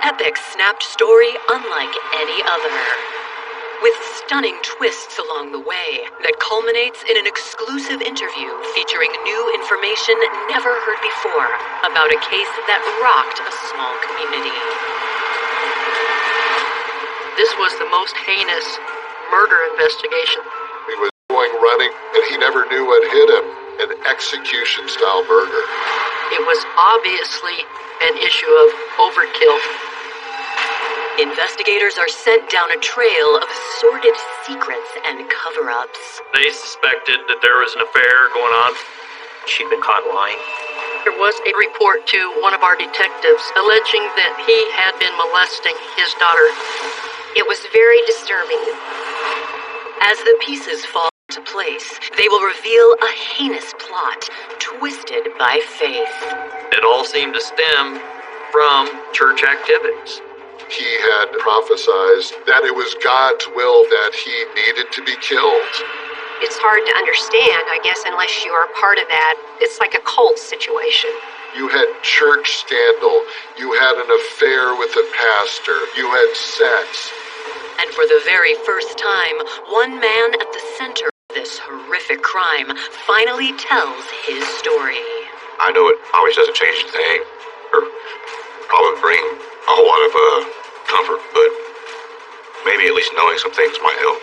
epic snapped story unlike any other, with stunning twists along the way that culminates in an exclusive interview featuring new information never heard before about a case that rocked a small community. This was the most heinous murder investigation. He was going running, and he never knew what hit him. An execution-style murder. It was obviously an issue of overkill. Investigators are sent down a trail of sordid secrets and cover-ups. They suspected that there was an affair going on. She'd been caught lying. There was a report to one of our detectives alleging that he had been molesting his daughter. It was very disturbing. As the pieces fall into place, they will reveal a heinous plot, twisted by faith. It all seemed to stem from church activities. He had prophesied that it was God's will that he needed to be killed. It's hard to understand, I guess, unless you are part of that. It's like a cult situation. You had church scandal. You had an affair with a pastor. You had sex. And for the very first time, one man at the center of this horrific crime finally tells his story. I know it always doesn't change a thing, or probably bring a whole lot of comfort, but maybe at least knowing some things might help.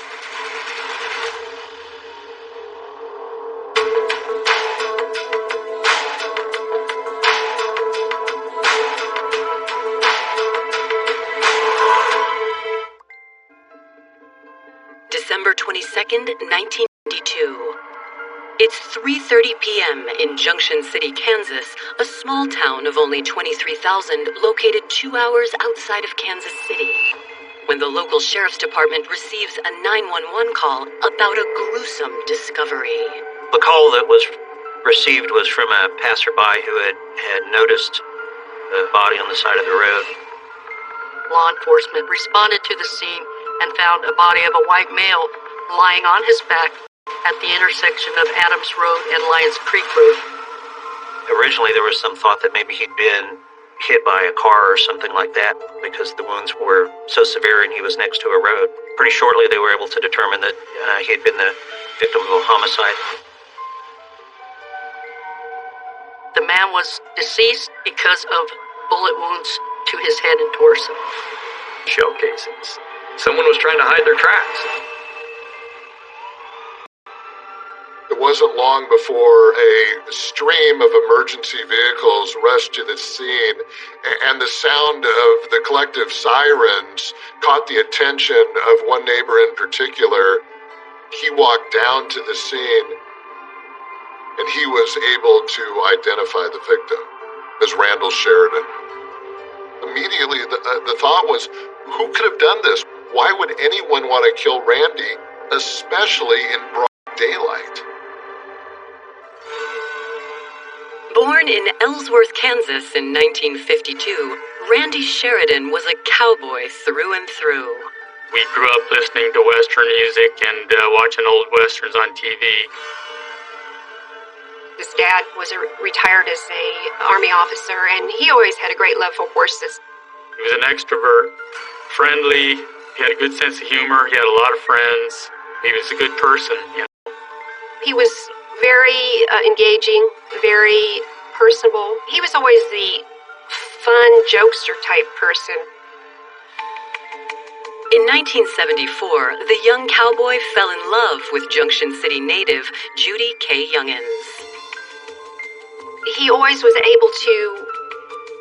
December 22nd, 1992. It's 3:30 p.m. in Junction City, Kansas, a small town of only 23,000 located 2 hours outside of Kansas City, when the local sheriff's department receives a 911 call about a gruesome discovery. The call that was received was from a passerby who had noticed the body on the side of the road. Law enforcement responded to the scene and found a body of a white male lying on his back at the intersection of Adams Road and Lions Creek Road. Originally, there was some thought that maybe he'd been hit by a car or something like that because the wounds were so severe and he was next to a road. Pretty shortly, they were able to determine that he had been the victim of a homicide. The man was deceased because of bullet wounds to his head and torso. Shell casings. Someone was trying to hide their tracks. It wasn't long before a stream of emergency vehicles rushed to the scene, and the sound of the collective sirens caught the attention of one neighbor in particular. He walked down to the scene, and he was able to identify the victim as Randall Sheridan. Immediately, the thought was, who could have done this? Why would anyone want to kill Randy, especially in broad daylight? Born in Ellsworth, Kansas in 1952, Randy Sheridan was a cowboy through and through. We grew up listening to Western music and watching old Westerns on TV. His dad was retired as a Army officer, and he always had a great love for horses. He was an extrovert, friendly, he had a good sense of humor, he had a lot of friends, he was a good person. You know? He was very engaging, very personable. He was always the fun jokester type person. In 1974, the young cowboy fell in love with Junction City native Judy K. Youngins. He always was able to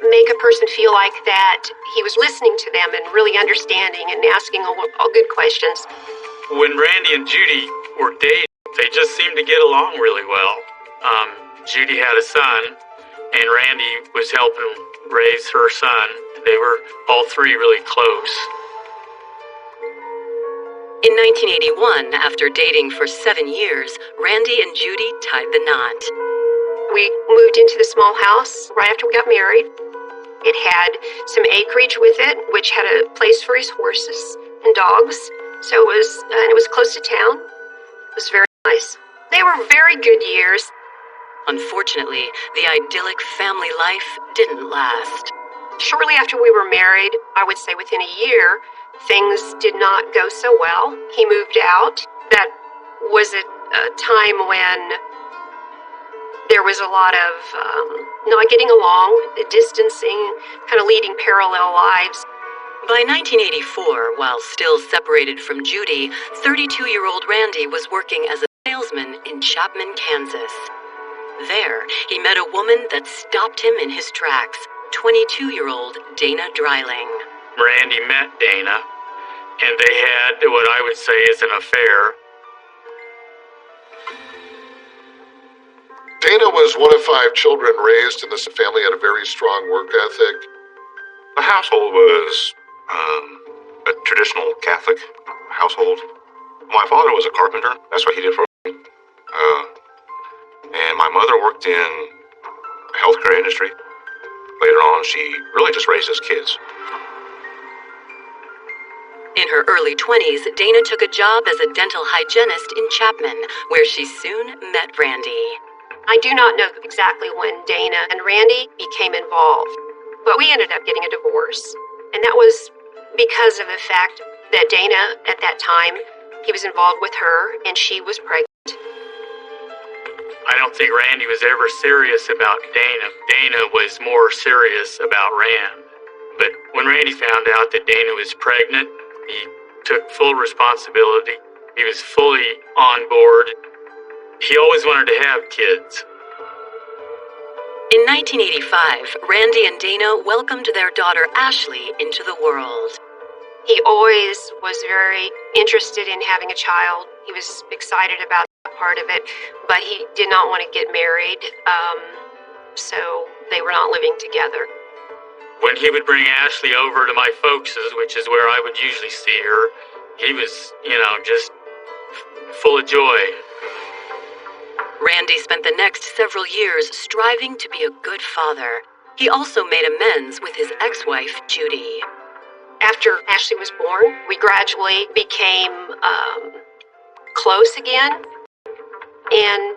make a person feel like that he was listening to them and really understanding and asking all good questions. When Randy and Judy were dating, they just seemed to get along really well. Judy had a son, and Randy was helping raise her son. They were all three really close. In 1981, after dating for 7 years, Randy and Judy tied the knot. We moved into the small house right after we got married. It had some acreage with it, which had a place for his horses and dogs. So it was close to town. It was very nice. They were very good years. Unfortunately, the idyllic family life didn't last. Shortly after we were married, I would say within a year, things did not go so well. He moved out. That was a time when there was a lot of not getting along, distancing, kind of leading parallel lives. By 1984, while still separated from Judy, 32-year-old Randy was working as a salesman in Chapman, Kansas. There, he met a woman that stopped him in his tracks, 22-year-old Dana Dreiling. Randy met Dana, and they had what I would say is an affair. Dana was one of 5 children raised in this family, had a very strong work ethic. The household was a traditional Catholic household. My father was a carpenter. That's what he did for a living. And my mother worked in the healthcare industry. Later on, she really just raised us kids. In her early 20s, Dana took a job as a dental hygienist in Chapman, where she soon met Randy. I do not know exactly when Dana and Randy became involved, but we ended up getting a divorce. And that was because of the fact that Dana, at that time, he was involved with her and she was pregnant. I don't think Randy was ever serious about Dana. Dana was more serious about Rand. But when Randy found out that Dana was pregnant, he took full responsibility. He was fully on board. He always wanted to have kids. In 1985, Randy and Dana welcomed their daughter Ashley into the world. He always was very interested in having a child. He was excited about that part of it, but he did not want to get married, so they were not living together. When he would bring Ashley over to my folks', which is where I would usually see her, he was, just full of joy. Randy spent the next several years striving to be a good father. He also made amends with his ex-wife, Judy. After Ashley was born, we gradually became close again, and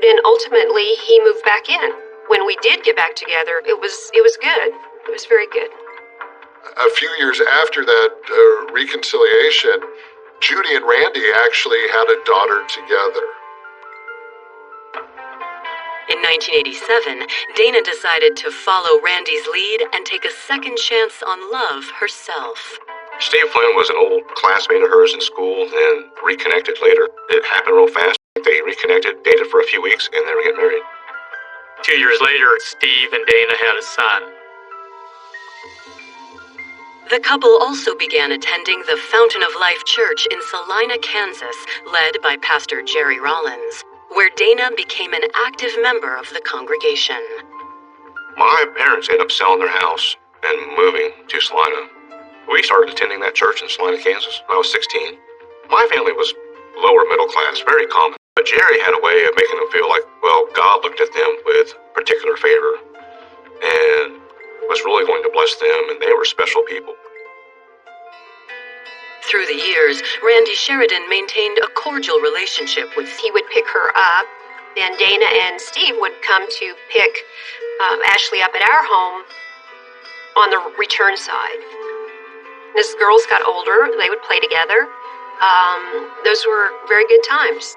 then ultimately he moved back in. When we did get back together, it was good. It was very good. A few years after that reconciliation, Judy and Randy actually had a daughter together. In 1987, Dana decided to follow Randy's lead and take a second chance on love herself. Steve Flynn was an old classmate of hers in school and reconnected later. It happened real fast. They reconnected, dated for a few weeks, and then we get married. 2 years later, Steve and Dana had a son. The couple also began attending the Fountain of Life Church in Salina, Kansas, led by Pastor Jerry Rollins, where Dana became an active member of the congregation. My parents ended up selling their house and moving to Salina. We started attending that church in Salina, Kansas when I was 16. My family was lower middle class, very common. But Jerry had a way of making them feel like, well, God looked at them with particular favor and was really going to bless them, and they were special people. Through the years, Randy Sheridan maintained a cordial relationship with. He would pick her up, then Dana and Steve would come to pick Ashley up at our home on the return side. As the girls got older, they would play together. Those were very good times.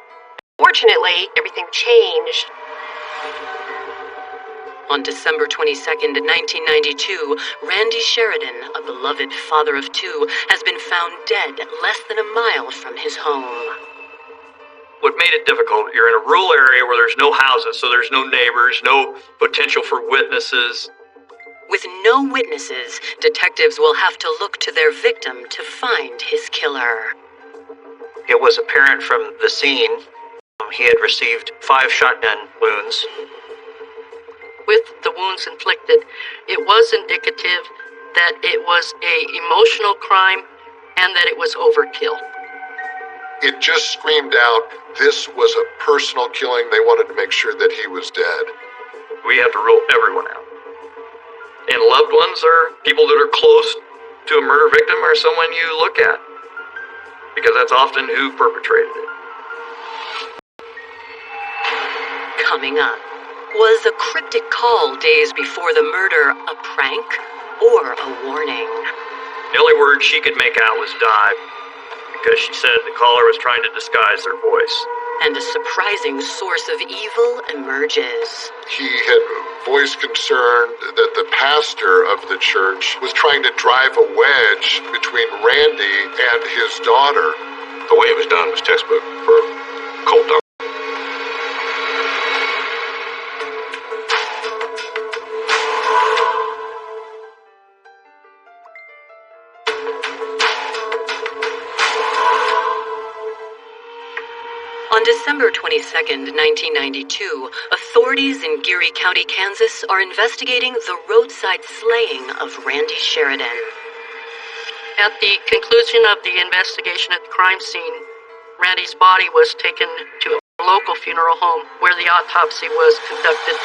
Fortunately, everything changed. On December 22nd, 1992, Randy Sheridan, a beloved father of 2, has been found dead less than a mile from his home. What made it difficult, you're in a rural area where there's no houses, so there's no neighbors, no potential for witnesses. With no witnesses, detectives will have to look to their victim to find his killer. It was apparent from the scene he had received 5 shotgun wounds. With the wounds inflicted, it was indicative that it was an emotional crime and that it was overkill. It just screamed out, this was a personal killing. They wanted to make sure that he was dead. We have to rule everyone out. And loved ones are people that are close to a murder victim or someone you look at, because that's often who perpetrated it. Coming up, was a cryptic call days before the murder a prank? or a warning. The only word she could make out was dive, because she said the caller was trying to disguise their voice. And a surprising source of evil emerges. He had voiced concern that the pastor of the church was trying to drive a wedge between Randy and his daughter. The way it was done was textbook for cold dog. On December 22nd, 1992, authorities in Geary County, Kansas are investigating the roadside slaying of Randy Sheridan. At the conclusion of the investigation at the crime scene, Randy's body was taken to a local funeral home where the autopsy was conducted.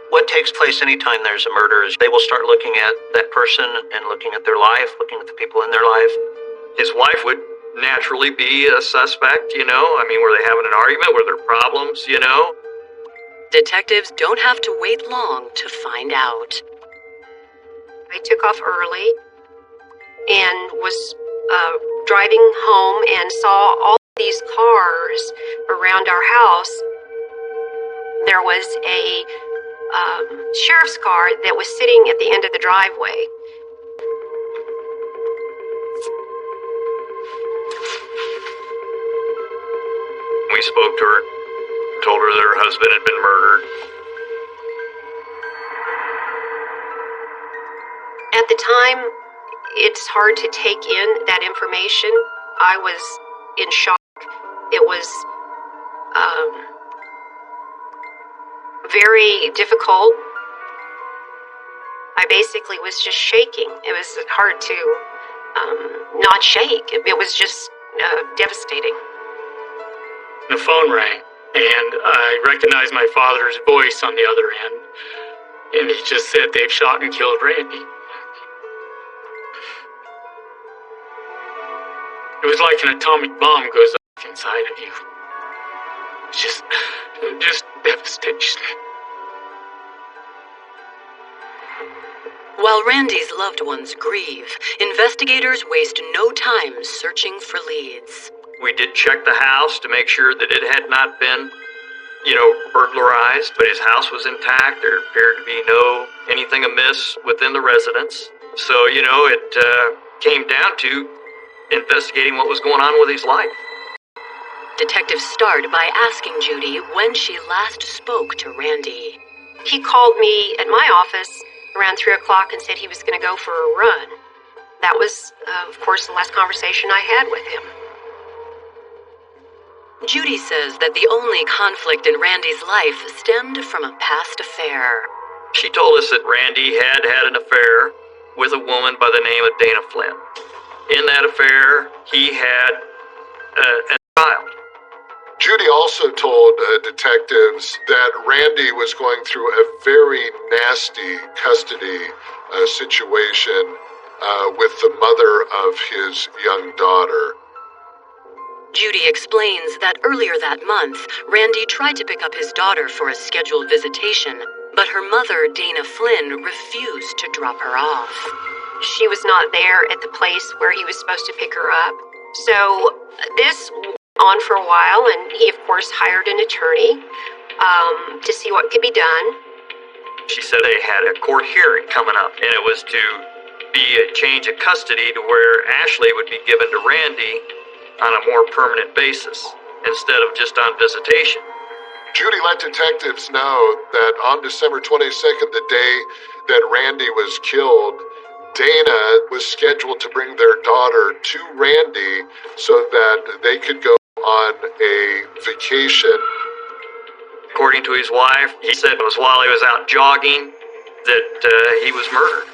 What takes place anytime there's a murder is they will start looking at that person and looking at their life, looking at the people in their life. His wife would naturally be a suspect, I mean, were they having an argument? Were there problems, Detectives don't have to wait long to find out. I took off early and was driving home and saw all these cars around our house. There was a sheriff's car that was sitting at the end of the driveway. We spoke to her, told her that her husband had been murdered. At the time, it's hard to take in that information. I was in shock. It was very difficult. I basically was just shaking. It was hard to not shake. It was just devastating. The phone rang, and I recognized my father's voice on the other end, and he just said they've shot and killed Randy. It was like an atomic bomb goes off inside of you. Just devastation. While Randy's loved ones grieve, investigators waste no time searching for leads. We did check the house to make sure that it had not been, burglarized, but his house was intact. There appeared to be anything amiss within the residence. So, it came down to investigating what was going on with his life. Detectives start by asking Judy when she last spoke to Randy. He called me at my office around 3 o'clock and said he was going to go for a run. That was, of course, the last conversation I had with him. Judy says that the only conflict in Randy's life stemmed from a past affair. She told us that Randy had an affair with a woman by the name of Dana Flynn. In that affair, he had a child. Judy also told detectives that Randy was going through a very nasty custody situation with the mother of his young daughter. Judy explains that earlier that month, Randy tried to pick up his daughter for a scheduled visitation, but her mother, Dana Flynn, refused to drop her off. She was not there at the place where he was supposed to pick her up. So this went on for a while, and he, of course, hired an attorney to see what could be done. She said they had a court hearing coming up, and it was to be a change of custody to where Ashley would be given to Randy on a more permanent basis instead of just on visitation. Judy let detectives know that on December 22nd, the day that Randy was killed, Dana was scheduled to bring their daughter to Randy so that they could go on a vacation. According to his wife, he said it was while he was out jogging that he was murdered.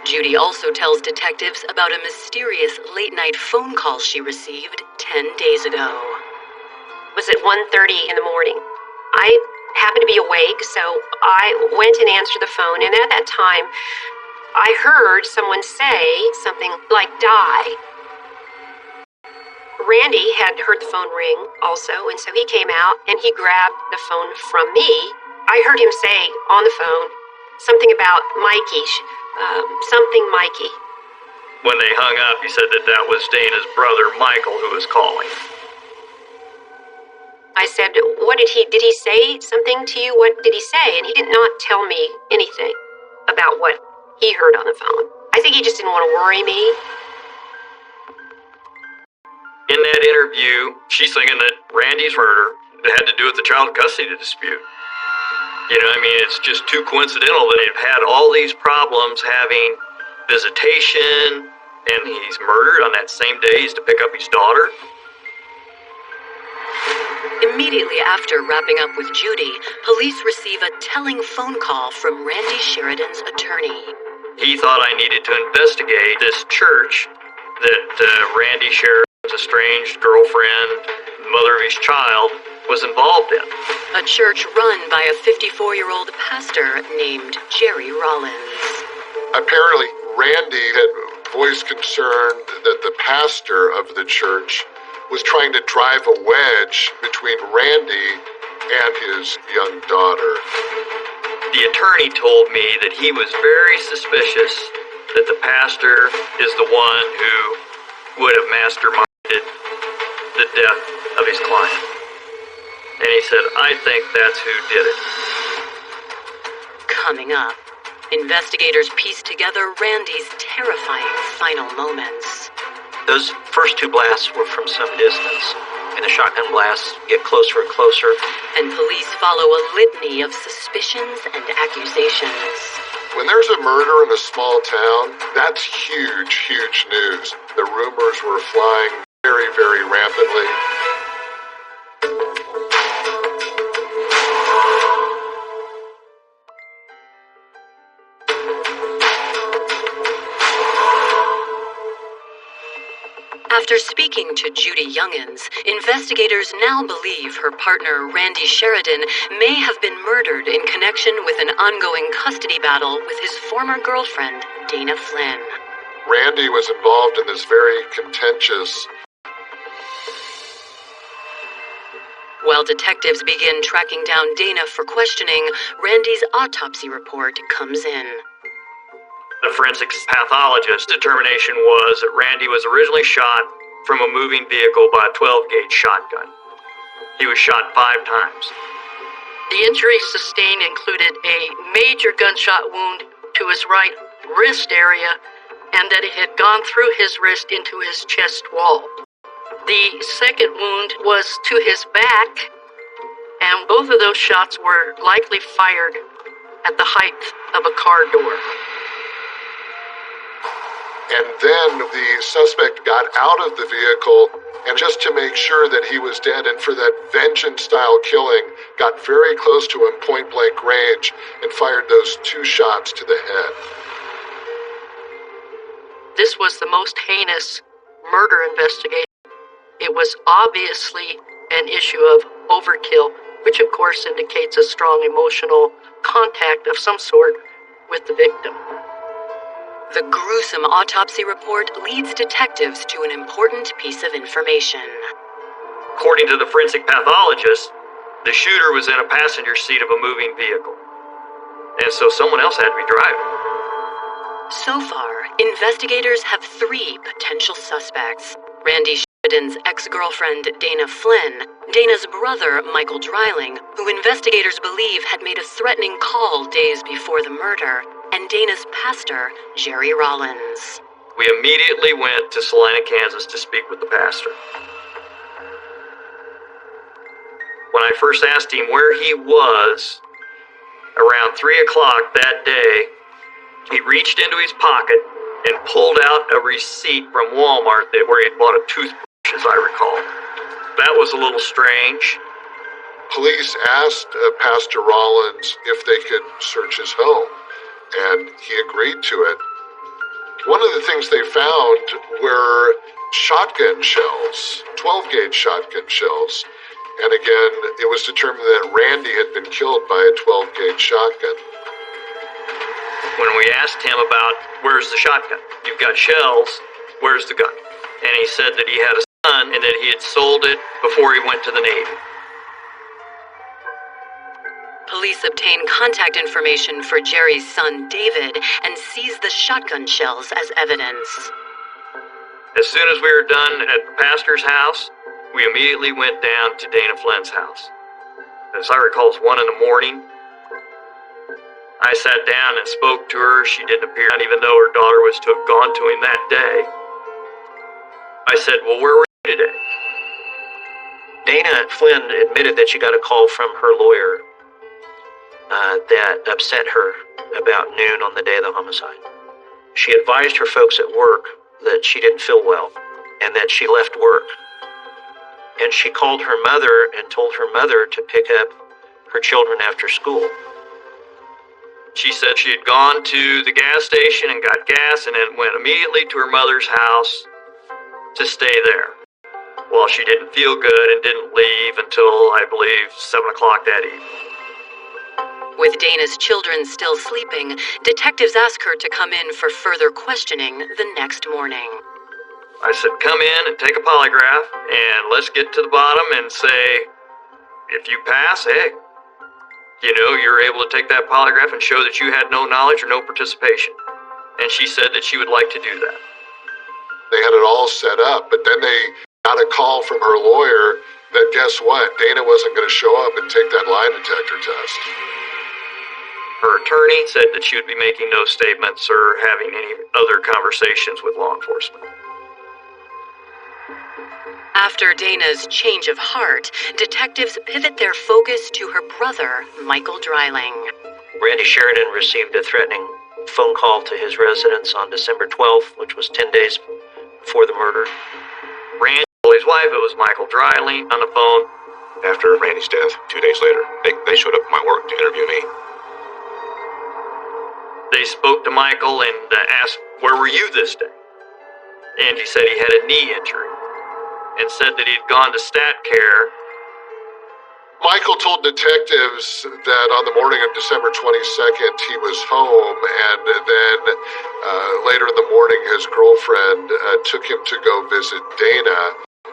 Judy also tells detectives about a mysterious late-night phone call she received 10 days ago. It was at 1:30 in the morning. I happened to be awake, so I went and answered the phone, and at that time, I heard someone say something like, "die." Randy had heard the phone ring also, and so he came out and he grabbed the phone from me I heard him say on the phone something about Mikey, something Mikey. When they hung up, he said that that was Dana's brother, Michael, who was calling. I said, what did he say something to you? What did he say? And he did not tell me anything about what he heard on the phone. I think he just didn't want to worry me. In that interview, she's thinking that Randy's murder had to do with the child custody dispute. You know, I mean, it's just too coincidental that they've had all these problems having visitation, and he's murdered on that same day he's to pick up his daughter. Immediately after wrapping up with Judy, police receive a telling phone call from Randy Sheridan's attorney. He thought I needed to investigate this church that Randy Sheridan's estranged girlfriend, mother of his child, was involved in. A church run by a 54-year-old pastor named Jerry Rollins. Apparently, Randy had voiced concern that the pastor of the church was trying to drive a wedge between Randy and his young daughter. The attorney told me that he was very suspicious that the pastor is the one who would have masterminded the death of his client. And he said, I think that's who did it. Coming up, investigators piece together Randy's terrifying final moments. Those first two blasts were from some distance, and the shotgun blasts get closer and closer. And police follow a litany of suspicions and accusations. When there's a murder in a small town, that's huge, huge news. The rumors were flying very, very rapidly. After speaking to Judy Youngins, investigators now believe her partner, Randy Sheridan, may have been murdered in connection with an ongoing custody battle with his former girlfriend, Dana Flynn. Randy was involved in this very contentious. While detectives begin tracking down Dana for questioning, Randy's autopsy report comes in. The forensic pathologist's determination was that Randy was originally shot from a moving vehicle by a 12-gauge shotgun. He was shot 5 times. The injuries sustained included a major gunshot wound to his right wrist area and that it had gone through his wrist into his chest wall. The second wound was to his back, and both of those shots were likely fired at the height of a car door. And then the suspect got out of the vehicle, and just to make sure that he was dead, and for that vengeance-style killing, got very close to him point-blank range and fired those 2 shots to the head. This was the most heinous murder investigation. It was obviously an issue of overkill, which of course indicates a strong emotional contact of some sort with the victim. The gruesome autopsy report leads detectives to an important piece of information. According to the forensic pathologist, the shooter was in a passenger seat of a moving vehicle. And so someone else had to be driving. So far, investigators have 3 potential suspects. Randy Sheridan's ex-girlfriend, Dana Flynn, Dana's brother, Michael Dreiling, who investigators believe had made a threatening call days before the murder, and Dana's pastor, Jerry Rollins. We immediately went to Salina, Kansas to speak with the pastor. When I first asked him where he was, around 3 o'clock that day, he reached into his pocket and pulled out a receipt from Walmart where he had bought a toothbrush, as I recall. That was a little strange. Police asked Pastor Rollins if they could search his home, and he agreed to it. One of the things they found were shotgun shells, 12-gauge shotgun shells. And again, it was determined that Randy had been killed by a 12-gauge shotgun. When we asked him about, where's the shotgun? You've got shells, where's the gun? And he said that he had a son and that he had sold it before he went to the Navy. police obtain contact information for Jerry's son, David, and seize the shotgun shells as evidence. As soon as we were done at the pastor's house, we immediately went down to Dana Flynn's house. As I recall, it was 1 in the morning. I sat down and spoke to her. She didn't appear, not even though her daughter was to have gone to him that day. I said, well, where were you today? Dana Flynn admitted that she got a call from her lawyer that upset her about noon on the day of the homicide. She advised her folks at work that she didn't feel well and that she left work. And she called her mother and told her mother to pick up her children after school. She said she had gone to the gas station and got gas and then went immediately to her mother's house to stay there. Well, she didn't feel good and didn't leave until, I believe, 7 o'clock that evening. With Dana's children still sleeping, detectives ask her to come in for further questioning the next morning. I said, come in and take a polygraph and let's get to the bottom and say, if you pass, hey, you're able to take that polygraph and show that you had no knowledge or no participation. And she said that she would like to do that. They had it all set up, but then they got a call from her lawyer that guess what? Dana wasn't going to show up and take that lie detector test. Her attorney said that she would be making no statements or having any other conversations with law enforcement. After Dana's change of heart, detectives pivot their focus to her brother, Michael Dreiling. Randy Sheridan received a threatening phone call to his residence on December 12th, which was 10 days before the murder. Randy told his wife it was Michael Dreiling on the phone. After Randy's death, 2 days later, they showed up at my work to interview me. They spoke to Michael and asked, where were you this day? And he said he had a knee injury and said that he'd gone to stat care. Michael told detectives that on the morning of December 22nd, he was home, and then later in the morning, his girlfriend took him to go visit Dana.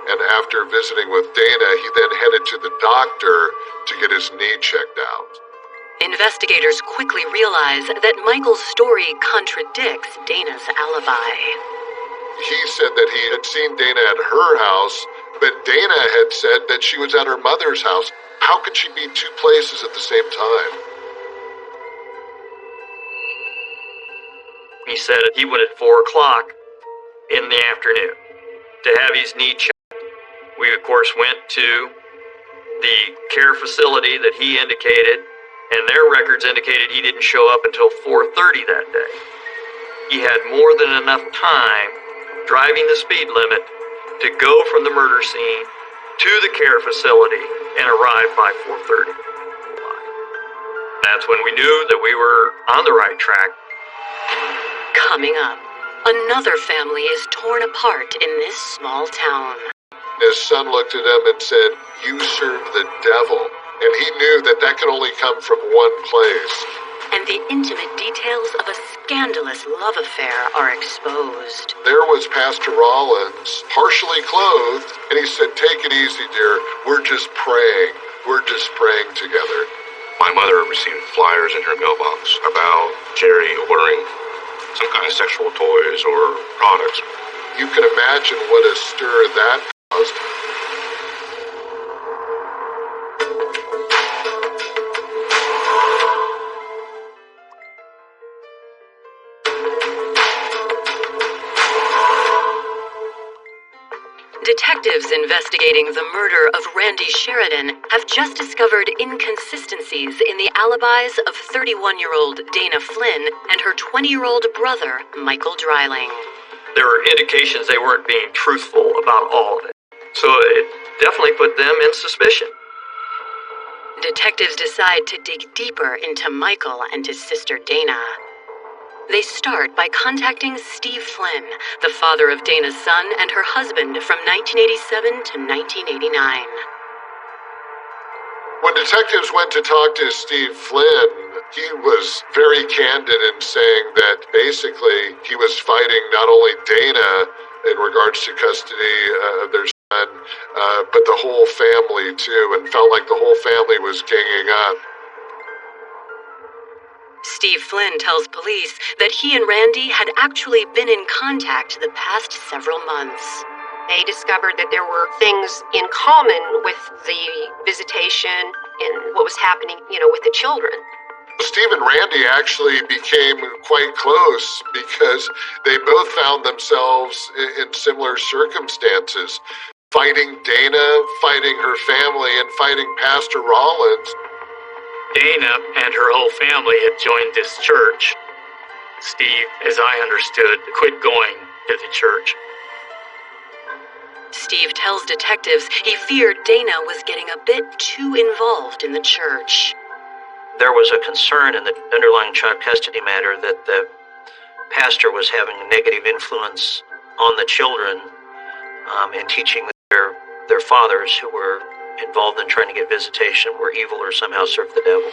And after visiting with Dana, he then headed to the doctor to get his knee checked out. Investigators quickly realize that Michael's story contradicts Dana's alibi. He said that he had seen Dana at her house, but Dana had said that she was at her mother's house. How could she be two places at the same time? He said he went at 4 o'clock in the afternoon to have his knee checked. We, of course, went to the care facility that he indicated, and their records indicated he didn't show up until 4:30 that day. He had more than enough time driving the speed limit to go from the murder scene to the care facility and arrive by 4:30. That's when we knew that we were on the right track. Coming up, another family is torn apart in this small town. His son looked at him and said, "You serve the devil." And he knew that that could only come from one place. And the intimate details of a scandalous love affair are exposed. There was Pastor Rollins, partially clothed, and he said, "Take it easy, dear. We're just praying. We're just praying together." My mother received flyers in her mailbox about Jerry ordering some kind of sexual toys or products. You can imagine what a stir that caused. Detectives investigating the murder of Randy Sheridan have just discovered inconsistencies in the alibis of 31-year-old Dana Flynn and her 20-year-old brother, Michael Dreiling. There were indications they weren't being truthful about all of it. So it definitely put them in suspicion. Detectives decide to dig deeper into Michael and his sister Dana. They start by contacting Steve Flynn, the father of Dana's son and her husband from 1987 to 1989. When detectives went to talk to Steve Flynn, he was very candid in saying that basically he was fighting not only Dana in regards to custody of their son, but the whole family too, and felt like the whole family was ganging up. Steve Flynn tells police that he and Randy had actually been in contact the past several months. They discovered that there were things in common with the visitation and what was happening, with the children. Steve and Randy actually became quite close because they both found themselves in similar circumstances, fighting Dana, fighting her family, and fighting Pastor Rollins. Dana and her whole family had joined this church. Steve, as I understood, quit going to the church. Steve tells detectives he feared Dana was getting a bit too involved in the church. There was a concern in the underlying child custody matter that the pastor was having a negative influence on the children and teaching that their fathers who were involved in trying to get visitation were evil or somehow served the devil.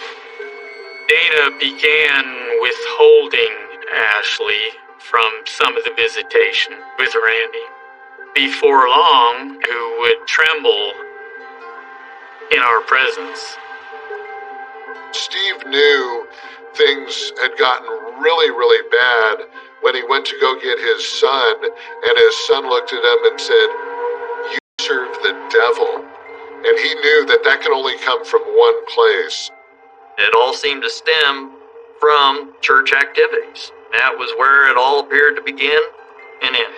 Dana began withholding Ashley from some of the visitation with Randy. Before long, who would tremble in our presence. Steve knew things had gotten really, really bad when he went to go get his son, and his son looked at him and said, "You serve the devil." And he knew that that can only come from one place. It all seemed to stem from church activities. That was where it all appeared to begin and end.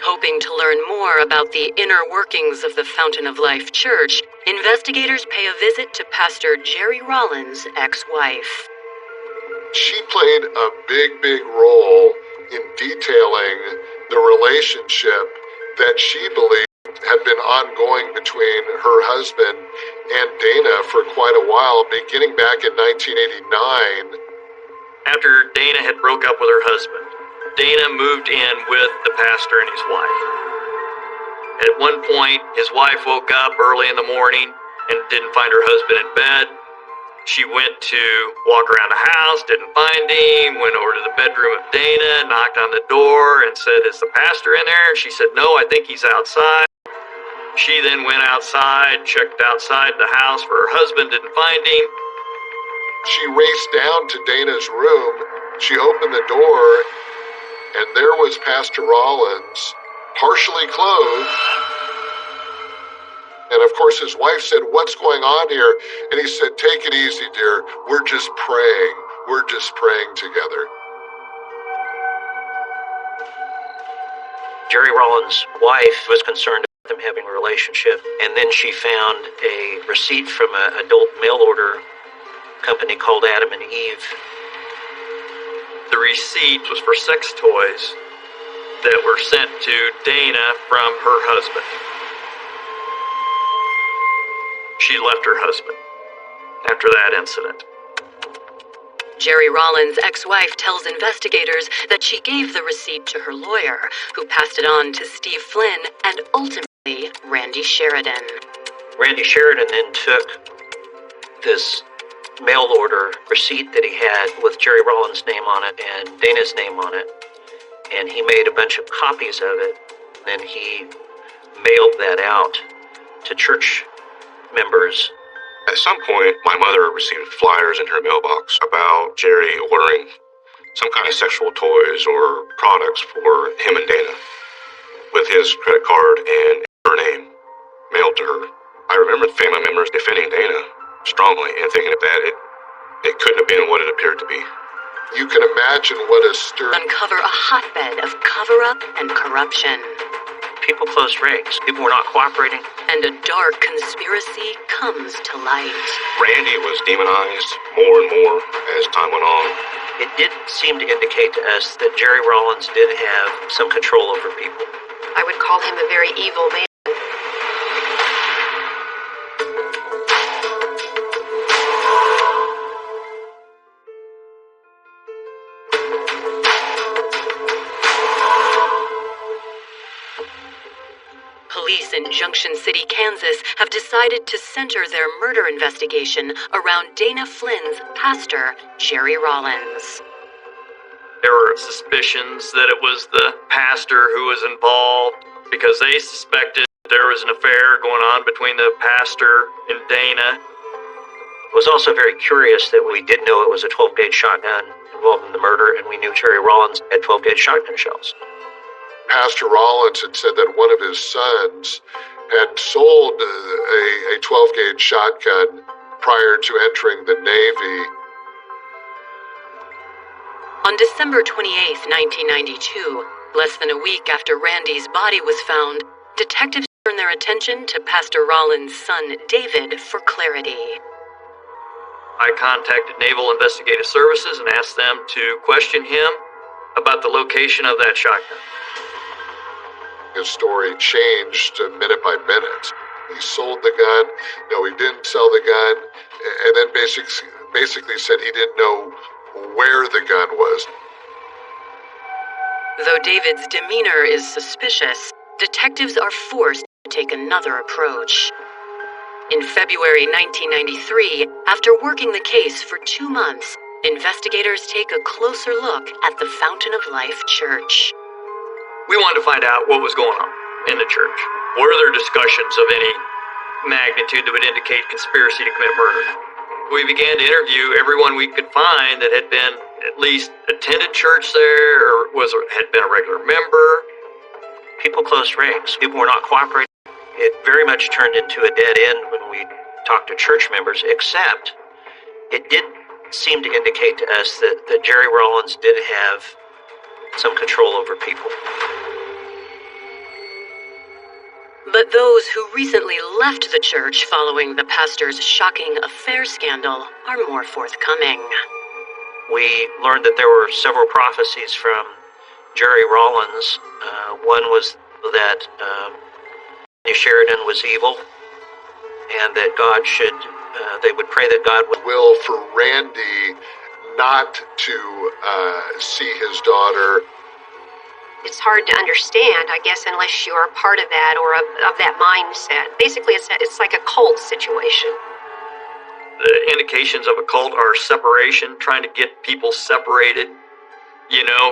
Hoping to learn more about the inner workings of the Fountain of Life Church, investigators pay a visit to Pastor Jerry Rollins' ex-wife. She played a big, big role in detailing the relationship that she believed had been ongoing between her husband and Dana for quite a while, beginning back in 1989. After Dana had broke up with her husband, Dana moved in with the pastor and his wife. At one point, his wife woke up early in the morning and didn't find her husband in bed. She went to walk around the house, didn't find him, went over to the bedroom of Dana, knocked on the door and said, "Is the pastor in there?" And she said, "No, I think he's outside." She then went outside, checked outside the house for her husband, didn't find him. She raced down to Dana's room. She opened the door, and there was Pastor Rollins, partially clothed. And of course his wife said, "What's going on here?" And he said, "Take it easy, dear. We're just praying. We're just praying together." Jerry Rollins' wife was concerned about them having a relationship, and then she found a receipt from an adult mail order company called Adam and Eve. The receipt was for sex toys that were sent to Dana from her husband. She left her husband after that incident. Jerry Rollins' ex-wife tells investigators that she gave the receipt to her lawyer, who passed it on to Steve Flynn and ultimately Randy Sheridan. Randy Sheridan then took this mail order receipt that he had with Jerry Rollins' name on it and Dana's name on it, and he made a bunch of copies of it. Then he mailed that out to church members. At some point, my mother received flyers in her mailbox about Jerry ordering some kind of sexual toys or products for him and Dana, with his credit card and her name mailed to her. I remember family members defending Dana strongly and thinking that it couldn't have been what it appeared to be. You can imagine what a stir. Uncover a hotbed of cover-up and corruption. People closed ranks. People were not cooperating. And a dark conspiracy comes to light. Randy was demonized more and more as time went on. It did seem to indicate to us that Jerry Rollins did have some control over people. I would call him a very evil man. Police in Junction City, Kansas have decided to center their murder investigation around Dana Flynn's pastor, Jerry Rollins. There were suspicions that it was the pastor who was involved because they suspected there was an affair going on between the pastor and Dana. It was also very curious that we did know it was a 12-gauge shotgun involved in the murder, and we knew Jerry Rollins had 12-gauge shotgun shells. Pastor Rollins had said that one of his sons had sold a 12-gauge shotgun prior to entering the Navy. On December 28, 1992, less than a week after Randy's body was found, detectives turned their attention to Pastor Rollins' son, David, for clarity. I contacted Naval Investigative Services and asked them to question him about the location of that shotgun. His story changed minute by minute. He sold the gun, no, he didn't sell the gun, and then basically said he didn't know where the gun was. Though David's demeanor is suspicious, detectives are forced to take another approach. In February 1993, after working the case for 2 months, investigators take a closer look at the Fountain of Life Church. We wanted to find out what was going on in the church. Were there discussions of any magnitude that would indicate conspiracy to commit murder? We began to interview everyone we could find that had been at least attended church there or had been a regular member. People closed ranks. People were not cooperating. It very much turned into a dead end when we talked to church members, except it did seem to indicate to us that Jerry Rollins did have some control over people. But those who recently left the church following the pastor's shocking affair scandal are more forthcoming. We learned that there were several prophecies from Jerry Rollins. One was that Sheridan was evil, and that God should, they would pray that God would Will for Randy not to see his daughter. It's hard to understand, I guess, unless you're a part of that or of that mindset. Basically, it's like a cult situation. The indications of a cult are separation, trying to get people separated,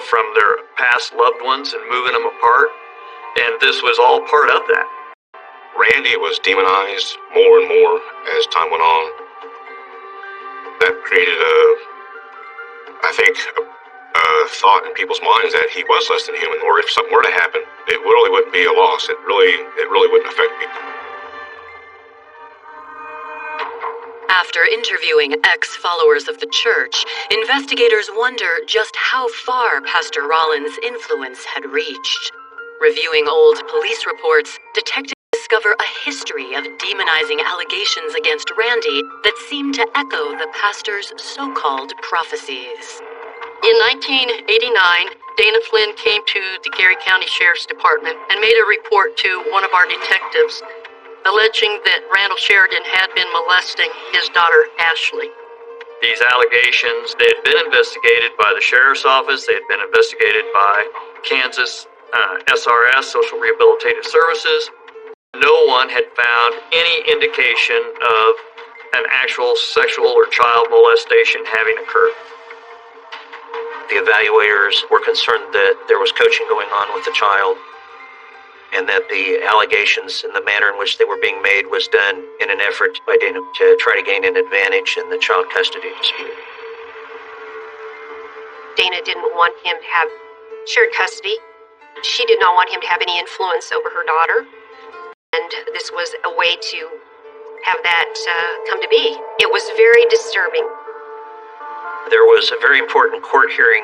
from their past loved ones and moving them apart. And this was all part of that. Randy was demonized more and more as time went on. That created a thought in people's minds that he was less than human, or if something were to happen, it really wouldn't be a loss. It really wouldn't affect people. After interviewing ex-followers of the church, investigators wonder just how far Pastor Rollins' influence had reached. Reviewing old police reports, detectives discover a history of demonizing allegations against Randy that seem to echo the pastor's so-called prophecies. In 1989, Dana Flynn came to the Gary County Sheriff's Department and made a report to one of our detectives, alleging that Randall Sheridan had been molesting his daughter, Ashley. These allegations, they had been investigated by the Sheriff's Office, they had been investigated by Kansas SRS, Social Rehabilitative Services. No one had found any indication of an actual sexual or child molestation having occurred. The evaluators were concerned that there was coaching going on with the child, and that the allegations and the manner in which they were being made was done in an effort by Dana to try to gain an advantage in the child custody dispute. Dana didn't want him to have shared custody. She did not want him to have any influence over her daughter. And this was a way to have that come to be. It was very disturbing. There was a very important court hearing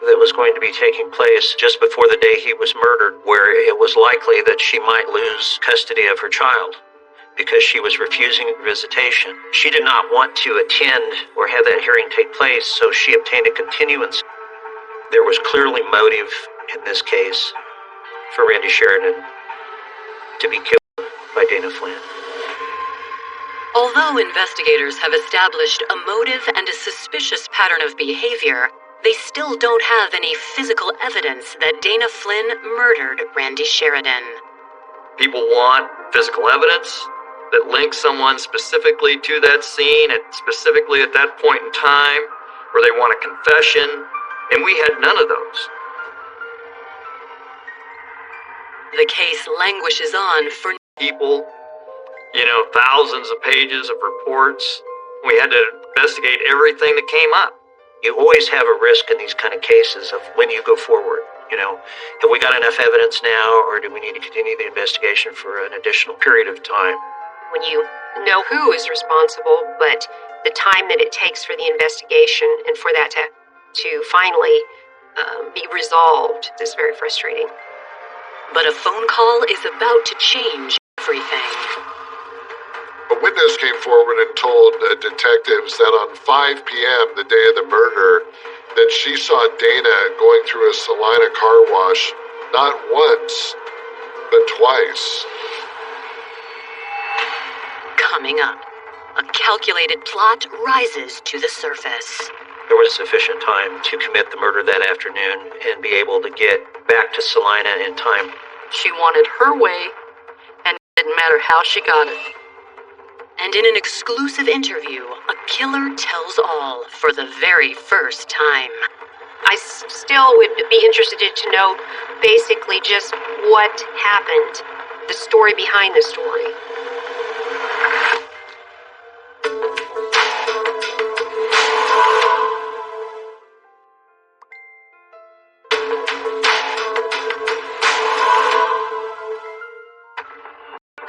that was going to be taking place just before the day he was murdered, where it was likely that she might lose custody of her child because she was refusing visitation. She did not want to attend or have that hearing take place, so she obtained a continuance. There was clearly motive in this case for Randy Sheridan to be killed by Dana Flynn. Although investigators have established a motive and a suspicious pattern of behavior, they still don't have any physical evidence that Dana Flynn murdered Randy Sheridan. People want physical evidence that links someone specifically to that scene and specifically at that point in time, or they want a confession, and we had none of those. The case languishes on for People, thousands of pages of reports, We had to investigate everything that came up. You always have a risk in these kind of cases of when you go forward. Have we got enough evidence now, or do we need to continue the investigation for an additional period of time? When you know who is responsible, but the time that it takes for the investigation and for that to finally be resolved is very frustrating. But a phone call is about to change everything. A witness came forward and told detectives that on 5 p.m. the day of the murder, that she saw Dana going through a Salina car wash not once, but twice. Coming up, a calculated plot rises to the surface. There was sufficient time to commit the murder that afternoon and be able to get back to Salina in time. She wanted her way, and it didn't matter how she got it. And in an exclusive interview, a killer tells all for the very first time. I still would be interested to know basically just what happened, the story behind the story.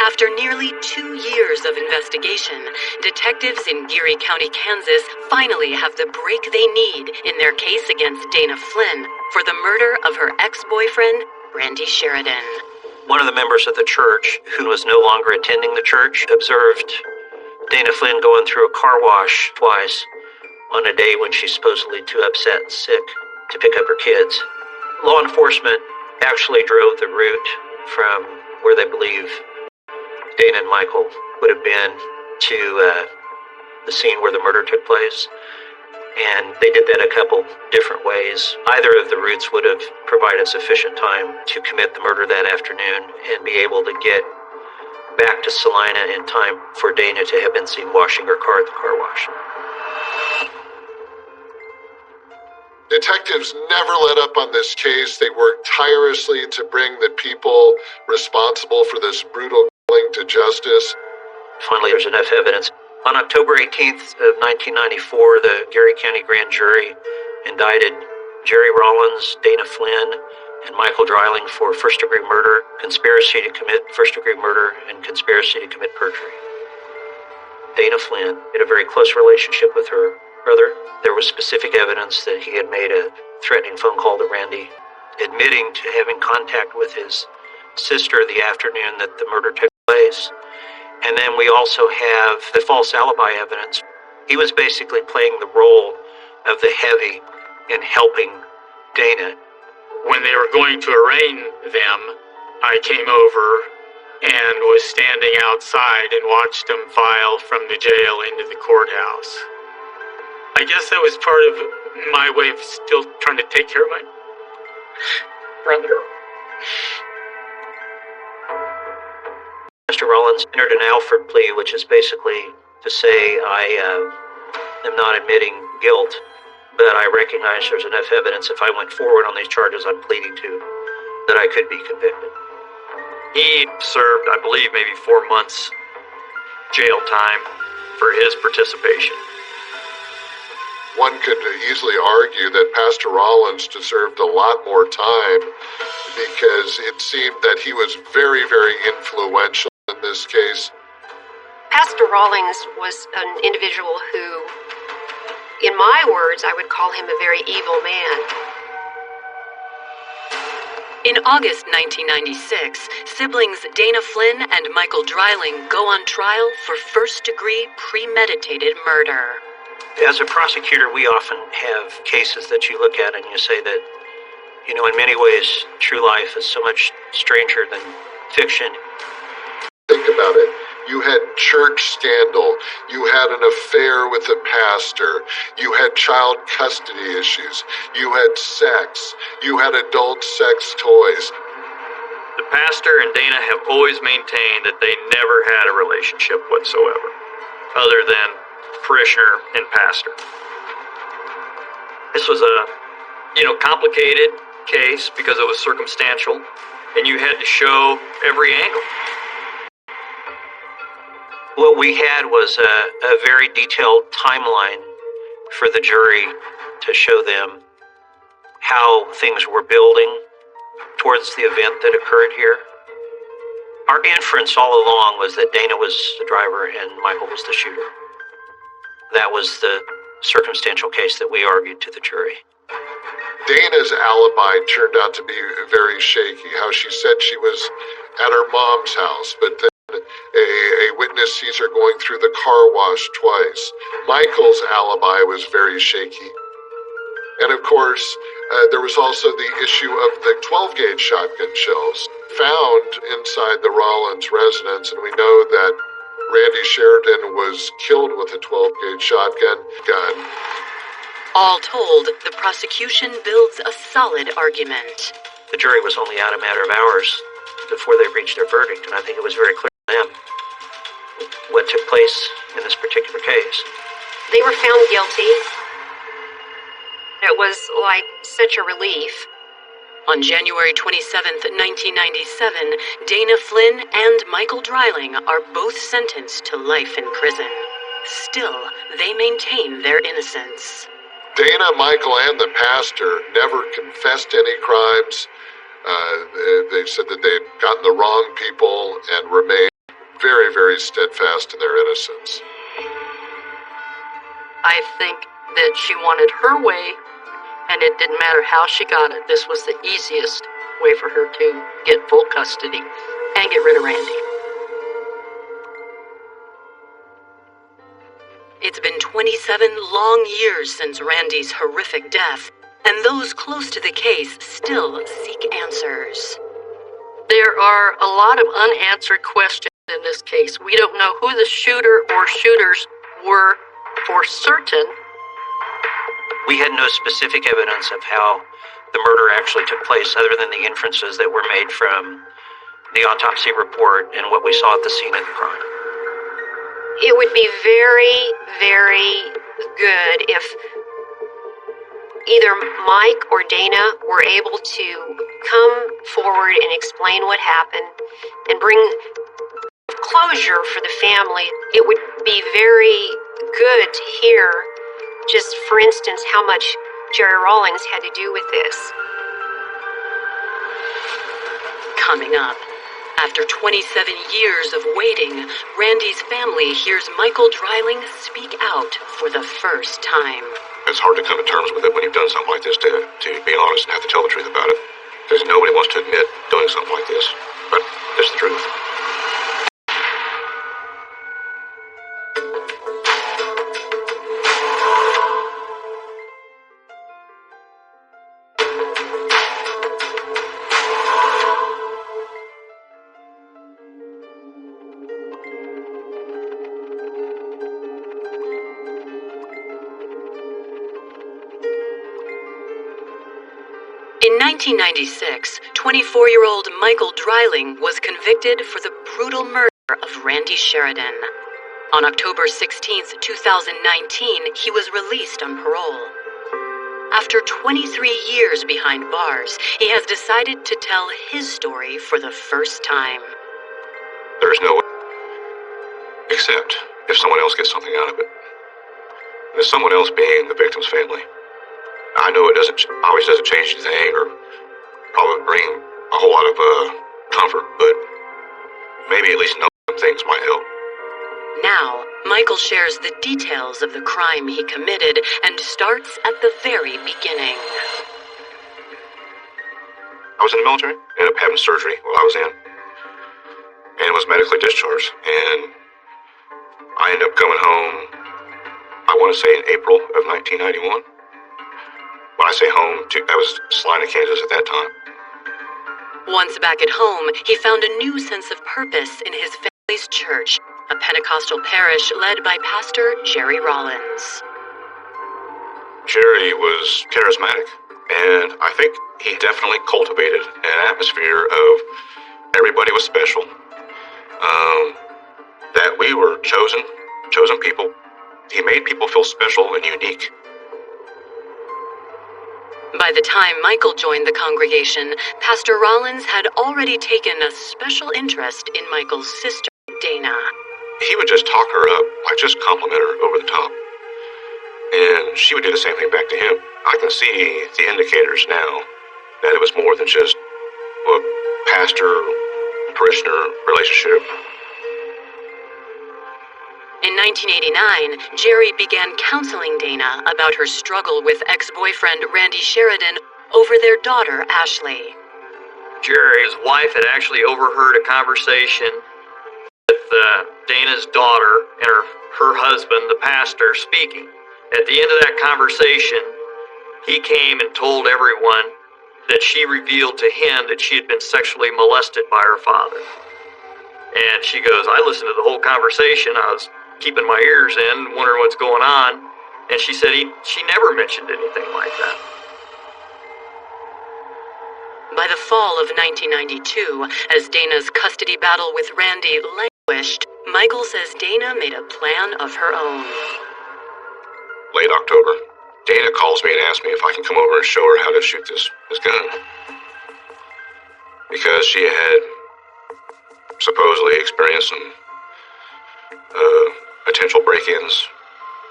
After nearly 2 years of investigation, detectives in Geary County, Kansas finally have the break they need in their case against Dana Flynn for the murder of her ex-boyfriend, Randy Sheridan. One of the members of the church, who was no longer attending the church, observed Dana Flynn going through a car wash twice on a day when she's supposedly too upset and sick to pick up her kids. Law enforcement actually drove the route from where they believe Dana and Michael would have been to the scene where the murder took place. And they did that a couple different ways. Either of the routes would have provided sufficient time to commit the murder that afternoon and be able to get back to Salina in time for Dana to have been seen washing her car at the car wash. Detectives never let up on this case. They worked tirelessly to bring the people responsible for this brutal killing to justice. Finally, there's enough evidence. On October 18th of 1994, the Geary County Grand Jury indicted Jerry Rollins, Dana Flynn, and Michael Dreiling for first-degree murder, conspiracy to commit first-degree murder, and conspiracy to commit perjury. Dana Flynn had a very close relationship with her brother. There was specific evidence that he had made a threatening phone call to Randy, admitting to having contact with his sister the afternoon that the murder took place. And then we also have the false alibi evidence. He was basically playing the role of the heavy in helping Dana. When they were going to arraign them, I came over and was standing outside and watched them file from the jail into the courthouse. I guess that was part of my way of still trying to take care of my brother. Mr. Rollins entered an Alford plea, which is basically to say I am not admitting guilt, but I recognize there's enough evidence if I went forward on these charges I'm pleading to that I could be convicted. He served, I believe, maybe 4 months jail time for his participation. One could easily argue that Pastor Rollins deserved a lot more time because it seemed that he was very, very influential in this case. Pastor Rawlings was an individual who, in my words, I would call him a very evil man. In August 1996, siblings Dana Flynn and Michael Dreiling go on trial for first-degree premeditated murder. As a prosecutor, we often have cases that you look at and you say that, in many ways, true life is so much stranger than fiction. Think about it. You had church scandal. You had an affair with a pastor. You had child custody issues. You had sex. You had adult sex toys. The pastor and Dana have always maintained that they never had a relationship whatsoever, other than parishioner and pastor. This was a, complicated case because it was circumstantial, and you had to show every angle. What we had was a very detailed timeline for the jury to show them how things were building towards the event that occurred here. Our inference all along was that Dana was the driver and Michael was the shooter. That was the circumstantial case that we argued to the jury. Dana's alibi turned out to be very shaky. How she said she was at her mom's house, but then a witness sees her going through the car wash twice. Michael's alibi was very shaky. And of course, there was also the issue of the 12-gauge shotgun shells found inside the Rollins residence, and we know that Randy Sheridan was killed with a 12-gauge shotgun gun. All told, the prosecution builds a solid argument. The jury was only out a matter of hours before they reached their verdict, and I think it was very clear to them what took place in this particular case. They were found guilty. It was like such a relief. On January 27th, 1997, Dana Flynn and Michael Dreiling are both sentenced to life in prison. Still, they maintain their innocence. Dana, Michael, and the pastor never confessed any crimes. They said that they'd gotten the wrong people and remained very, very steadfast in their innocence. I think that she wanted her way, and it didn't matter how she got it. This was the easiest way for her to get full custody and get rid of Randy. It's been 27 long years since Randy's horrific death, and those close to the case still seek answers. There are a lot of unanswered questions in this case. We don't know who the shooter or shooters were for certain. We had no specific evidence of how the murder actually took place other than the inferences that were made from the autopsy report and what we saw at the scene of the crime. It would be very, very good if either Mike or Dana were able to come forward and explain what happened and bring closure for the family. It would be very good to hear, just for instance, how much Jerry Rawlings had to do with this. Coming up, after 27 years of waiting, Randy's family hears Michael Dreiling speak out for the first time. It's hard to come to terms with it when you've done something like this, to be honest and have to tell the truth about it. Because nobody wants to admit doing something like this. But it's the truth. In 1996, 24-year-old Michael Dreiling was convicted for the brutal murder of Randy Sheridan. On October 16, 2019, he was released on parole. After 23 years behind bars, he has decided to tell his story for the first time. There's no way. Except if someone else gets something out of it. And someone else being the victim's family. I know it always doesn't change anything or probably bring a whole lot of comfort, but maybe at least know some things might help. Now, Michael shares the details of the crime he committed and starts at the very beginning. I was in the military, ended up having surgery while I was in, and was medically discharged, and I ended up coming home, I want to say in April of 1991. When I say home, I was Salina, Kansas at that time. Once back at home, he found a new sense of purpose in his family's church, a Pentecostal parish led by Pastor Jerry Rawlins. Jerry was charismatic, and I think he definitely cultivated an atmosphere of everybody was special. That we were chosen people. He made people feel special and unique. By the time Michael joined the congregation, Pastor Rawlins had already taken a special interest in Michael's sister, Dana. he would just talk her up, like just compliment her over the top. And she would do the same thing back to him. I can see the indicators now that it was more than just a pastor-parishioner relationship. In 1989, Jerry began counseling Dana about her struggle with ex-boyfriend Randy Sheridan over their daughter, Ashley. Jerry's wife had actually overheard a conversation with Dana's daughter and her husband, the pastor, speaking. At the end of that conversation, he came and told everyone that she revealed to him that she had been sexually molested by her father. And she goes, I listened to the whole conversation. I was keeping my ears in, wondering what's going on. And she said she never mentioned anything like that. By the fall of 1992, as Dana's custody battle with Randy languished, Michael says Dana made a plan of her own. Late October, Dana calls me and asks me if I can come over and show her how to shoot this gun. Because she had supposedly experienced some potential break-ins,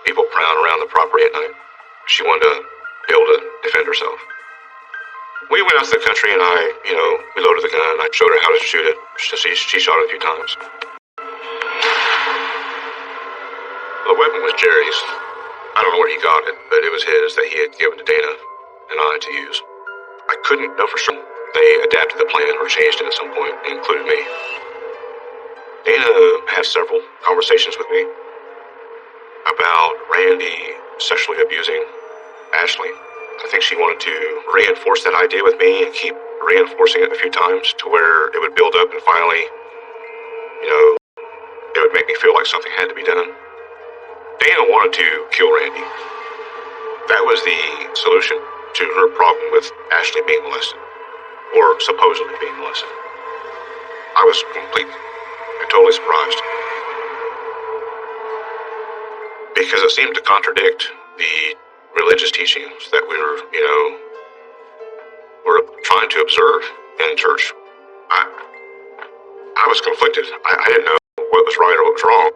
people prowling around the property at night. She wanted to be able to defend herself. We went out to the country and we loaded the gun. I showed her how to shoot it. She shot it a few times. The weapon was Jerry's. I don't know where he got it, but it was his that he had given to Dana and I to use. I couldn't know for sure. They adapted the plan or changed it at some point, and included me. Dana had several conversations with me about Randy sexually abusing Ashley. I think she wanted to reinforce that idea with me and keep reinforcing it a few times to where it would build up and finally, it would make me feel like something had to be done. Dana wanted to kill Randy. That was the solution to her problem with Ashley being molested, or supposedly being molested. I was completely and totally surprised, because it seemed to contradict the religious teachings that we were trying to observe in church. I was conflicted. I didn't know what was right or what was wrong.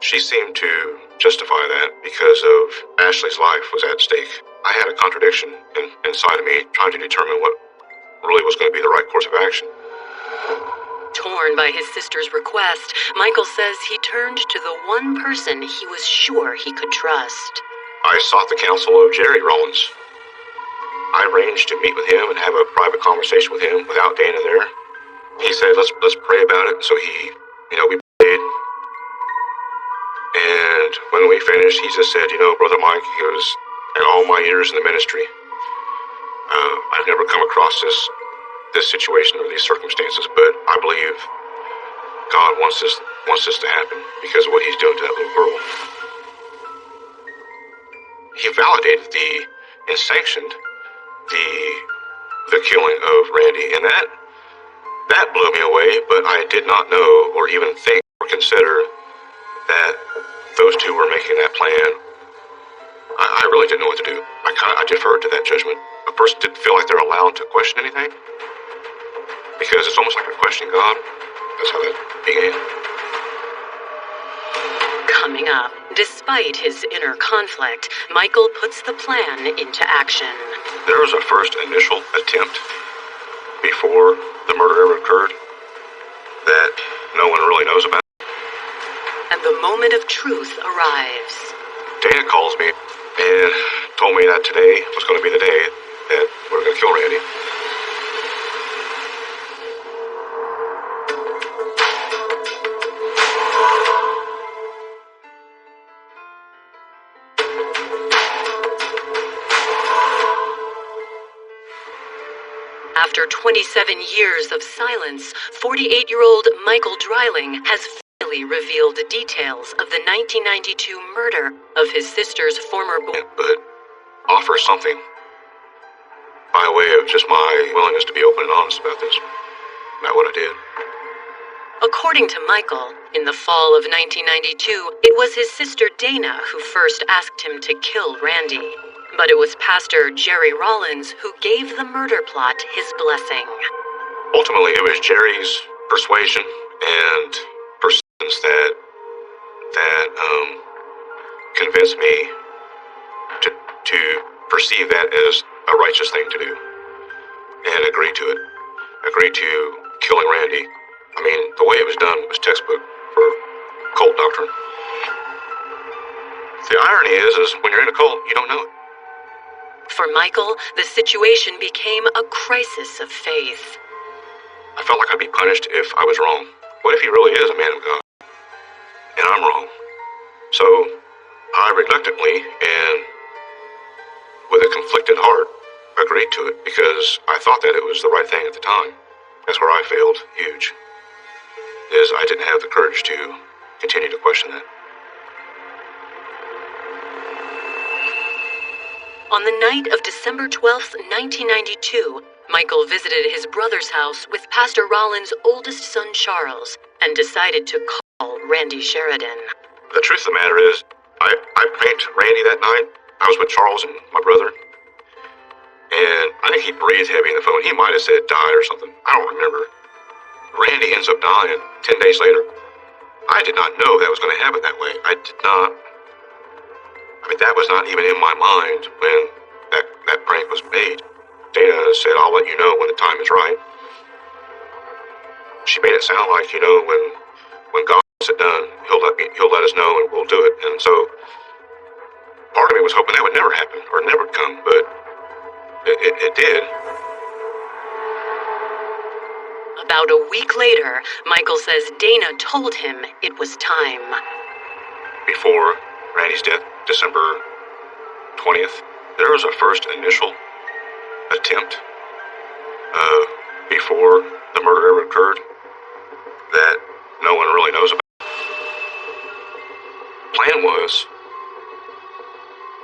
She seemed to justify that because of Ashley's life was at stake. I had a contradiction inside of me trying to determine what really was going to be the right course of action. Torn by his sister's request, Michael says he turned to the one person he was sure he could trust. I sought the counsel of Jerry Rollins. I arranged to meet with him and have a private conversation with him without Dana there. He said, let's pray about it. So we prayed. And when we finished, he just said, Brother Mike, he goes, in all my years in the ministry, I've never come across this situation or these circumstances, but I believe God wants this to happen because of what he's doing to that little girl. He validated and sanctioned the killing of Randy, and that blew me away, but I did not know or even think or consider that those two were making that plan. I really didn't know what to do. I deferred to that judgment. A person didn't feel like they're allowed to question anything, because it's almost like they're questioning God. That's how that began. Coming up, despite his inner conflict, Michael puts the plan into action. There was a first initial attempt before the murder ever occurred that no one really knows about. And the moment of truth arrives. Dana calls me and told me that today was going to be the day that we're going to kill Randy. After 27 years of silence, 48-year-old Michael Dreiling has finally revealed details of the 1992 murder of his sister's former boyfriend. But offer something by way of just my willingness to be open and honest about this. About what I did. According to Michael, in the fall of 1992, it was his sister Dana who first asked him to kill Randy. But it was Pastor Jerry Rollins who gave the murder plot his blessing. Ultimately, it was Jerry's persuasion and persistence that convince me to perceive that as a righteous thing to do and agree to it. Agree to killing Randy. I mean, the way it was done was textbook for cult doctrine. The irony is when you're in a cult, you don't know it. For Michael, the situation became a crisis of faith. I felt like I'd be punished if I was wrong. What if he really is a man of God? And I'm wrong. So I reluctantly and with a conflicted heart agreed to it because I thought that it was the right thing at the time. That's where I failed huge. Is I didn't have the courage to continue to question that. On the night of December 12th, 1992, Michael visited his brother's house with Pastor Rollins' oldest son, Charles, and decided to call Randy Sheridan. The truth of the matter is, I pranked Randy that night. I was with Charles and my brother. And I think he breathed heavy in the phone. He might have said died or something. I don't remember. Randy ends up dying 10 days later. I did not know that was going to happen that way. I did not. I mean, that was not even in my mind when that prank was made. Dana said, I'll let you know when the time is right. She made it sound like, when God is done, he'll let us know and we'll do it. And so part of me was hoping that would never happen or never come, but it did. About a week later, Michael says Dana told him it was time. Before Randy's death, December 20th, there was a first initial attempt before the murder ever occurred that no one really knows about. Plan was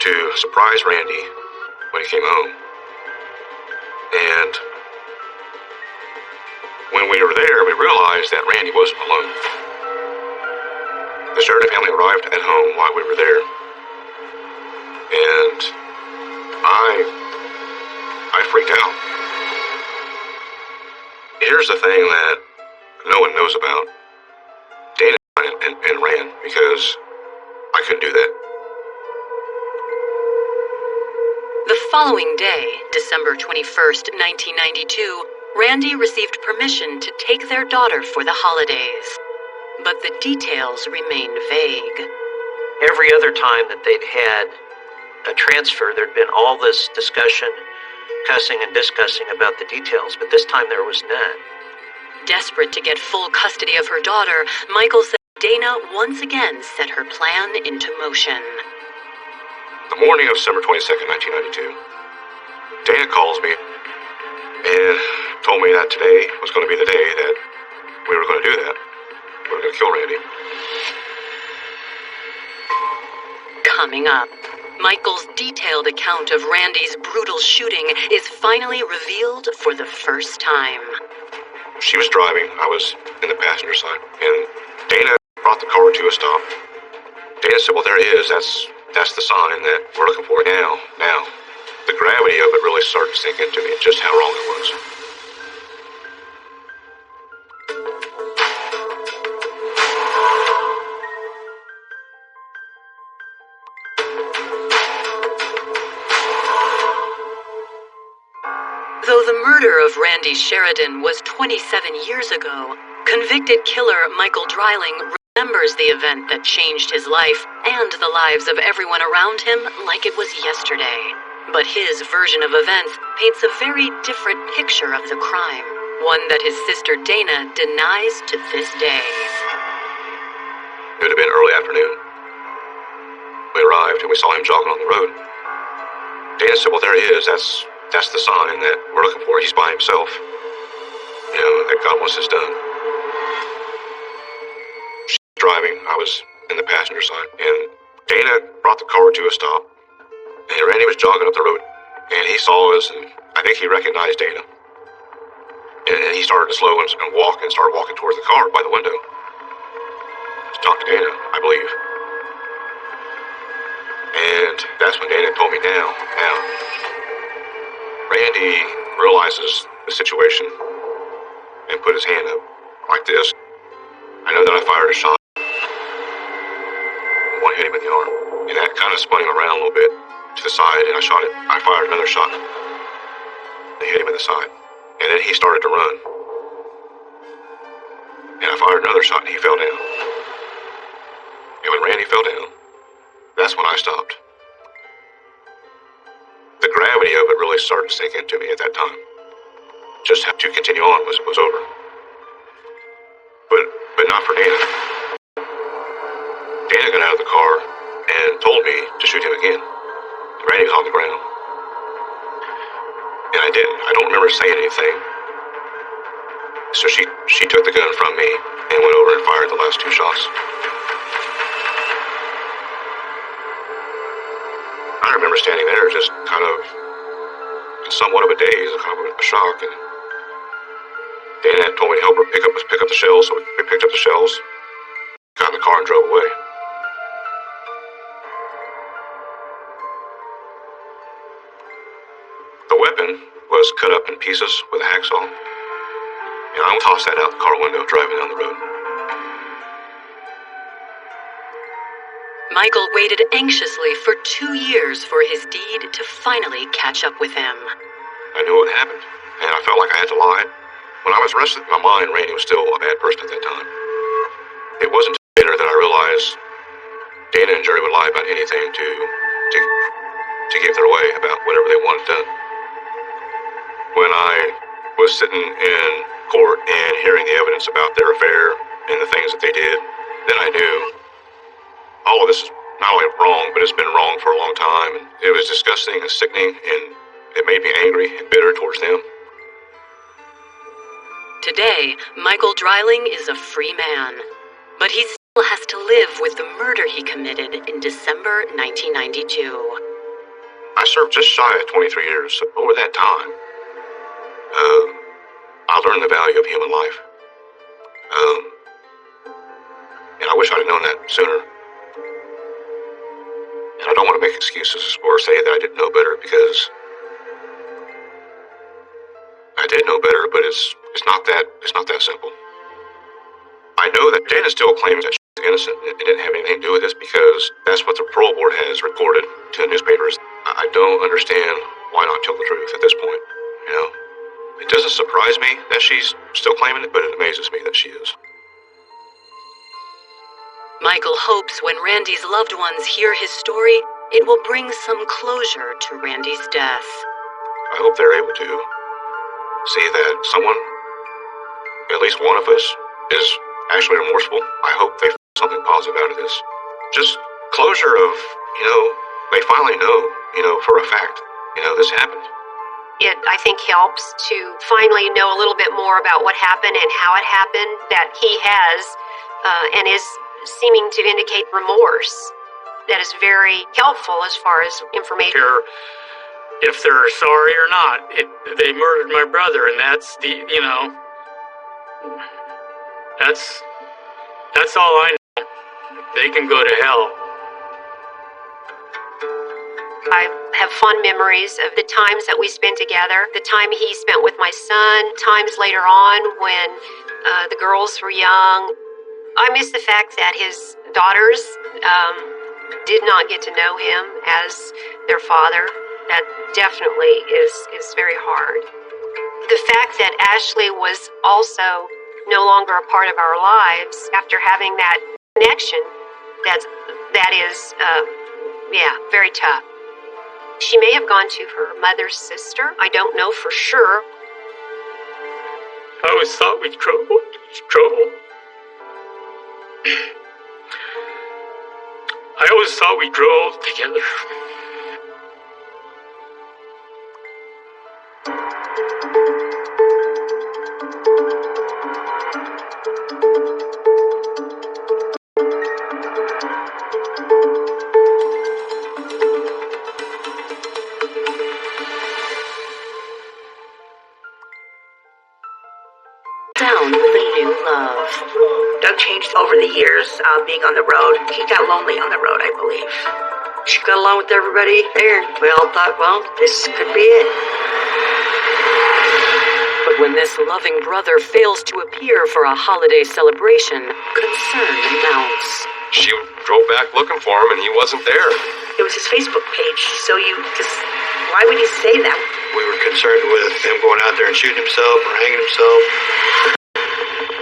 to surprise Randy when he came home. And when we were there, we realized that Randy wasn't alone. The Sheridan family arrived at home while we were there. And I freaked out. Here's the thing that no one knows about. Dana and ran because I couldn't do that. The following day, December 21st, 1992, Randy received permission to take their daughter for the holidays. But the details remained vague. Every other time that they'd had a transfer, there'd been all this discussion, cussing and discussing about the details, but this time there was none. Desperate to get full custody of her daughter, Michael said Dana once again set her plan into motion. The morning of December 22nd, 1992, Dana calls me and told me that today was going to be the day that we were going to do that. We were going to kill Randy. Coming up, Michael's detailed account of Randy's brutal shooting is finally revealed for the first time. She was driving. I was in the passenger side. And Dana brought the car to a stop. Dana said, well, there it is. That's the sign that we're looking for now. Now, the gravity of it really started to sink into me, just how wrong it was. Though the murder of Randy Sheridan was 27 years ago, convicted killer Michael Dreiling remembers the event that changed his life and the lives of everyone around him like it was yesterday. But his version of events paints a very different picture of the crime, one that his sister Dana denies to this day. It would have been early afternoon. We arrived and we saw him jogging on the road. Dana said, well, there he is. That's the sign that we're looking for. He's by himself. That God wants this done. She was driving. I was in the passenger side. And Dana brought the car to a stop. And Randy was jogging up the road. And he saw us, and I think he recognized Dana. And he started to slow and walk and started walking towards the car by the window. To talk to Dana, I believe. And that's when Dana told me now. Randy realizes the situation and put his hand up like this. I know that I fired a shot. One hit him in the arm. And that kind kind of spun him around a little bit to the side, and I fired another shot. They hit him in the side. And then he started to run. And I fired another shot, and he fell down. And when Randy fell down, that's when I stopped. The gravity of it really started to sink into me at that time. Just have to continue on was over. But not for Dana. Dana got out of the car and told me to shoot him again. Randy was on the ground. And I didn't. I don't remember saying anything. So she took the gun from me and went over and fired the last two shots. I remember standing there just kind of in somewhat of a daze, kind of a shock. And Dana had told me to help her pick up the shells, so we picked up the shells, got in the car and drove away. The weapon was cut up in pieces with a hacksaw, and I tossed that out the car window driving down the road. Michael waited anxiously for 2 years for his deed to finally catch up with him. I knew what happened, and I felt like I had to lie. When I was arrested, in my mind, Randy was still a bad person at that time. It wasn't later that I realized Dana and Jerry would lie about anything to get their way about whatever they wanted done. When I was sitting in court and hearing the evidence about their affair and the things that they did, then I knew all of this is not only wrong, but it's been wrong for a long time. And it was disgusting and sickening, and it made me angry and bitter towards them. Today, Michael Dreiling is a free man, but he still has to live with the murder he committed in December 1992. I served just shy of 23 years. So over that time, I learned the value of human life. And I wish I'd have known that sooner. And I don't want to make excuses or say that I didn't know better, because I did know better, but it's not that simple. I know that Dana still claims that she's innocent and it didn't have anything to do with this, because that's what the parole board has reported to the newspapers. I don't understand why not tell the truth at this point, you know? It doesn't surprise me that she's still claiming it, but it amazes me that she is. Michael hopes when Randy's loved ones hear his story, it will bring some closure to Randy's death. I hope they're able to see that someone, at least one of us, is actually remorseful. I hope they find something positive out of this. Just closure of, they finally know, for a fact, this happened. It, I think, helps to finally know a little bit more about what happened and how it happened, that he has and is seeming to indicate remorse. That is very helpful as far as information. Care if they're sorry or not. They murdered my brother, and that's that's all I know. They can go to hell. I have fond memories of the times that we spent together, the time he spent with my son, times later on when the girls were young. I miss the fact that his daughters did not get to know him as their father. That definitely is very hard. The fact that Ashley was also no longer a part of our lives after having that connection, that is very tough. She may have gone to her mother's sister. I don't know for sure. I always thought we'd trouble. I always thought we'd grow old together. Down with a new love. Doug changed over the years, being on the road. He got lonely on the road, I believe. She got along with everybody there. We all thought, well, this could be it. But when this loving brother fails to appear for a holiday celebration, concern mounts. She drove back looking for him, and he wasn't there. It was his Facebook page. So why would he say that? We were concerned with him going out there and shooting himself or hanging himself.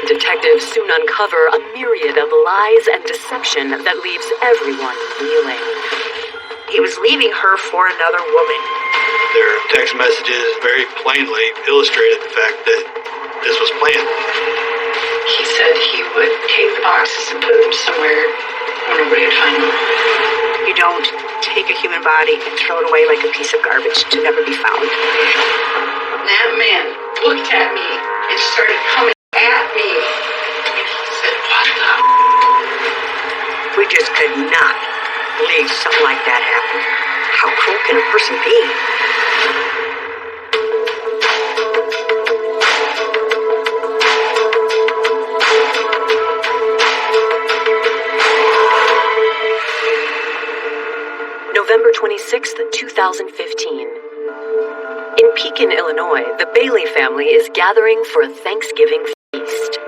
Detectives soon uncover a myriad of lies and deception that leaves everyone reeling. He was leaving her for another woman. Their text messages very plainly illustrated the fact that this was planned. He said he would take the boxes and put them somewhere where nobody would find them. You don't take a human body and throw it away like a piece of garbage to never be found. That man looked at me and started coming at me. And he said, what the? We just could not believe something like that happened. How cruel can a person be? November 26th, 2015. In Pekin, Illinois, the Bailey family is gathering for a Thanksgiving feast.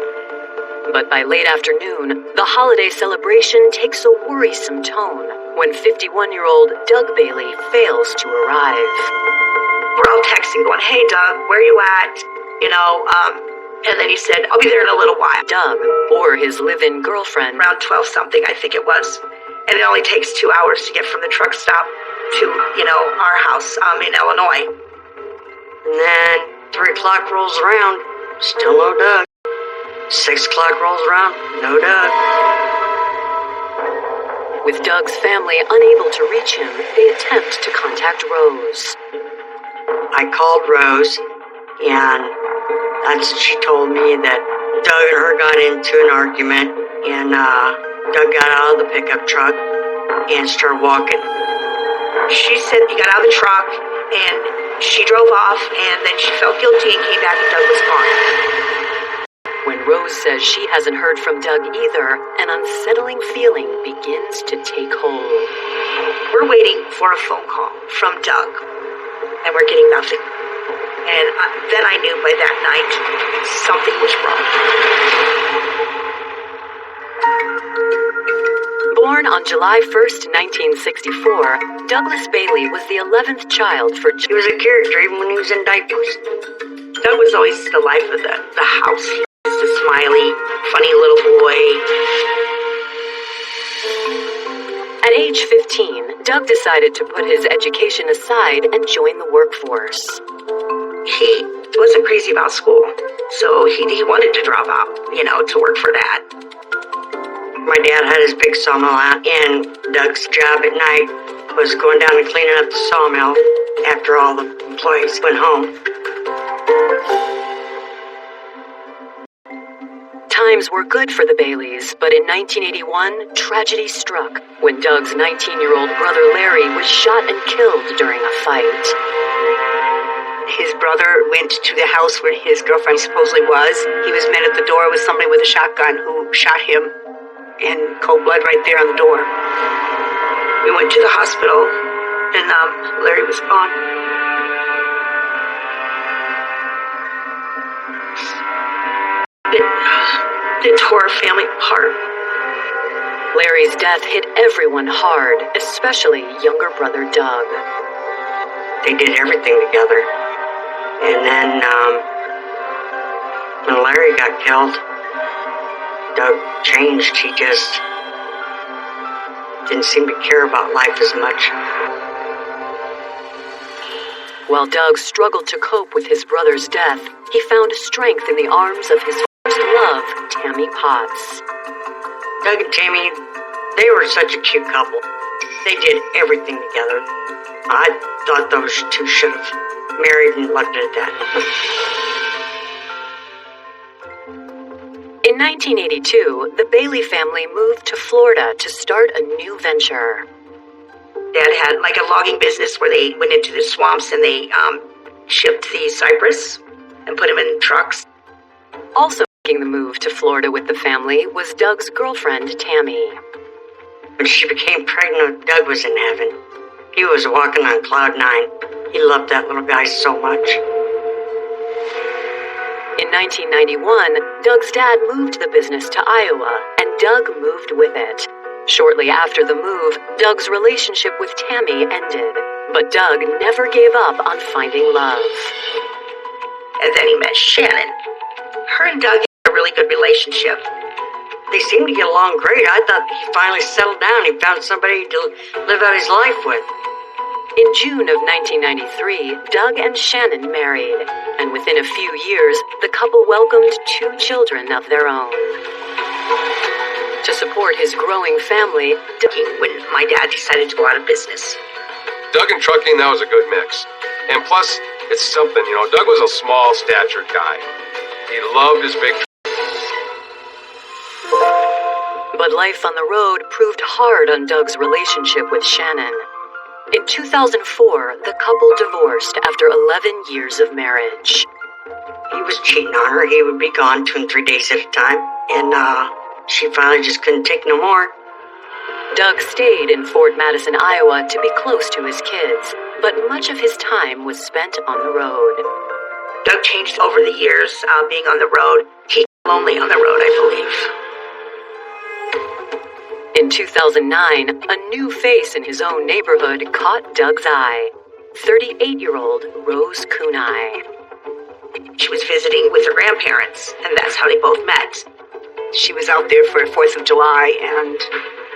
But by late afternoon, the holiday celebration takes a worrisome tone when 51-year-old Doug Bailey fails to arrive. We're all texting going, hey, Doug, where you at? And then he said, I'll be there in a little while. Doug, or his live-in girlfriend, Around 12-something, I think it was. And it only takes 2 hours to get from the truck stop to, our house in Illinois. And then 3 o'clock rolls around, still no Doug. 6 o'clock rolls around, no Doug. With Doug's family unable to reach him, they attempt to contact Rose. I called Rose, and that's what she told me, that Doug and her got into an argument, and Doug got out of the pickup truck and started walking. She said he got out of the truck, and she drove off, and then she felt guilty and came back, and Doug was gone. When Rose says she hasn't heard from Doug either, an unsettling feeling begins to take hold. We're waiting for a phone call from Doug, and we're getting nothing. And then I knew by that night something was wrong. Born on July 1st, 1964, Douglas Bailey was the 11th child for He was a character even when he was in diapers. Doug was always the life of the house. He was a smiley, funny little boy. At age 15, Doug decided to put his education aside and join the workforce. He wasn't crazy about school, so he wanted to drop out, to work for Dad. My dad had his big sawmill out, and Doug's job at night was going down and cleaning up the sawmill after all the employees went home. Times were good for the Baileys, but in 1981, tragedy struck when Doug's 19-year-old brother Larry was shot and killed during a fight. His brother went to the house where his girlfriend supposedly was. He was met at the door with somebody with a shotgun who shot him in cold blood right there on the door. We went to the hospital, and Larry was gone. It tore our family apart. Larry's death hit everyone hard, especially younger brother Doug. They did everything together. And then, when Larry got killed, Doug changed. He just didn't seem to care about life as much. While Doug struggled to cope with his brother's death, he found strength in the arms of his first love, Tammy Potts. Doug and Tammy, they were such a cute couple. They did everything together. I thought those two should have married and left it at that. In 1982, the Bailey family moved to Florida to start a new venture. Dad had like a logging business where they went into the swamps and they shipped the cypress and put them in trucks. Also making the move to Florida with the family was Doug's girlfriend, Tammy. When she became pregnant, Doug was in heaven. He was walking on cloud 9. He loved that little guy so much. In 1991, Doug's dad moved the business to Iowa, and Doug moved with it. Shortly after the move, Doug's relationship with Tammy ended, but Doug never gave up on finding love. And then he met Shannon. Her and Doug had a really good relationship. They seemed to get along great. I thought he finally settled down. He found somebody to live out his life with. In June of 1993, Doug and Shannon married, and within a few years, the couple welcomed 2 children of their own. To support his growing family, When my dad decided to go out of business. Doug and trucking, that was a good mix. And plus, it's something, Doug was a small-statured guy. He loved his big. But life on the road proved hard on Doug's relationship with Shannon. In 2004, the couple divorced after 11 years of marriage. He was cheating on her. He would be gone 2 and 3 days at a time. And she finally just couldn't take no more. Doug stayed in Fort Madison, Iowa to be close to his kids, but much of his time was spent on the road. Doug changed over the years, being on the road. He was lonely on the road, I believe. In 2009, a new face in his own neighborhood caught Doug's eye. 38-year-old Rose Kunai. She was visiting with her grandparents, and that's how they both met. She was out there for 4th of July, and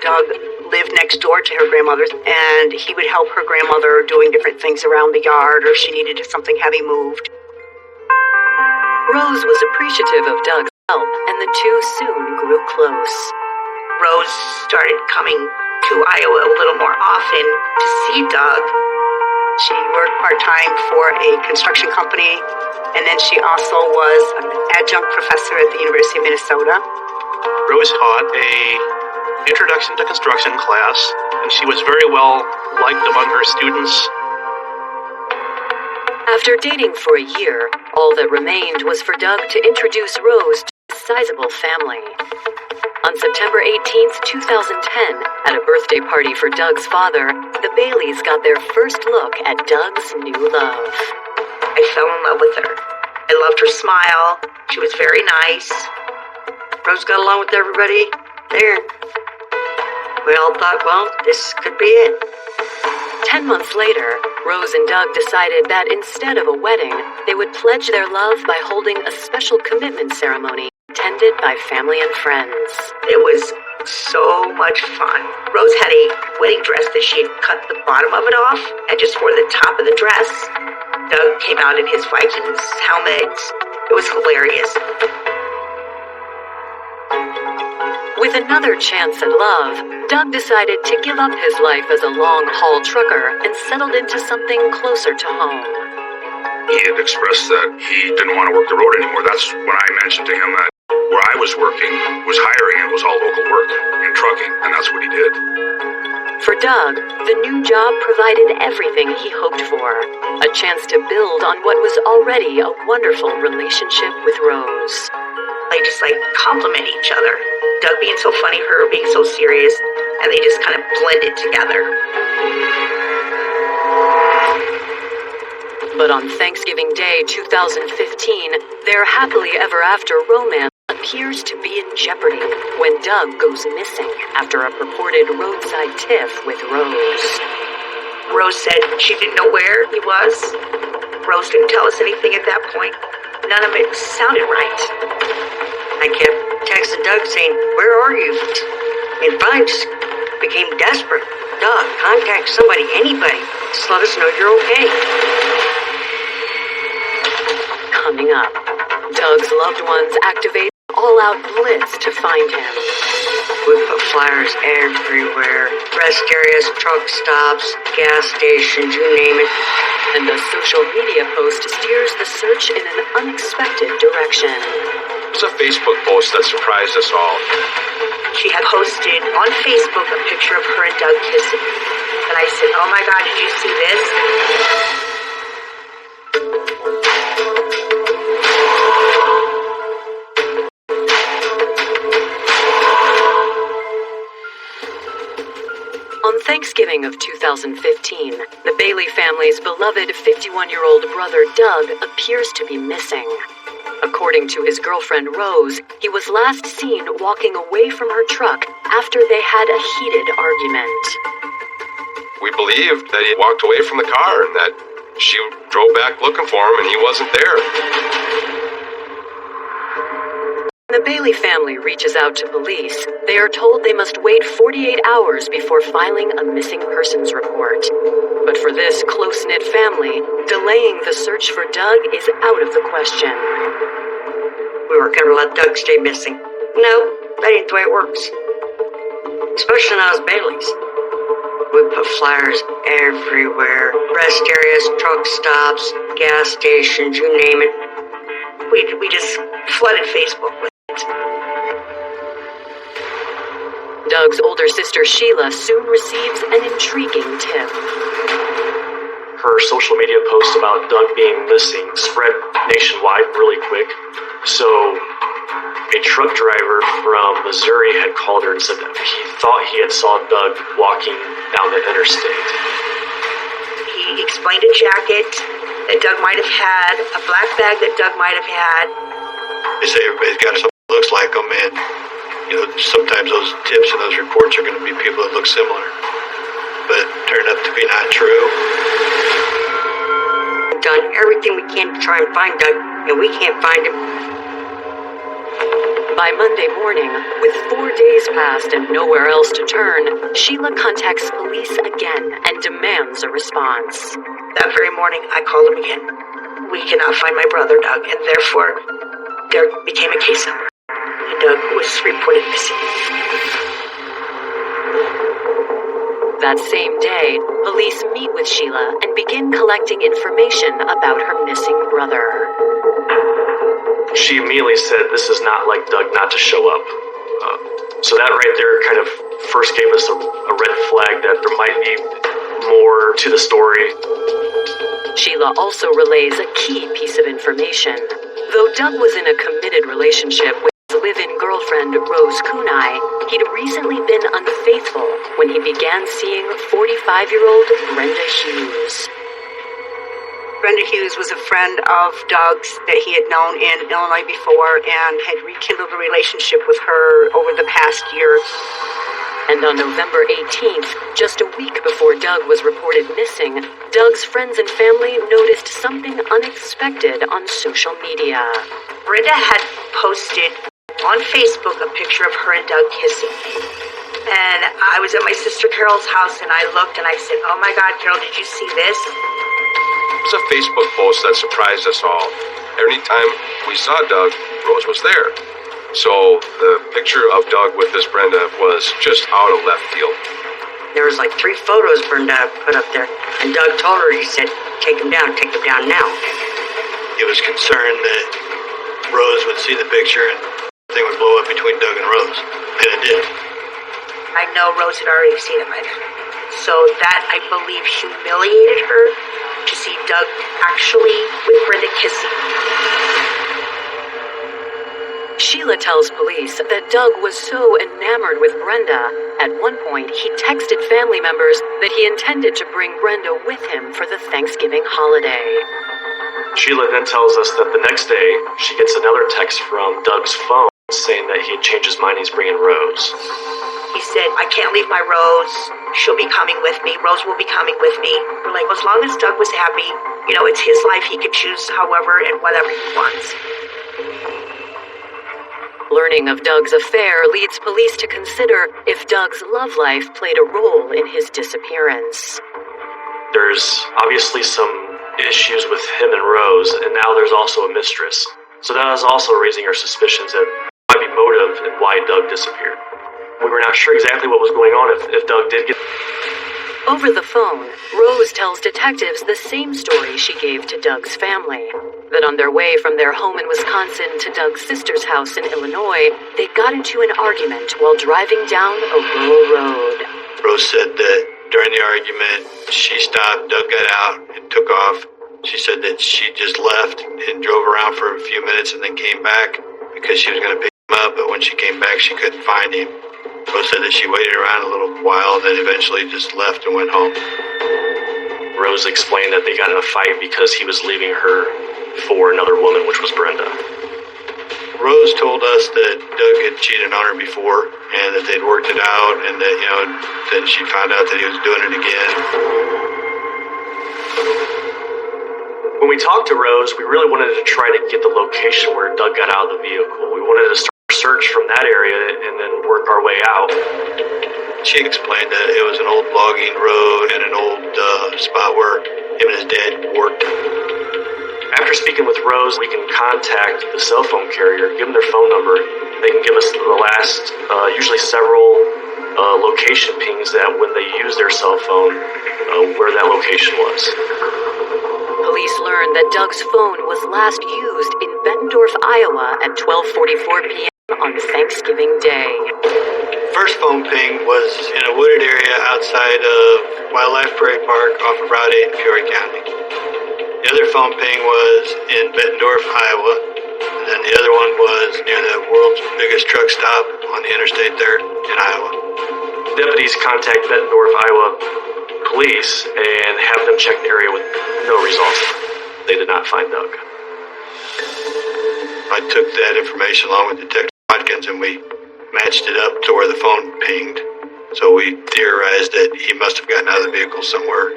Doug lived next door to her grandmother's, and he would help her grandmother doing different things around the yard, or if she needed something heavy moved. Rose was appreciative of Doug's help, and the two soon grew close. Rose started coming to Iowa a little more often to see Doug. She worked part-time for a construction company, and then she also was an adjunct professor at the University of Minnesota. Rose taught a introduction to construction class, and she was very well liked among her students. After dating for a year, all that remained was for Doug to introduce Rose to a sizable family. On September 18th, 2010, at a birthday party for Doug's father, the Baileys got their first look at Doug's new love. I fell in love with her. I loved her smile. She was very nice. Rose got along with everybody there. We all thought, well, this could be it. 10 months later, Rose and Doug decided that instead of a wedding, they would pledge their love by holding a special commitment ceremony attended by family and friends. It was so much fun. Rose had a wedding dress that she had cut the bottom of it off and just wore the top of the dress. Doug came out in his Vikings helmet. It was hilarious. With another chance at love, Doug decided to give up his life as a long-haul trucker and settled into something closer to home. He had expressed that he didn't want to work the road anymore. That's when I mentioned to him that where I was working was hiring and it was all local work in trucking, and that's what he did. For Doug, the new job provided everything he hoped for, a chance to build on what was already a wonderful relationship with Rose. They just compliment each other. Doug being so funny, her being so serious, and they just kind of blended together. But on Thanksgiving Day 2015, their happily ever after romance appears to be in jeopardy when Doug goes missing after a purported roadside tiff with Rose. Rose said she didn't know where he was. Rose didn't tell us anything at that point. None of it sounded right. I kept texting Doug saying, "Where are you?" And finally just became desperate. Doug, contact somebody, anybody. Just let us know you're okay. Coming up, Doug's loved ones activate all-out blitz to find him. We put flyers everywhere. Rest areas, truck stops, gas stations, you name it. And a social media post steers the search in an unexpected direction. It was a Facebook post that surprised us all. She had posted on Facebook a picture of her and Doug kissing. And I said, "Oh my God, did you see this?" On Thanksgiving of 2015, the Bailey family's beloved 51-year-old brother Doug appears to be missing. According to his girlfriend Rose, he was last seen walking away from her truck after they had a heated argument. We believed that he walked away from the car and that she drove back looking for him and he wasn't there. When the Bailey family reaches out to police, they are told they must wait 48 hours before filing a missing persons report. But for this close-knit family, delaying the search for Doug is out of the question. We weren't going to let Doug stay missing. No, that ain't the way it works. Especially not as Bailey's. We put flyers everywhere. Rest areas, truck stops, gas stations, you name it. We just flooded Facebook with it. Doug's older sister Sheila soon receives an intriguing tip. Her social media post about Doug being missing spread nationwide really quick. So a truck driver from Missouri had called her and said that he thought he had saw Doug walking down the interstate. He explained a jacket that Doug might have had, a black bag that Doug might have had. They say everybody's got something that looks like them, and sometimes those tips and those reports are going to be people that look similar, but turned up to be not true. We've done everything we can to try and find Doug, and we can't find him. By Monday morning, with 4 days past and nowhere else to turn, Sheila contacts police again and demands a response. That very morning, I called him again. We cannot find my brother, Doug, and therefore, there became a case number. And Doug was reported missing. That same day, police meet with Sheila and begin collecting information about her missing brother. She immediately said, "This is not like Doug not to show up." So that right there kind of first gave us a red flag that there might be more to the story. Sheila also relays a key piece of information. Though Doug was in a committed relationship with his live-in girlfriend Rose Kunai, he'd recently been unfaithful when he began seeing 45-year-old Brenda Hughes. Brenda Hughes was a friend of Doug's that he had known in Illinois before and had rekindled a relationship with her over the past year. And on November 18th, just a week before Doug was reported missing, Doug's friends and family noticed something unexpected on social media. Brenda had posted on Facebook a picture of her and Doug kissing. And I was at my sister Carol's house and I looked and I said, "Oh my God, Carol, did you see this?" It was a Facebook post that surprised us all. Anytime we saw Doug, Rose was there. So the picture of Doug with this Brenda was just out of left field. There was like 3 photos Brenda put up there, and Doug told her, he said, take them down now. He was concerned that Rose would see the picture and the thing would blow up between Doug and Rose, and it did. I know Rose had already seen it by then. So that, I believe, humiliated her to see Doug actually with Brenda kissing. Sheila tells police that Doug was so enamored with Brenda, at one point he texted family members that he intended to bring Brenda with him for the Thanksgiving holiday. Sheila then tells us that the next day, she gets another text from Doug's phone saying that he had changed his mind, he's bringing Rose. He said, "I can't leave my Rose. She'll be coming with me. Rose will be coming with me." We're like, as long as Doug was happy, it's his life. He could choose however and whatever he wants. Learning of Doug's affair leads police to consider if Doug's love life played a role in his disappearance. There's obviously some issues with him and Rose, and now there's also a mistress. So that is also raising our suspicions that there might be motive in why Doug disappeared. We were not sure exactly what was going on if Doug did get... Over the phone, Rose tells detectives the same story she gave to Doug's family. That on their way from their home in Wisconsin to Doug's sister's house in Illinois, they got into an argument while driving down a rural road. Rose said that during the argument, she stopped, Doug got out and took off. She said that she just left and drove around for a few minutes and then came back because she was going to pick him up, but when she came back, she couldn't find him. Rose said that she waited around a little while and then eventually just left and went home. Rose explained that they got in a fight because he was leaving her for another woman, which was Brenda. Rose told us that Doug had cheated on her before and that they'd worked it out, and that, then she found out that he was doing it again. When we talked to Rose, we really wanted to try to get the location where Doug got out of the vehicle. We wanted to start a search from that area and then work our way out. She explained that it was an old logging road and an old spot where him and his dad worked. After speaking with Rose, we can contact the cell phone carrier, give them their phone number. They can give us the last, usually several location pings that when they use their cell phone, where that location was. Police learned that Doug's phone was last used in Bettendorf, Iowa at 12:44 p.m. on Thanksgiving Day. First phone ping was in a wooded area outside of Wildlife Prairie Park off of Route 8 in Peoria County. The other phone ping was in Bettendorf, Iowa, and then the other one was near the world's biggest truck stop on the interstate there in Iowa. Deputies contact Bettendorf, Iowa police and have them check the area with no results. They did not find Doug. I took that information along with Detective Watkins and we matched it up to where the phone pinged. So we theorized that he must have gotten out of the vehicle somewhere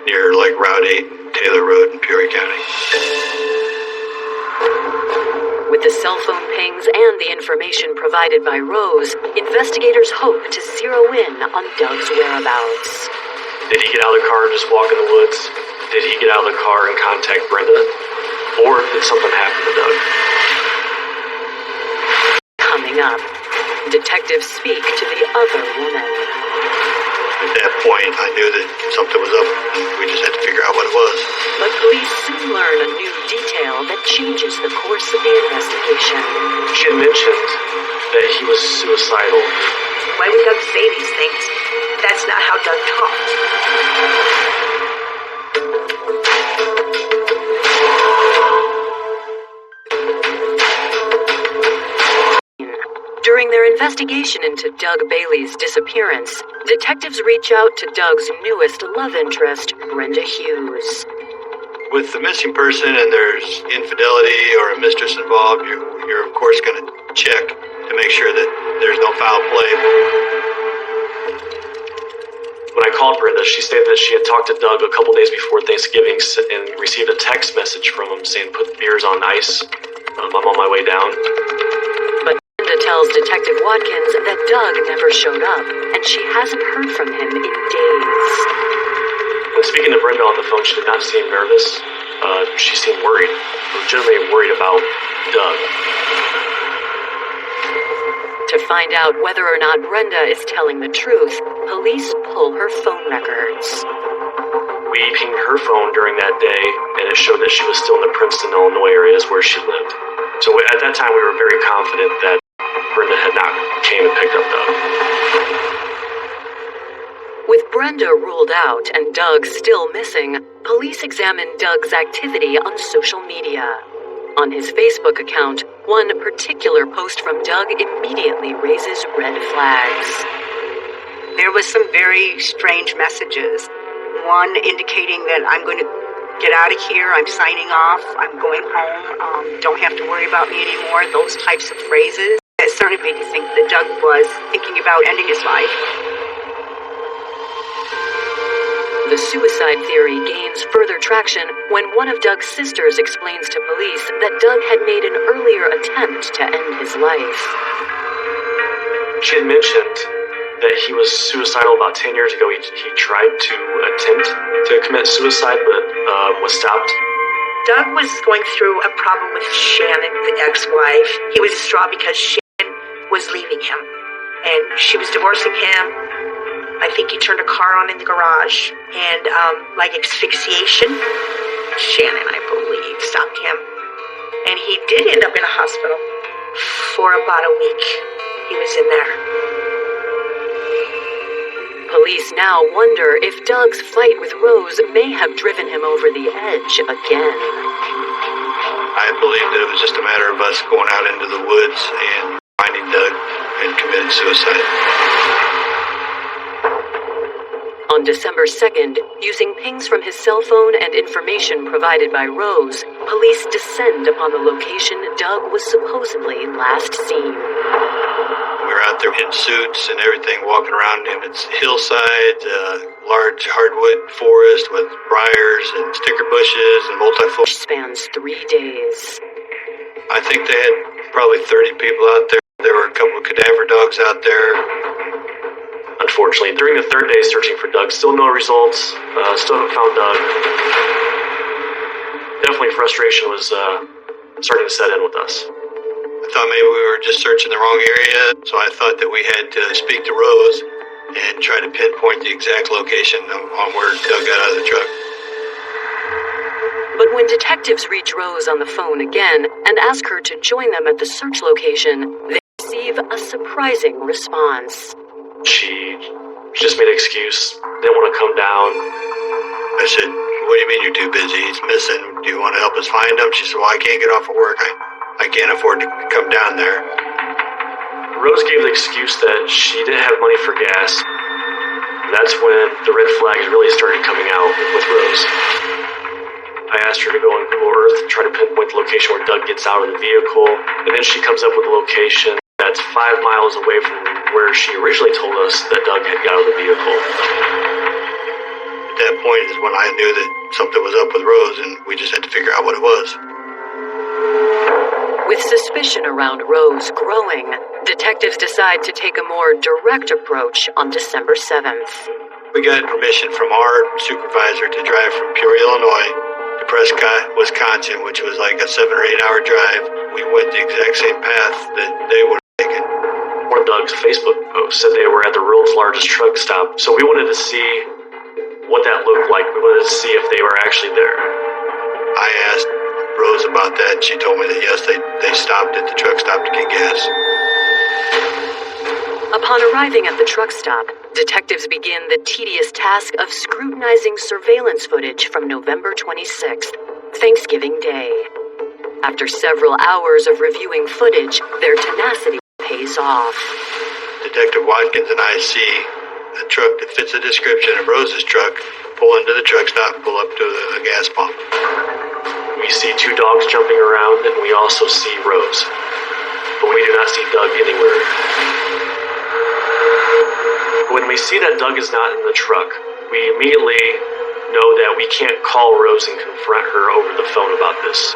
near like Route 8, Taylor Road in Peoria County. With the cell phone pings and the information provided by Rose, investigators hope to zero in on Doug's whereabouts. Did he get out of the car and just walk in the woods? Did he get out of the car and contact Brenda? Or did something happen to Doug? Coming up, detectives speak to the other woman. At that point, I knew that something was up. We just had to figure out what it was. But police soon learn a new detail that changes the course of the investigation. She had mentioned that he was suicidal. Why would Doug say these things? That's not how Doug talks. During their investigation into Doug Bailey's disappearance, detectives reach out to Doug's newest love interest, Brenda Hughes. With the missing person and there's infidelity or a mistress involved, you're of course going to check to make sure that there's no foul play. When I called Brenda, she stated that she had talked to Doug a couple days before Thanksgiving and received a text message from him saying, "Put the beers on ice. I'm on my way down." But Brenda tells Detective Watkins that Doug never showed up, and she hasn't heard from him in days. When speaking to Brenda on the phone, she did not seem nervous. She seemed worried, legitimately worried about Doug. To find out whether or not Brenda is telling the truth, police pull her phone records. We pinged her phone during that day, and it showed that she was still in the Princeton, Illinois areas where she lived. So at that time, we were very confident that Brenda had not came and picked up Doug. With Brenda ruled out and Doug still missing, police examined Doug's activity on social media. On his Facebook account, one particular post from Doug immediately raises red flags. There was some very strange messages. One indicating that I'm going to get out of here, I'm signing off, I'm going home, don't have to worry about me anymore, those types of phrases. It certainly made me think that Doug was thinking about ending his life. The suicide theory gains further traction when one of Doug's sisters explains to police that Doug had made an earlier attempt to end his life. She had mentioned that he was suicidal about 10 years ago. He tried to attempt to commit suicide, but was stopped. Doug was going through a problem with Shannon, the ex-wife. He was distraught because Shannon was leaving him, and she was divorcing him. I think he turned a car on in the garage, and like asphyxiation, Shannon, I believe, stopped him. And he did end up in a hospital for about a week. He was in there. Police now wonder if Doug's fight with Rose may have driven him over the edge again. I believe that it was just a matter of us going out into the woods and finding Doug and committing suicide. On December 2nd, using pings from his cell phone and information provided by Rose, police descend upon the location Doug was supposedly last seen. We were out there in suits and everything, walking around in its hillside, large hardwood forest with briars and sticker bushes and Which spans 3 days. I think they had probably 30 people out there. There were a couple of cadaver dogs out there. Unfortunately, during the third day searching for Doug, still no results. Still haven't found Doug. Definitely frustration was starting to set in with us. I thought maybe we were just searching the wrong area, so I thought that we had to speak to Rose and try to pinpoint the exact location on where Doug got out of the truck. But when detectives reach Rose on the phone again and ask her to join them at the search location, they receive a surprising response. She just made an excuse, didn't want to come down. I said, "What do you mean you're too busy? He's missing. Do you want to help us find him?" She said, "Well, I can't get off of work. I can't afford to come down there." Rose gave the excuse that she didn't have money for gas. That's when the red flags really started coming out with Rose. I asked her to go on Google Earth to try to pinpoint the location where Doug gets out of the vehicle, and then she comes up with a location that's 5 miles away from where she originally told us that Doug had got out of the vehicle. At that point is when I knew that something was up with Rose, and we just had to figure out what it was. With suspicion around Rose growing, detectives decide to take a more direct approach on December 7th. We got permission from our supervisor to drive from Peoria, Illinois to Prescott, Wisconsin, which was like a 7 or 8 hour drive. We went the exact same path that they would have taken. One of Doug's Facebook posts said they were at the world's largest truck stop, so we wanted to see what that looked like. We wanted to see if they were actually there. I asked Rose about that, and she told me that yes, they stopped at the truck stop to get gas. Upon arriving at the truck stop, detectives begin the tedious task of scrutinizing surveillance footage from November 26th, Thanksgiving Day. After several hours of reviewing footage, their tenacity pays off. Detective Watkins and I see a truck that fits the description of Rose's truck pull into the truck stop, pull up to a gas pump. We see 2 dogs jumping around, and we also see Rose. But we do not see Doug anywhere. When we see that Doug is not in the truck, we immediately know that we can't call Rose and confront her over the phone about this.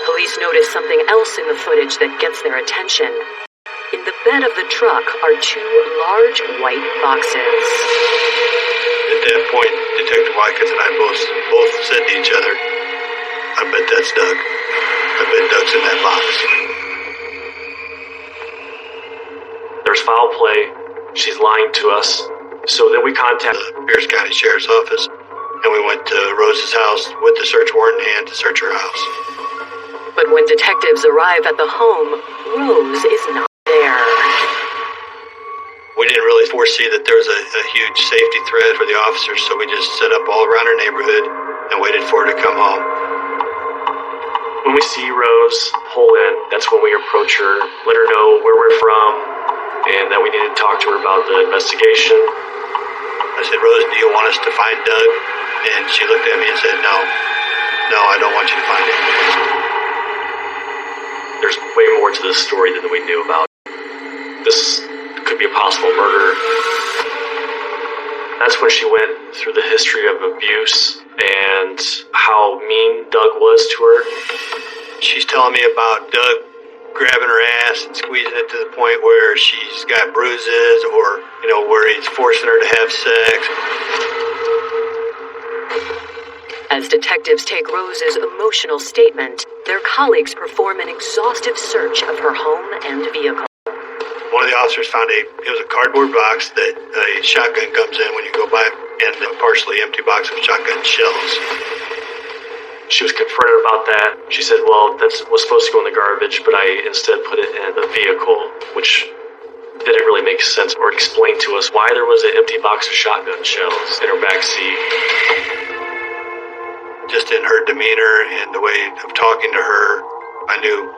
Police notice something else in the footage that gets their attention. In the bed of the truck are 2 large white boxes. At that point, Detective Watkins and I both said to each other, "I bet that's Doug. I bet Doug's in that box." There's foul play. She's lying to us. So then we contact the Pierce County Sheriff's Office, and we went to Rose's house with the search warrant in hand to search her house. But when detectives arrive at the home, Rose is not there. We didn't really foresee that there was a huge safety threat for the officers, so we just set up all around our neighborhood and waited for her to come home. When we see Rose pull in, that's when we approach her, let her know where we're from, and that we need to talk to her about the investigation. I said, "Rose, do you want us to find Doug?" And she looked at me and said, No, I don't want you to find him." There's way more to this story than we knew about. This could be a possible murder. That's when she went through the history of abuse and how mean Doug was to her. She's telling me about Doug grabbing her ass and squeezing it to the point where she's got bruises, or, where he's forcing her to have sex. As detectives take Rose's emotional statement, their colleagues perform an exhaustive search of her home and vehicle. One of the officers found it was a cardboard box that a shotgun comes in when you go by, and a partially empty box of shotgun shells. She was confronted about that. She said, well, that was supposed to go in the garbage, but I instead put it in the vehicle, which didn't really make sense or explain to us why there was an empty box of shotgun shells in her backseat. Just in her demeanor and the way of talking to her, I knew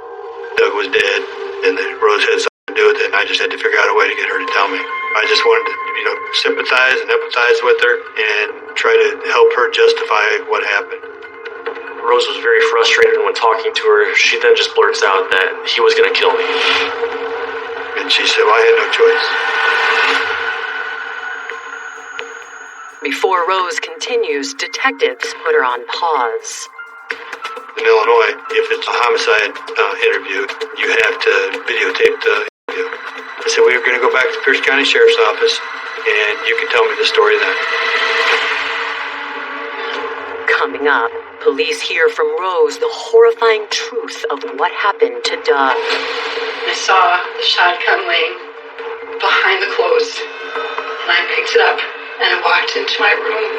Doug was dead and that Rose had something to do with it, and I just had to figure out a way to get her to tell me. I just wanted to, sympathize and empathize with her and try to help her justify what happened. Rose was very frustrated when talking to her. She then just blurts out that he was going to kill me. And she said, well, I had no choice. Before Rose continues, detectives put her on pause. In Illinois, if it's a homicide interview, you have to videotape the interview. I said, we're going to go back to Pierce County Sheriff's Office, and you can tell me the story then. Coming up, police hear from Rose the horrifying truth of what happened to Doug. I saw the shotgun laying behind the clothes, and I picked it up, and I walked into my room,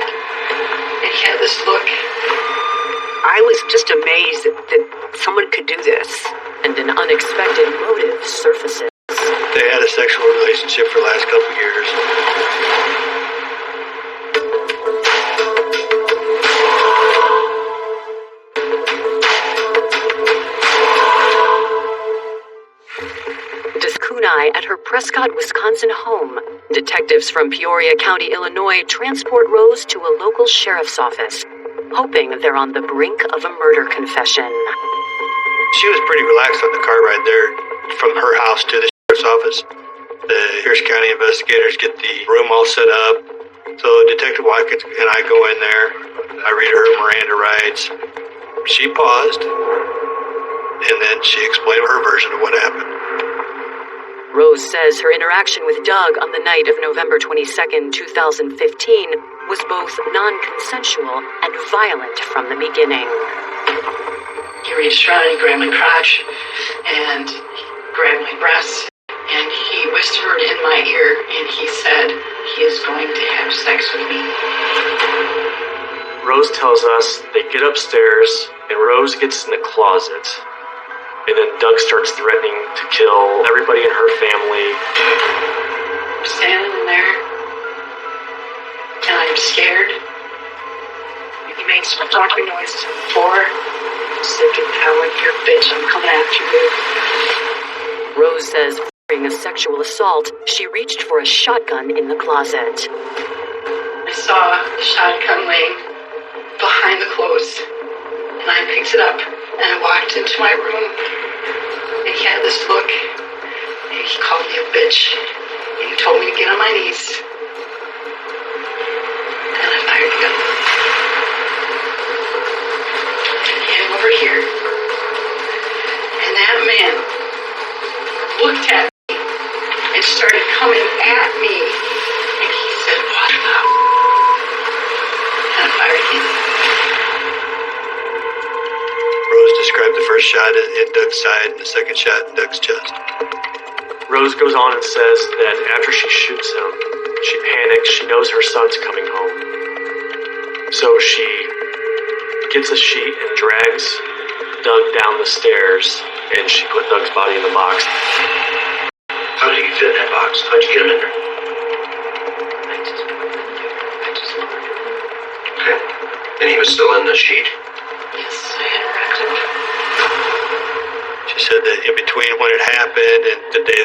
and he had this look. I was just amazed that someone could do this. And an unexpected motive surfaces. They had a sexual relationship for the last couple years. Kunai at her Prescott, Wisconsin home. Detectives from Peoria County, Illinois transport Rose to a local sheriff's office, hoping they're on the brink of a murder confession. She was pretty relaxed on the car ride there from her house to the sheriff's office. The Pierce County investigators get the room all set up. So Detective Watkins and I go in there. I read her Miranda rights. She paused, and then she explained her version of what happened. Rose says her interaction with Doug on the night of November 22nd, 2015 was both non-consensual and violent from the beginning. He reached around and he grabbed my crotch and he grabbed my breasts and he whispered in my ear and he said he is going to have sex with me. Rose tells us they get upstairs and Rose gets in the closet. And then Doug starts threatening to kill everybody in her family. I'm standing in there, and I'm scared. He made some talking noises on the floor. Sick and powered, you're a bitch, I'm coming after you. Rose says during a sexual assault, she reached for a shotgun in the closet. I saw the shotgun laying behind the clothes, and I picked it up. And I walked into my room, and he had this look, and he called me a bitch, and he told me to get on my knees, and I fired the gun. He came over here, and that man looked at me, and started coming at me, and he said, what the? And I fired him. Rose described the first shot in Doug's side and the second shot in Doug's chest. Rose goes on and says that after she shoots him, she panics. She knows her son's coming home. So she gets a sheet and drags Doug down the stairs, and she put Doug's body in the box. How did you fit in that box? How'd you get him in there? I just Okay. And he was still in the sheet? Yes, I interacted. She said that in between when it happened and the day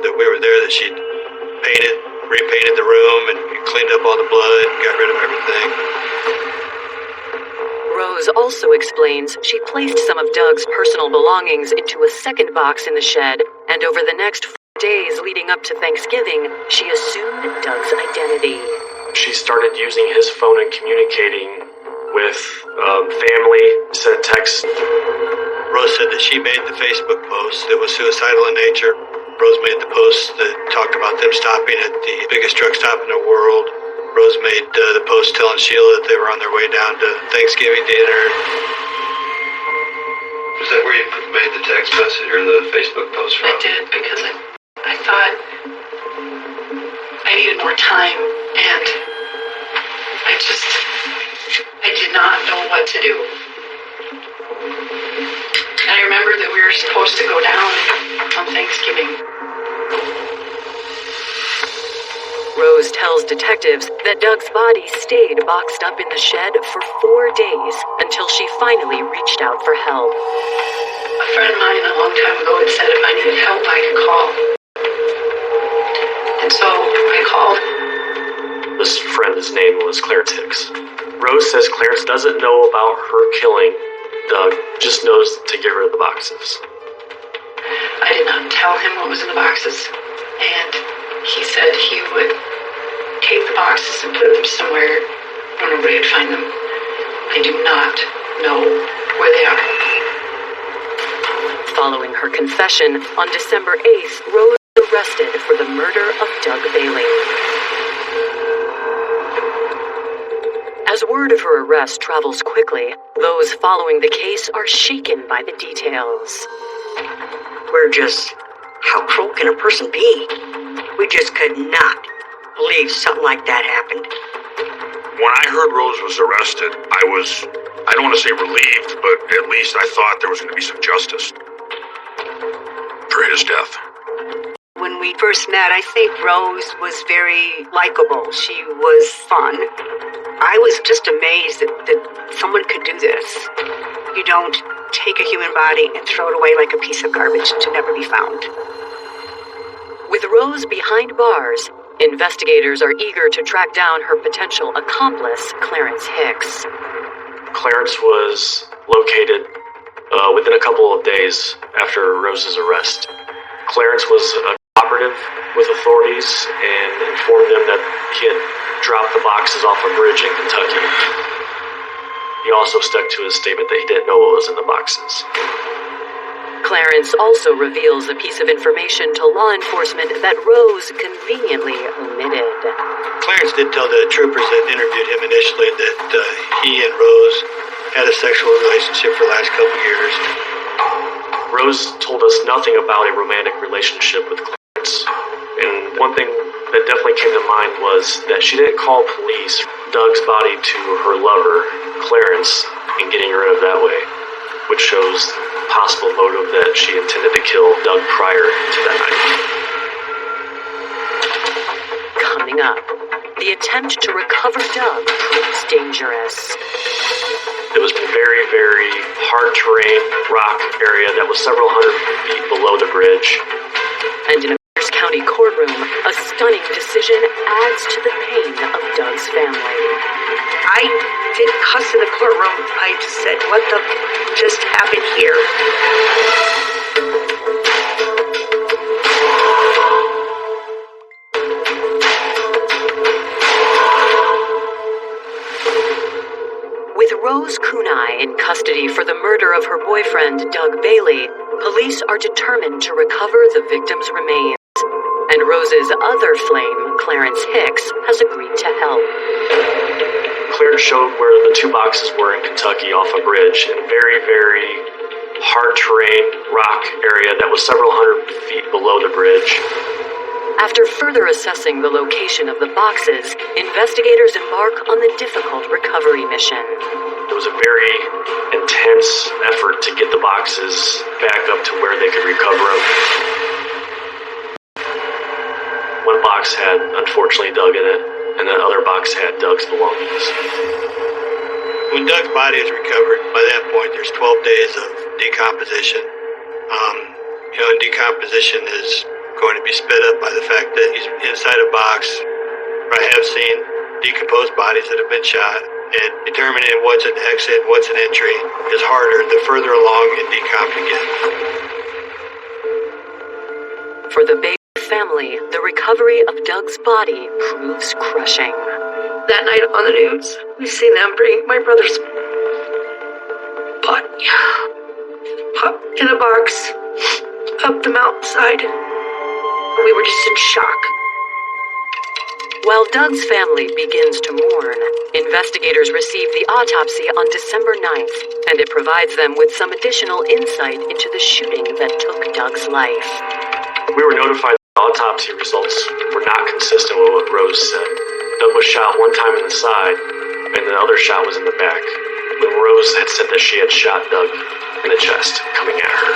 that we were there, that she repainted the room and cleaned up all the blood and got rid of everything. Rose also explains she placed some of Doug's personal belongings into a second box in the shed, and over the next 4 days leading up to Thanksgiving, she assumed Doug's identity. She started using his phone and communicating with family, sent texts. Rose said that she made the Facebook post that was suicidal in nature. Rose made the post that talked about them stopping at the biggest truck stop in the world. Rose made the post telling Sheila that they were on their way down to Thanksgiving dinner. Was that where you made the text message or the Facebook post from? I did because I thought I needed more time and I did not know what to do. And I remember that we were supposed to go down on Thanksgiving. Rose tells detectives that Doug's body stayed boxed up in the shed for 4 days until she finally reached out for help. A friend of mine a long time ago had said if I needed help, I could call. And And so I called. This friend's name was Clarence Hicks. Rose says Clarence doesn't know about her killing Doug, just knows to get rid of the boxes. I did not tell him what was in the boxes, and he said he would take the boxes and put them somewhere where nobody would find them. I do not know where they are. Following her confession, on December 8th, Rose was arrested for the murder of Doug Bailey. As word of her arrest travels quickly, those following the case are shaken by the details. We're just, how cruel can a person be? We just could not believe something like that happened. When I heard Rose was arrested, I don't want to say relieved, but at least I thought there was going to be some justice for his death. When we first met, I think Rose was very likable. She was fun. I was just amazed that someone could do this. You don't take a human body and throw it away like a piece of garbage to never be found. With Rose behind bars, investigators are eager to track down her potential accomplice, Clarence Hicks. Clarence was located within a couple of days after Rose's arrest. Clarence was cooperative with authorities and informed them that he had dropped the boxes off a bridge in Kentucky. He also stuck to his statement that he didn't know what was in the boxes. Clarence also reveals a piece of information to law enforcement that Rose conveniently omitted. Clarence did tell the troopers that interviewed him initially that he and Rose had a sexual relationship for the last couple years. Rose told us nothing about a romantic relationship with Clarence. And one thing that definitely came to mind was that she didn't call police Doug's body to her lover, Clarence, and getting rid of that way, which shows possible motive that she intended to kill Doug prior to that night. Coming up, the attempt to recover Doug proves dangerous. It was a very, very hard terrain, rock area that was several hundred feet below the bridge. And in a Pierce County courtroom, a stunning decision adds to the pain of Doug's family. I didn't cuss in the courtroom. I just said, what the just happened here? With Rose Kunai in custody for the murder of her boyfriend, Doug Bailey, police are determined to recover the victim's remains. And Rose's other flame, Clarence Hicks, has agreed to help. Clarence showed where the two boxes were in Kentucky off a bridge in very, very hard terrain, rock area that was several hundred feet below the bridge. After further assessing the location of the boxes, investigators embark on the difficult recovery mission. It was a very intense effort to get the boxes back up to where they could recover them. One box had, unfortunately, Doug in it, and the other box had Doug's belongings. When Doug's body is recovered, by that point there's 12 days of decomposition. And decomposition is going to be sped up by the fact that he's inside a box. I have seen decomposed bodies that have been shot, and determining what's an exit, what's an entry is harder the further along in decomp you get. For the Bailey family, the recovery of Doug's body proves crushing. That night on the news, we seen them bring my brother's body in a box up the mountainside. We were just in shock. While Doug's family begins to mourn, investigators receive the autopsy on December 9th, and it provides them with some additional insight into the shooting that took Doug's life. We were notified that the autopsy results were not consistent with what Rose said. Doug was shot one time in the side, and the other shot was in the back, when Rose had said that she had shot Doug in the chest, coming at her.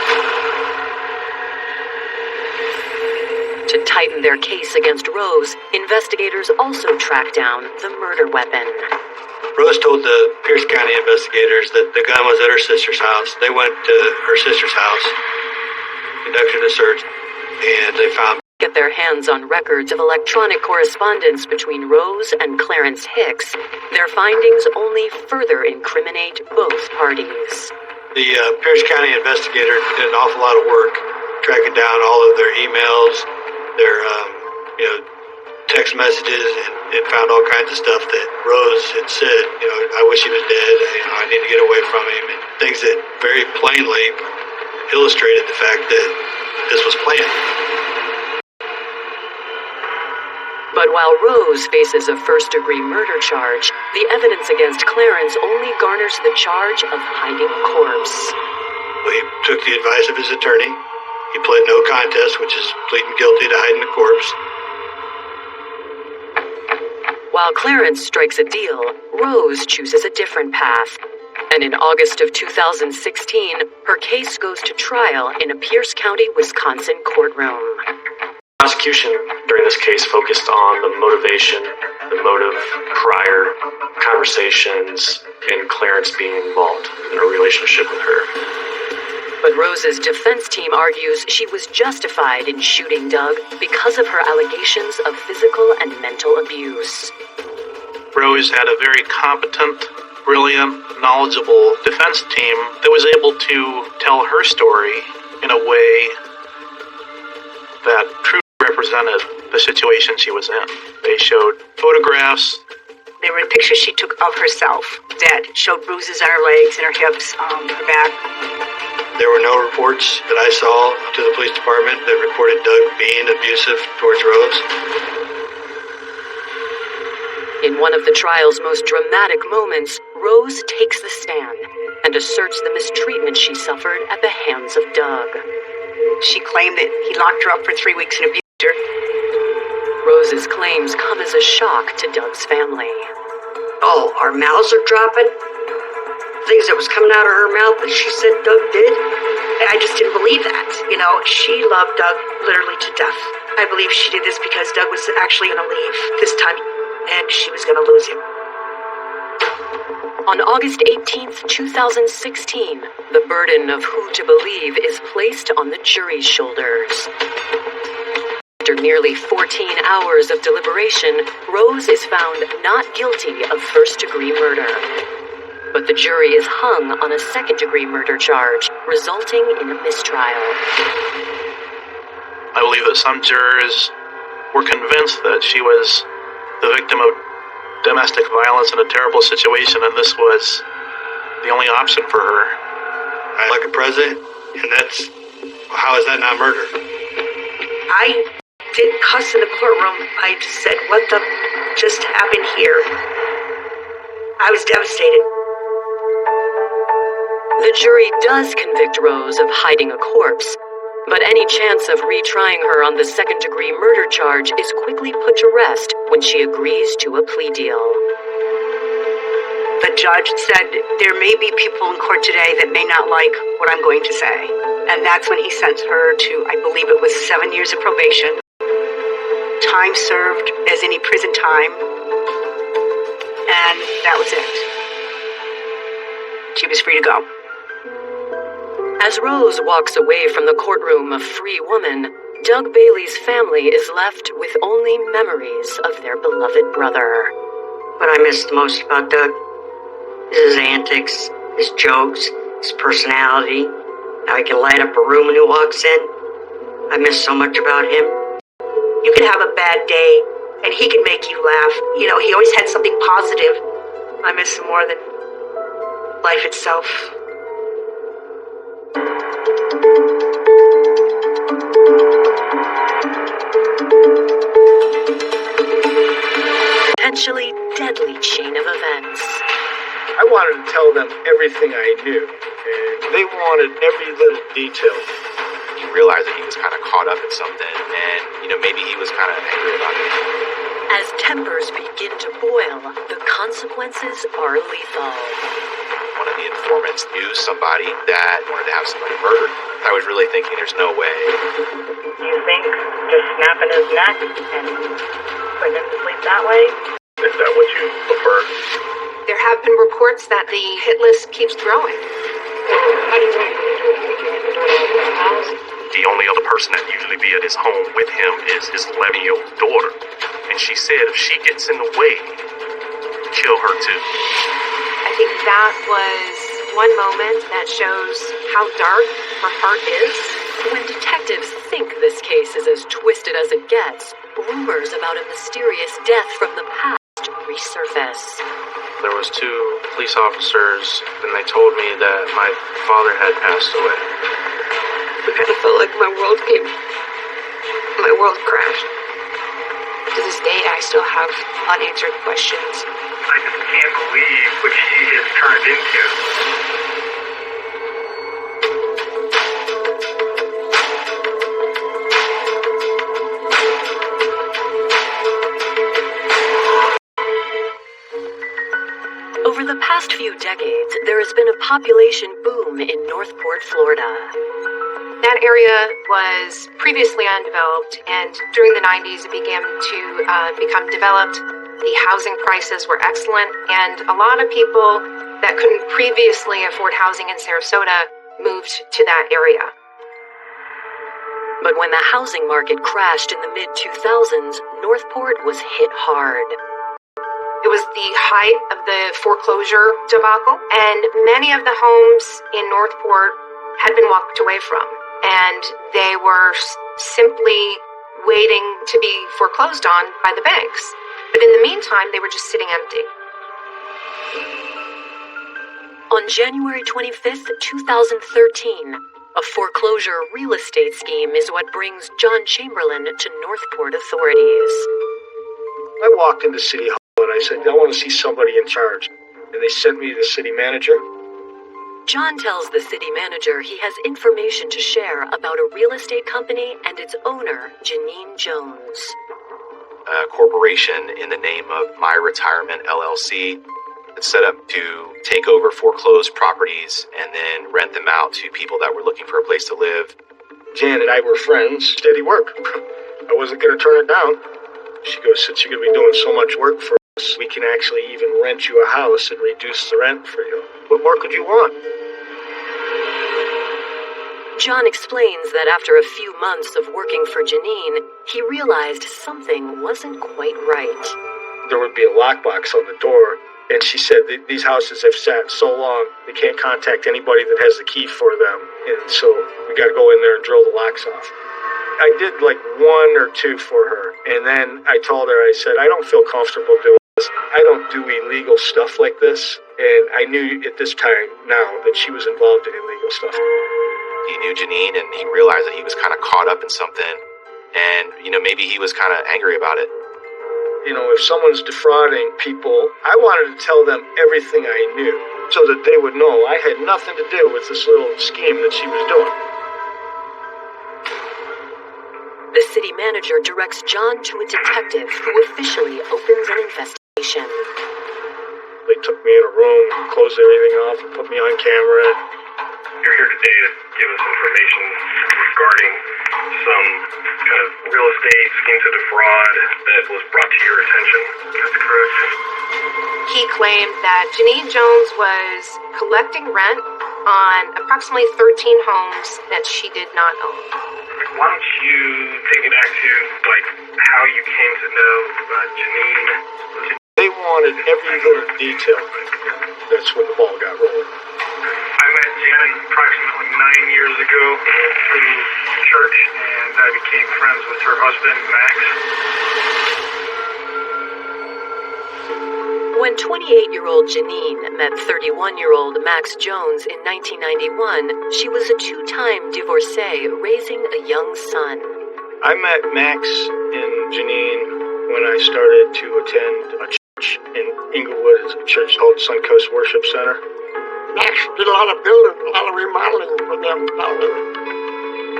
To tighten their case against Rose, investigators also track down the murder weapon. Rose told the Pierce County investigators that the gun was at her sister's house. They went to her sister's house, conducted a search, and they found get their hands on records of electronic correspondence between Rose and Clarence Hicks, their findings only further incriminate both parties. The Pierce County investigator did an awful lot of work tracking down all of their emails, their text messages, and found all kinds of stuff that Rose had said. I wish he was dead. I need to get away from him, and things that very plainly illustrated the fact that this was planned. But while Rose faces a first-degree murder charge, the evidence against Clarence only garners the charge of hiding a corpse. He took the advice of his attorney. He pled no contest, which is pleading guilty to hiding the corpse. While Clarence strikes a deal, Rose chooses a different path. And in August of 2016, her case goes to trial in a Pierce County, Wisconsin courtroom. Prosecution during this case focused on the motivation, the motive, prior conversations, and Clarence being involved in a relationship with her. But Rose's defense team argues she was justified in shooting Doug because of her allegations of physical and mental abuse. Rose had a very competent, brilliant, knowledgeable defense team that was able to tell her story in a way that truly represented the situation she was in. They showed photographs. There were pictures she took of herself that showed bruises on her legs and her hips, her back. There were no reports that I saw to the police department that reported Doug being abusive towards Rose. In one of the trial's most dramatic moments, Rose takes the stand and asserts the mistreatment she suffered at the hands of Doug. She claimed that he locked her up for 3 weeks and abused her. Rose's claims come as a shock to Doug's family. Oh, our mouths are dropping? Things that was coming out of her mouth that she said Doug did? I just didn't believe that. She loved Doug literally to death. I believe she did this because Doug was actually going to leave this time, and she was going to lose him. On August 18th, 2016, the burden of who to believe is placed on the jury's shoulders. After nearly 14 hours of deliberation, Rose is found not guilty of first-degree murder. But the jury is hung on a second-degree murder charge, resulting in a mistrial. I believe that some jurors were convinced that she was the victim of domestic violence in a terrible situation, and this was the only option for her. I like a president, and how is that not murder? I didn't cuss in the courtroom. I just said, what the just happened here? I was devastated. The jury does convict Rose of hiding a corpse, but any chance of retrying her on the second-degree murder charge is quickly put to rest when she agrees to a plea deal. The judge said there may be people in court today that may not like what I'm going to say. And that's when he sent her to, I believe it was 7 years of probation, time served as any prison time, and that was it. She was free to go. As Rose walks away from the courtroom a free woman, Doug Bailey's family is left with only memories of their beloved brother. What I missed most about Doug is his antics, his jokes, his personality, how he can light up a room when he walks in. I miss so much about him. You could have a bad day, and he could make you laugh. He always had something positive. I miss him more than life itself. Potentially deadly chain of events. I wanted to tell them everything I knew, and they wanted every little detail. He realized that he was kind of caught up in something, and, maybe he was kind of angry about it. As tempers begin to boil, the consequences are lethal. One of the informants knew somebody that wanted to have somebody murdered. I was really thinking there's no way. You think just snapping his neck and putting him to sleep that way? Is that what you prefer? There have been reports that the hit list keeps growing. How do you want to do it? Would you get the door to the house? The only other person that usually be at his home with him is his 11-year-old daughter. And she said if she gets in the way, kill her too. I think that was one moment that shows how dark her heart is. When detectives think this case is as twisted as it gets, rumors about a mysterious death from the past resurface. There was 2 police officers, and they told me that my father had passed away. It kind of felt like my world crashed. To this day, I still have unanswered questions. I just can't believe what she has turned into. Over the past few decades, there has been a population boom in Northport, Florida. That area was previously undeveloped, and during the 90s it began to become developed. The housing prices were excellent, and a lot of people that couldn't previously afford housing in Sarasota moved to that area. But when the housing market crashed in the mid-2000s, Northport was hit hard. It was the height of the foreclosure debacle, and many of the homes in Northport had been walked away from, and they were simply waiting to be foreclosed on by the banks. But in the meantime, they were just sitting empty. On January 25th, 2013, a foreclosure real estate scheme is what brings John Chamberlain to Northport authorities. I walked into City Hall and I said, I want to see somebody in charge. And they sent me to the city manager. John tells the city manager he has information to share about a real estate company and its owner, Janine Jones. A corporation in the name of My Retirement LLC. It's set up to take over foreclosed properties and then rent them out to people that were looking for a place to live. Jan and I were friends, steady work. I wasn't going to turn it down. She goes, since you're going to be doing so much work for us, we can actually even rent you a house and reduce the rent for you. What more could you want? John explains that after a few months of working for Janine, he realized something wasn't quite right. There would be a lockbox on the door, and she said that these houses have sat so long, they can't contact anybody that has the key for them, and so we got to go in there and drill the locks off. I did like 1 or 2 for her, and then I told her, I said, I don't feel comfortable doing this. I don't do illegal stuff like this, and I knew at this time now that she was involved in illegal stuff. He knew Janine, and he realized that he was kind of caught up in something, and, maybe he was kind of angry about it. If someone's defrauding people, I wanted to tell them everything I knew so that they would know I had nothing to do with this little scheme that she was doing. The city manager directs John to a detective who officially opens an investigation. They took me in a room, closed everything off, and put me on camera. You're here today to give us information regarding some kind of real estate scheme to defraud that was brought to your attention. That's correct. He claimed that Janine Jones was collecting rent on approximately 13 homes that she did not own. Why don't you take me back to, how you came to know Janine? They wanted every little detail. That's when the ball got rolling. I met Jan approximately 9 years ago through church, and I became friends with her husband, Max. When 28-year-old Janine met 31-year-old Max Jones in 1991, she was a 2-time divorcee raising a young son. I met Max and Janine when I started to attend a church in Inglewood. It's a church called Suncoast Worship Center. Max did a lot of building, a lot of remodeling for them down there.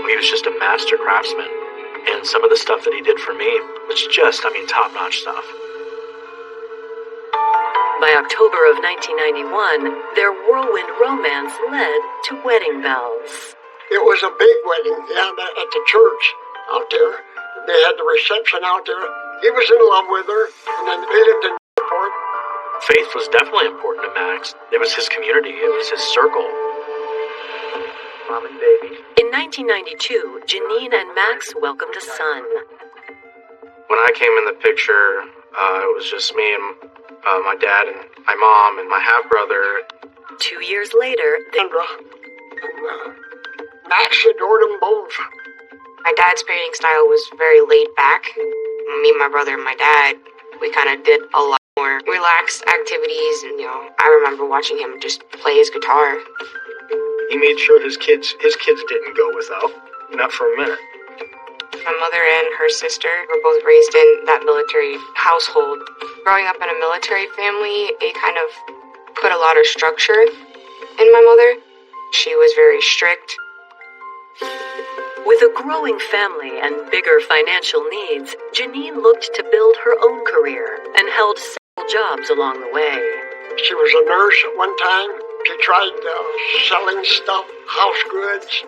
He was just a master craftsman, and some of the stuff that he did for me was just, top-notch stuff. By October of 1991, their whirlwind romance led to wedding bells. It was a big wedding down at the church out there. They had the reception out there. He was in love with her, and then they lived in Newport. Faith was definitely important to Max. It was his community. It was his circle. mom and baby. In 1992, Janine and Max welcomed a son. When I came in the picture, it was just me and my dad and my mom and my half-brother. 2 years later, Max adored them both. My dad's parenting style was very laid back. Me and my brother and my dad, we kind of did a lot more relaxed activities, and I remember watching him just play his guitar. He made sure his kids didn't go without, not for a minute. My mother and her sister were both raised in that military household. Growing up in a military family, it kind of put a lot of structure in my mother. She was very strict. With a growing family and bigger financial needs, Janine looked to build her own career and held several jobs along the way. She was a nurse at one time. She tried selling stuff, house goods.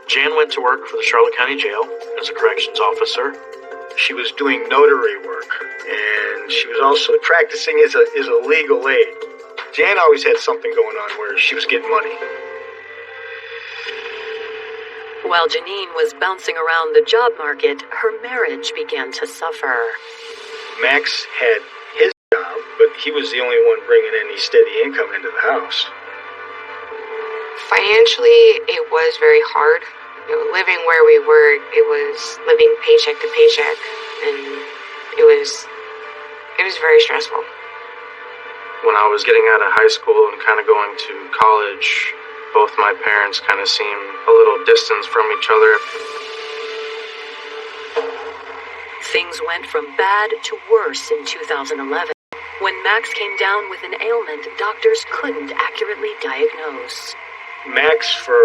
Jan went to work for the Charlotte County Jail as a corrections officer. She was doing notary work, and she was also practicing as a legal aid. Jan always had something going on where she was getting money. While Janine was bouncing around the job market, her marriage began to suffer. Max had his job, but he was the only one bringing any steady income into the house. Financially, it was very hard. Living where we were, it was living paycheck to paycheck, and it was very stressful. When I was getting out of high school and kind of going to college, both my parents kind of seemed a little distance from each other. Things went from bad to worse in 2011. When Max came down with an ailment doctors couldn't accurately diagnose. Max, for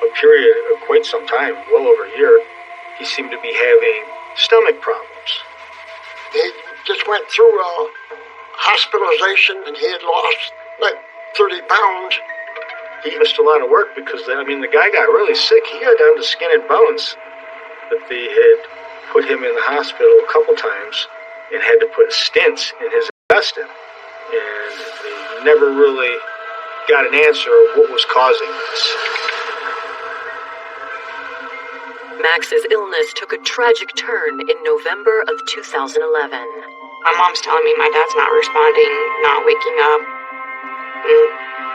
a period of quite some time, well over a year, he seemed to be having stomach problems. He just went through hospitalization, and he had lost like 30 pounds. He missed a lot of work because, the guy got really sick. He got down to skin and bones. But they had put him in the hospital a couple times and had to put stents in his intestine. And they never really got an answer of what was causing this. Max's illness took a tragic turn in November of 2011. My mom's telling me my dad's not responding, not waking up.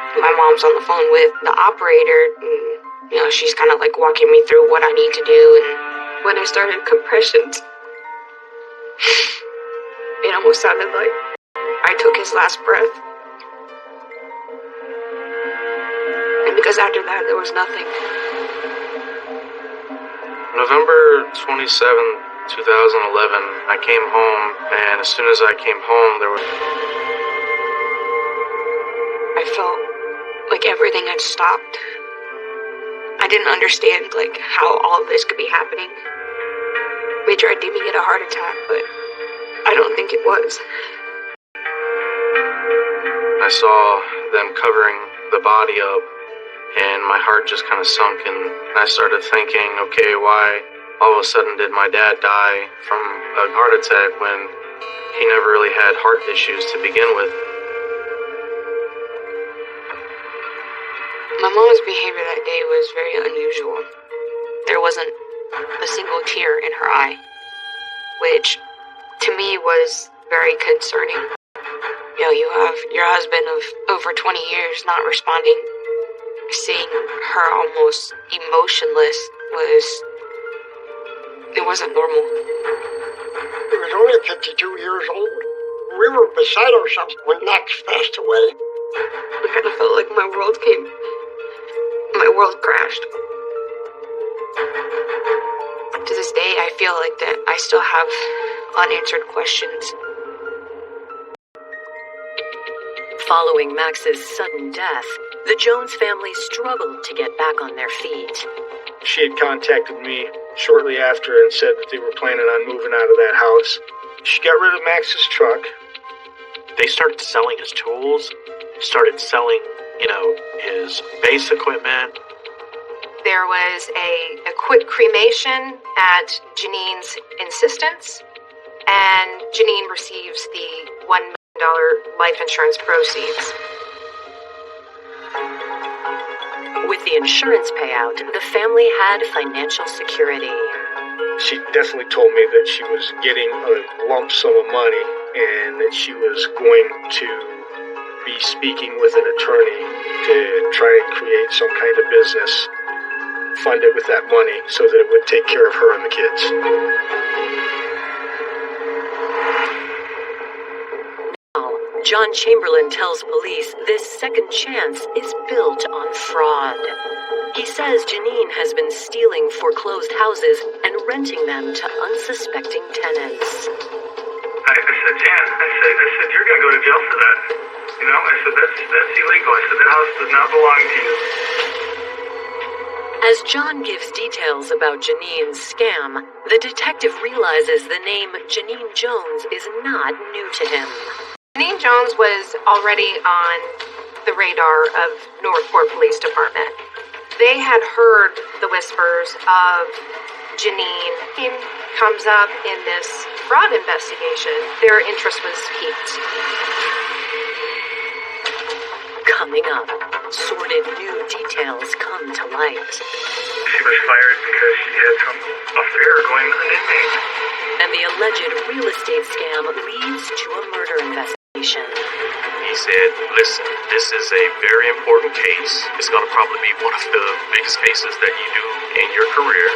My mom's on the phone with the operator, and, she's kind of like walking me through what I need to do. And when I started compressions, it almost sounded like I took his last breath. And because after that, there was nothing. November 27th, 2011, I came home, and as soon as I came home, I felt like everything had stopped. I didn't understand, how all of this could be happening. They tried deeming it a heart attack, but I don't think it was. I saw them covering the body up, and my heart just kind of sunk, and I started thinking, okay, why all of a sudden did my dad die from a heart attack when he never really had heart issues to begin with? My mom's behavior that day was very unusual. There wasn't a single tear in her eye, which to me was very concerning. You have your husband of over 20 years not responding. Seeing her almost emotionless it wasn't normal. He was only 52 years old. We were beside ourselves when Max passed away. I kind of felt like my world crashed. To this day, I feel like that I still have unanswered questions. Following Max's sudden death, the Jones family struggled to get back on their feet. She had contacted me shortly after and said that they were planning on moving out of that house. She got rid of Max's truck. They started selling his tools, started selling, his base equipment. There was a quick cremation at Janine's insistence, and Janine receives the $1 million life insurance proceeds. With the insurance payout, the family had financial security. She definitely told me that she was getting a lump sum of money and that she was going to be speaking with an attorney to try and create some kind of business, fund it with that money so that it would take care of her and the kids. Now, John Chamberlain tells police this second chance is built on fraud. He says Janine has been stealing foreclosed houses and renting them to unsuspecting tenants. I said, Jan, you're going to go to jail for that. You know, I said, that's illegal. I said, that house does not belong to you. As John gives details about Janine's scam, the detective realizes the name Janine Jones is not new to him. Janine Jones was already on the radar of Northport Police Department. They had heard the whispers of Janine. He comes up in this fraud investigation. Their interest was piqued. Coming up, sordid new details come to light. She was fired because she had some affair going with an inmate. And the alleged real estate scam leads to a murder investigation. He said, listen, this is a very important case. It's going to probably be one of the biggest cases that you do in your career.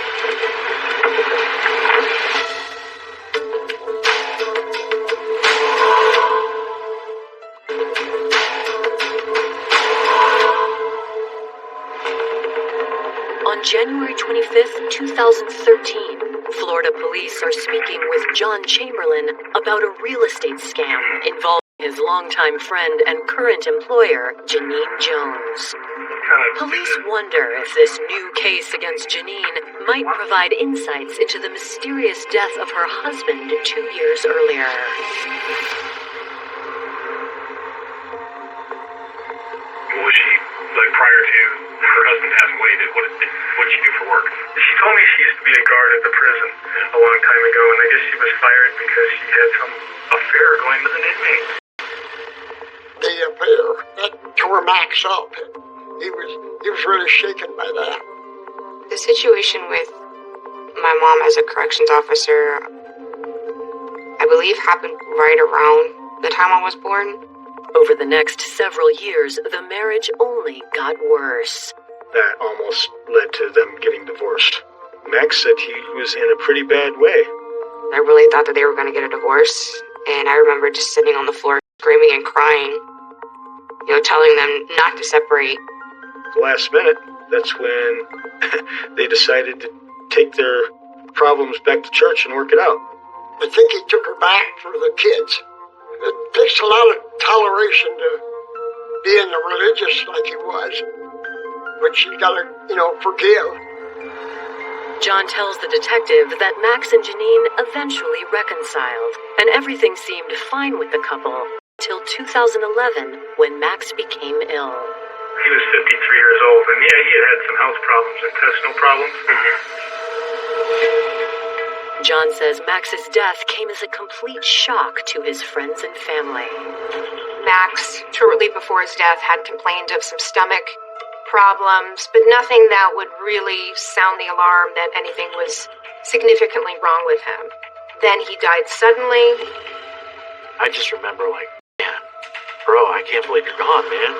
On January 25th, 2013, Florida police are speaking with John Chamberlain about a real estate scam involving his longtime friend and current employer, Janine Jones. Police wonder if this new case against Janine might provide insights into the mysterious death of her husband 2 years earlier. Was she, like, prior to her husband passing away, what did she do for work? She told me she used to be a guard at the prison a long time ago, and I guess she was fired because she had some affair going with an inmate. The affair, that tore Max up. He was really shaken by that. The situation with my mom as a corrections officer, I believe, happened right around the time I was born. Over the next several years, the marriage only got worse. That almost led to them getting divorced. Max said he was in a pretty bad way. I really thought that they were going to get a divorce, and I remember just sitting on the floor screaming and crying, telling them not to separate. The last minute, that's when they decided to take their problems back to church and work it out. I think he took her back for the kids. It takes a lot of toleration to being a religious like he was. But you gotta, forgive. John tells the detective that Max and Janine eventually reconciled, and everything seemed fine with the couple till 2011 when Max became ill. He was 53 years old, and yeah, he had some health problems, intestinal problems. John says Max's death came as a complete shock to his friends and family. Max, shortly before his death, had complained of some stomach problems, but nothing that would really sound the alarm that anything was significantly wrong with him. Then he died suddenly. I just remember, man, bro, I can't believe you're gone, man.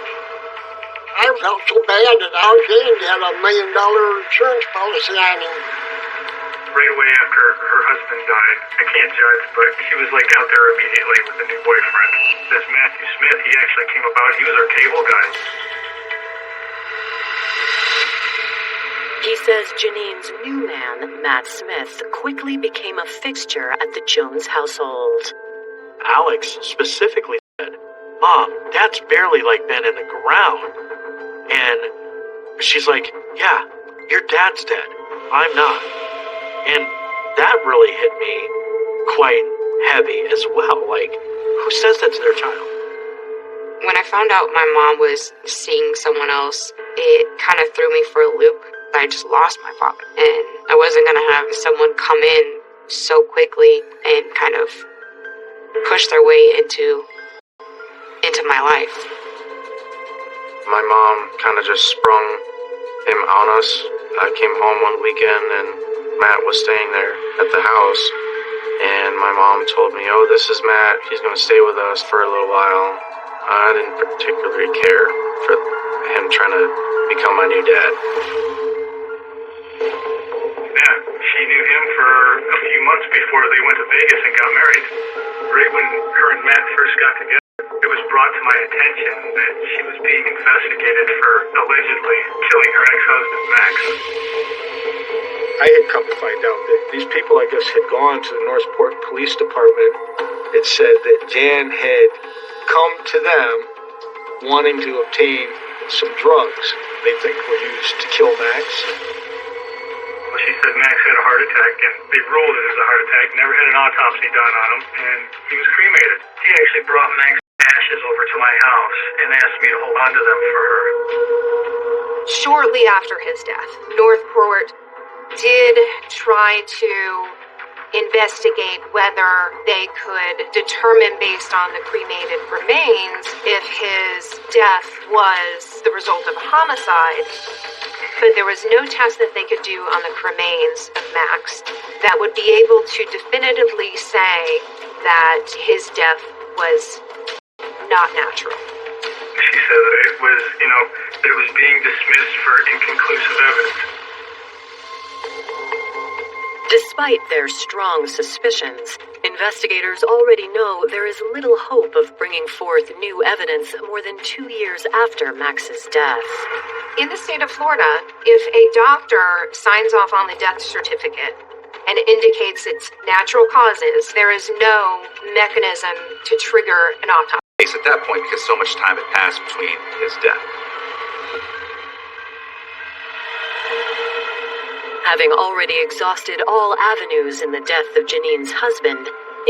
I felt so bad that Alexander had $1 million insurance policy on him. Right away after her husband died, I can't judge, but she was out there immediately with a new boyfriend. This Matthew Smith, he actually came about, he was our cable guy. He says Janine's new man, Matt Smith, quickly became a fixture at the Jones household. Alex specifically said, Mom, Dad's barely been in the ground. And she's like, yeah, your dad's dead. I'm not. And that really hit me quite heavy as well. Who says that to their child? When I found out my mom was seeing someone else, it kind of threw me for a loop. I just lost my father. And I wasn't going to have someone come in so quickly and kind of push their way into my life. My mom kind of just sprung him on us. I came home one weekend and Matt was staying there at the house. And my mom told me, oh, this is Matt. He's going to stay with us for a little while. I didn't particularly care for him trying to become my new dad. Yeah, she knew him for a few months before they went to Vegas and got married. Right when her and Matt first got together, it was brought to my attention that she was being investigated for allegedly killing her ex-husband, Max. I had come to find out that these people, I guess, had gone to the Northport Police Department. It said that Jan had come to them wanting to obtain some drugs they think were used to kill Max. Well, she said Max had a heart attack, and they ruled it as a heart attack, never had an autopsy done on him, and he was cremated. He actually brought Max's ashes over to my house and asked me to hold on to them for her. Shortly after his death, Northport did try to investigate whether they could determine based on the cremated remains if his death was the result of a homicide. But there was no test that they could do on the remains of Max that would be able to definitively say that his death was not natural. She said that it was, that it was being dismissed for inconclusive evidence. Despite their strong suspicions, investigators already know there is little hope of bringing forth new evidence more than 2 years after Max's death. In the state of Florida, if a doctor signs off on the death certificate and indicates it's natural causes, there is no mechanism to trigger an autopsy. At that point, because so much time had passed between his death. Having already exhausted all avenues in the death of Janine's husband,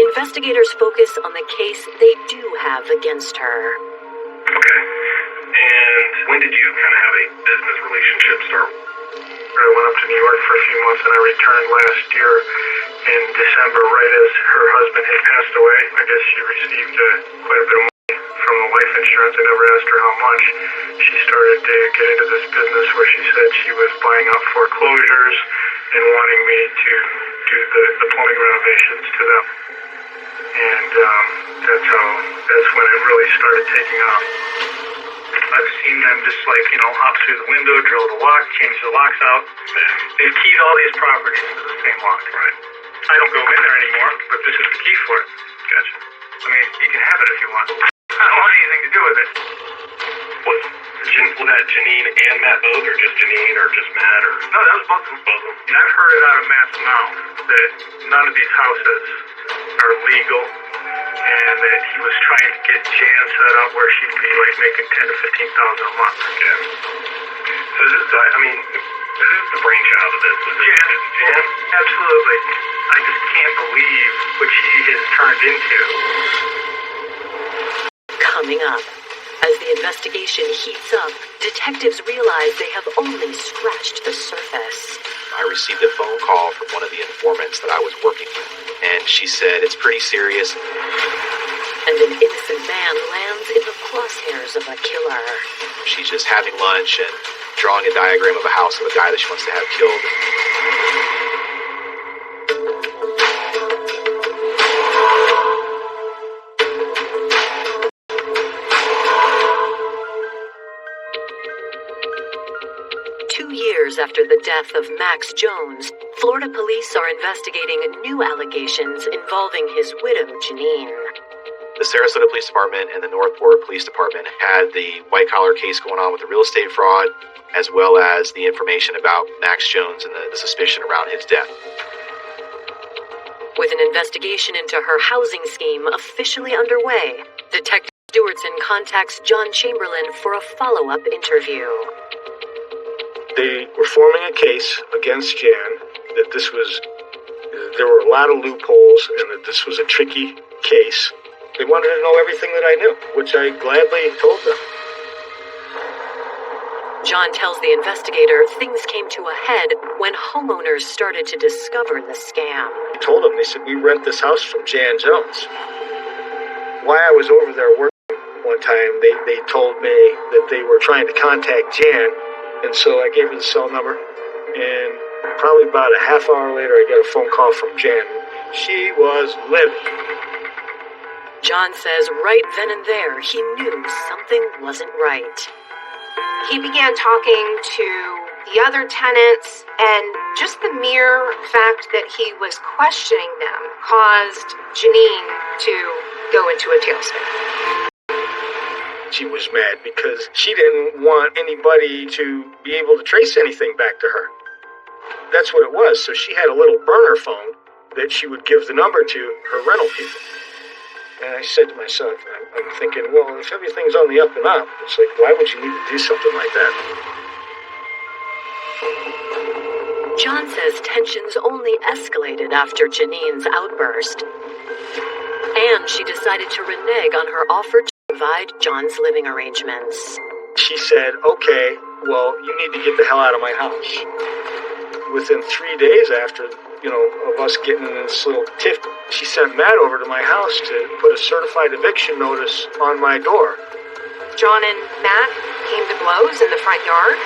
investigators focus on the case they do have against her. Okay. And when did you kind of have a business relationship start? I went up to New York for a few months and I returned last year in December, right as her husband had passed away. I guess she received quite a bit of money from the life insurance. I never asked her how much. She started to get into this business where she said she was buying out foreclosures and wanting me to do the plumbing renovations to them. And that's when it really started taking off. I've seen them just hop through the window, drill the lock, change the locks out. They've keyed all these properties to the same lock, right? I don't go in there anymore, but this is the key for it. Gotcha. I mean, you can have it if you want. I don't want anything to do with it. Was that Janine and Matt both, or just Janine, or just Matt, or? No, that was both of them. And I've heard it out of Matt's mouth that none of these houses are legal, and that he was trying to get Jan set up where she'd be making $10,000 to $15,000 a month. Yeah. So who's the brainchild of this? Was Jan. Jan? Absolutely. I just can't believe what she has turned into. Coming up, as the investigation heats up, detectives realize they have only scratched the surface. I received a phone call from one of the informants that I was working with, and she said it's pretty serious. And an innocent man lands in the crosshairs of a killer. She's just having lunch and drawing a diagram of a house of a guy that she wants to have killed. 2 years after the death of Max Jones, Florida police are investigating new allegations involving his widow, Janine. The Sarasota Police Department and the Northport Police Department had the white-collar case going on with the real estate fraud, as well as the information about Max Jones and the suspicion around his death. With an investigation into her housing scheme officially underway, Detective Stewartson contacts John Chamberlain for a follow-up interview. They were forming a case against Jan, that there were a lot of loopholes and that this was a tricky case. They wanted to know everything that I knew, which I gladly told them. John tells the investigator things came to a head when homeowners started to discover the scam. I told them, they said, we rent this house from Jan Jones. While I was over there working one time, they told me that they were trying to contact Jan And so I gave her the cell number, and probably about a half hour later, I got a phone call from Jan. She was livid. John says right then and there he knew something wasn't right. He began talking to the other tenants, and just the mere fact that he was questioning them caused Janine to go into a tailspin. She was mad because she didn't want anybody to be able to trace anything back to her. That's what it was. So she had a little burner phone that she would give the number to her rental people. And I said to myself, I'm thinking, well, if everything's on the up and up, it's like, why would you need to do something like that? John says tensions only escalated after Janine's outburst, and she decided to renege on her offer to provide John's living arrangements. She said, okay, well, you need to get the hell out of my house. Within 3 days after, of us getting in this little tiff, she sent Matt over to my house to put a certified eviction notice on my door. John and Matt came to blows in the front yard.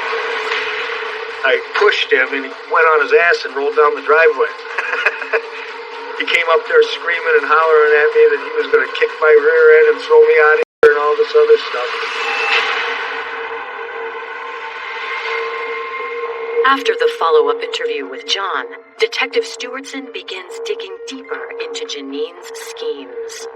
I pushed him, and he went on his ass and rolled down the driveway. He came up there screaming and hollering at me that he was going to kick my rear end and throw me out of here and all this other stuff. After the follow-up interview with John, Detective Stewartson begins digging deeper into Janine's schemes.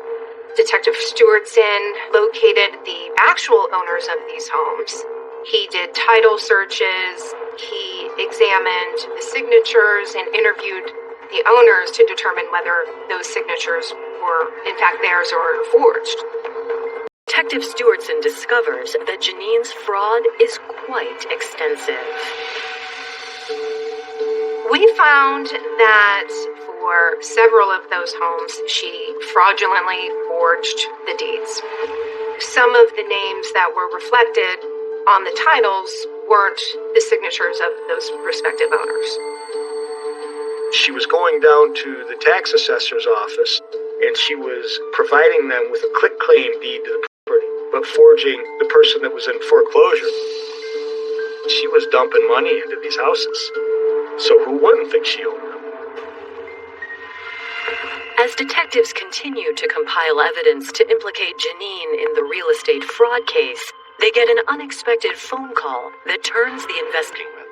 Detective Stewartson located the actual owners of these homes. He did title searches, he examined the signatures and interviewed the owners to determine whether those signatures were in fact theirs or forged. Detective Stewartson discovers that Janine's fraud is quite extensive. We found that for several of those homes, she fraudulently forged the deeds. Some of the names that were reflected on the titles weren't the signatures of those respective owners. She was going down to the tax assessor's office, and she was providing them with a quitclaim deed to the property, but forging the person that was in foreclosure. She was dumping money into these houses, so who wouldn't think she owned them? As detectives continue to compile evidence to implicate Janine in the real estate fraud case, they get an unexpected phone call that turns the investigation.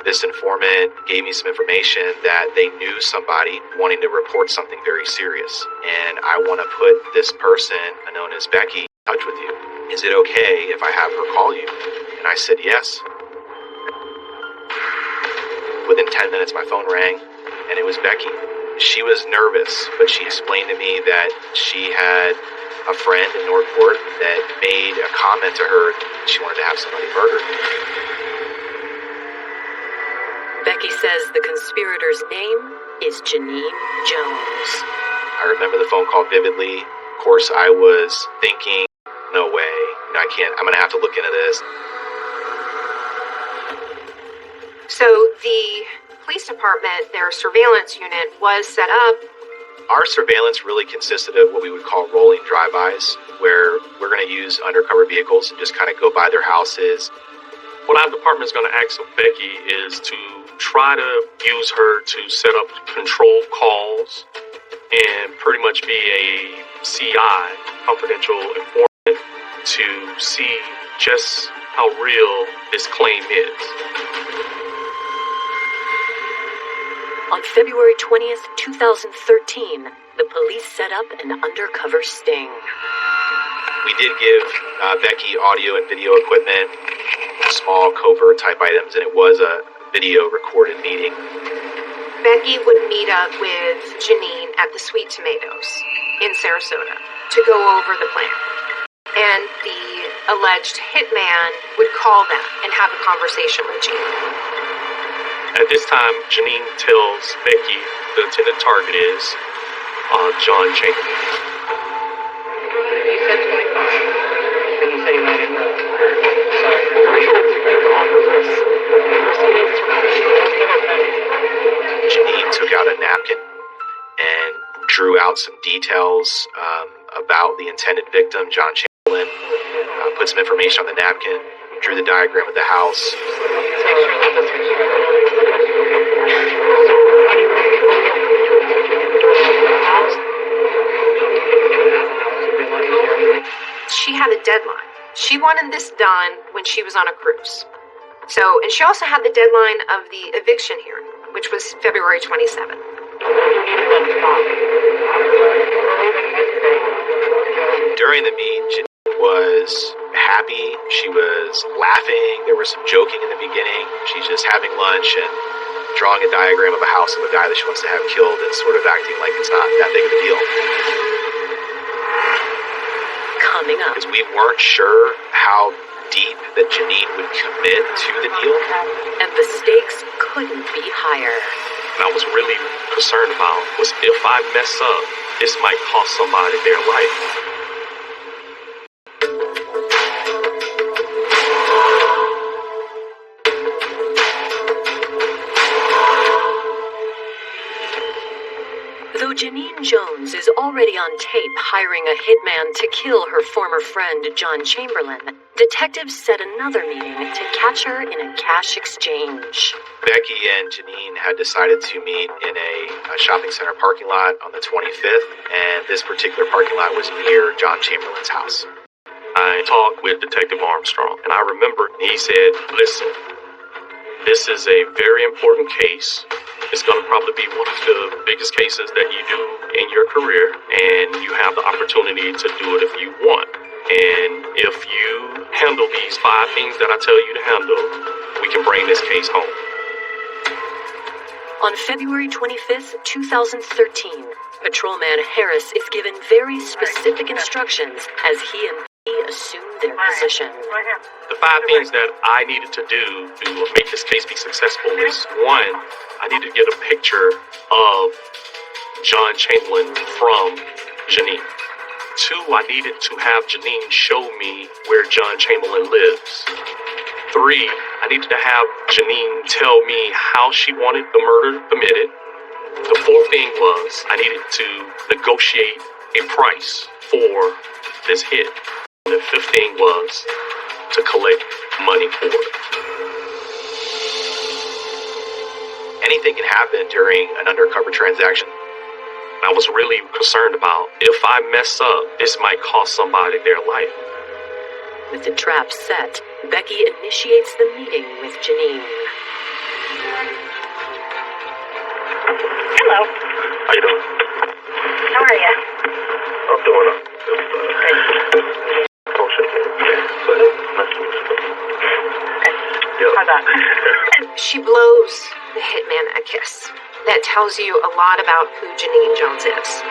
This informant gave me some information that they knew somebody wanting to report something very serious, and I want to put this person, known as Becky, in touch with you. Is it okay if I have her call you? And I said yes. Within 10 minutes, my phone rang, and it was Becky. She was nervous, but she explained to me that she had a friend in Northport that made a comment to her that she wanted to have somebody murdered. Becky says the conspirator's name is Janine Jones. I remember the phone call vividly. Of course, I was thinking, no way, I can't, I'm going to have to look into this. So the police department, their surveillance unit was set up. Our surveillance really consisted of what we would call rolling drive-bys, where we're going to use undercover vehicles and just kind of go by their houses. What our department's going to ask of Becky is to try to use her to set up controlled calls and pretty much be a CI, confidential informant, to see just how real this claim is. On February 20th, 2013, the police set up an undercover sting. We did give Becky audio and video equipment, small covert type items, and it was a video recorded meeting. Becky would meet up with Janine at the Sweet Tomatoes in Sarasota to go over the plan. And the alleged hitman would call them and have a conversation with Janine. At this time, Janine tells Becky the intended target is John Chamberlain. You said 25. Can you say that in the... Janine took out a napkin and drew out some details about the intended victim, John Chamberlain, put some information on the napkin, drew the diagram of the house. She had a deadline. She wanted this done when she was on a cruise. So, and she also had the deadline of the eviction hearing, which was February 27th. During the meet, Janine was happy. She was laughing. There was some joking in the beginning. She's just having lunch and drawing a diagram of a house of a guy that she wants to have killed and sort of acting like it's not that big of a deal. Coming up. Because we weren't sure how deep that Janine would commit to the deal. And the stakes couldn't be higher. And I was really concerned about was if I mess up, this might cost somebody their life. Though Janine Jones is already on tape hiring a hitman to kill her former friend John Chamberlain, detectives set another meeting to catch her in a cash exchange. Becky and Janine had decided to meet in a shopping center parking lot on the 25th, and this particular parking lot was near John Chamberlain's house. I talked with Detective Armstrong, and I remember he said, listen, this is a very important case. It's going to probably be one of the biggest cases that you do in your career, and you have the opportunity to do it if you want. And if you handle these 5 things that I tell you to handle, we can bring this case home. On February 25th, 2013, Patrolman Harris is given very specific instructions as he and Becky assume their position. The 5 things that I needed to do to make this case be successful is 1, I needed to get a picture of John Chamberlain from Janine. 2, I needed to have Janine show me where John Chamberlain lives. 3, I needed to have Janine tell me how she wanted the murder committed. The 4th thing was I needed to negotiate a price for this hit. The 5th thing was to collect money for it. Anything can happen during an undercover transaction. I was really concerned about if I mess up, this might cost somebody their life. With the trap set, Becky initiates the meeting with Janine. Hello. How you doing? How are you? I'm doing How's that? She blows the hitman a kiss. That tells you a lot about who Janine Jones is.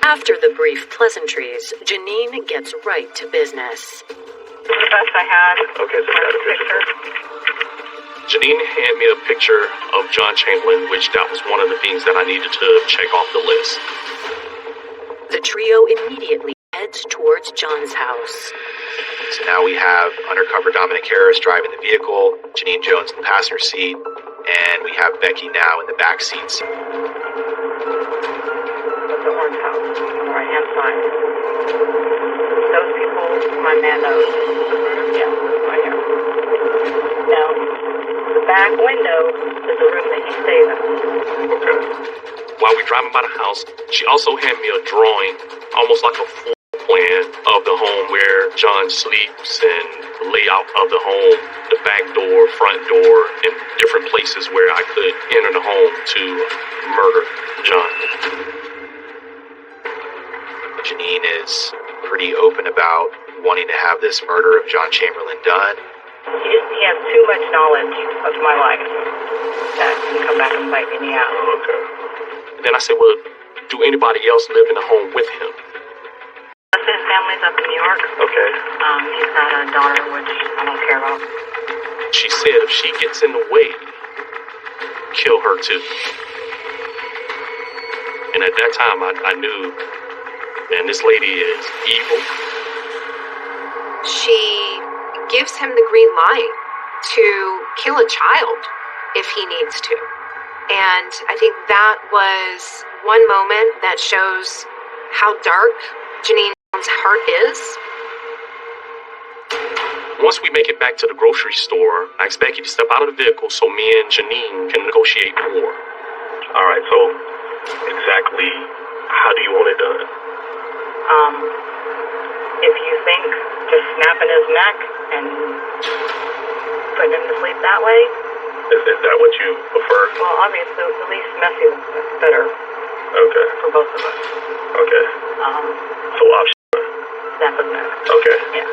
After the brief pleasantries, Janine gets right to business. This is the best I had. Okay, so I got a picture. Janine handed me a picture of John Chamberlain, which that was one of the things that I needed to check off the list. The trio immediately heads towards John's house. So now we have undercover Dominic Harris driving the vehicle, Janine Jones in the passenger seat, and we have Becky now in the back seat. That's the orange house on the right-hand side. Those people, my man knows. Yeah, right here. Now, the back window is the room that he stays in. Okay. While we're driving by the house, she also handed me a drawing, almost like a floor plan of the home where John sleeps and layout of the home, the back door, front door, and different places where I could enter the home to murder John. Janine is pretty open about wanting to have this murder of John Chamberlain done. He has too much knowledge of my life that can come back and bite me in the ass. Okay. And then I said, well, do anybody else live in the home with him? His family's up in New York. Okay. He's got a daughter, which I don't care about. She said if she gets in the way, kill her too. And at that time, I knew, man, this lady is evil. She gives him the green light to kill a child if he needs to. And I think that was one moment that shows how dark Janine Jones' heart is. Once we make it back to the grocery store, I expect you to step out of the vehicle so me and Janine can negotiate more. All right, so exactly how do you want it done? If you think just snapping his neck and putting him to sleep that way. Is that what you prefer? Well, obviously, the least messy, the better. Okay. For both of us. Okay. So option. Snap his neck. Okay. Yeah.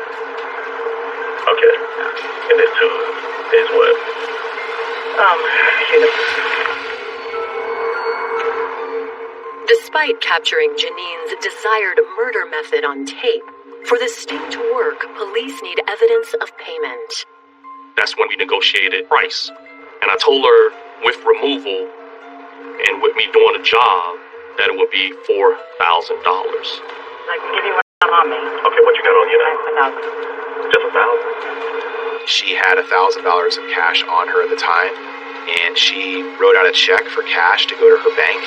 Okay. And then two is what? Shoot him. Despite capturing Janine's desired murder method on tape, for the sting to work, police need evidence of payment. That's when we negotiated price. And I told her with removal and with me doing a job that it would be $4,000. I can give you what I have on me. Okay, what you got on you now? 1,000. Just 1,000? She had $1,000 of cash on her at the time, and she wrote out a check for cash to go to her bank.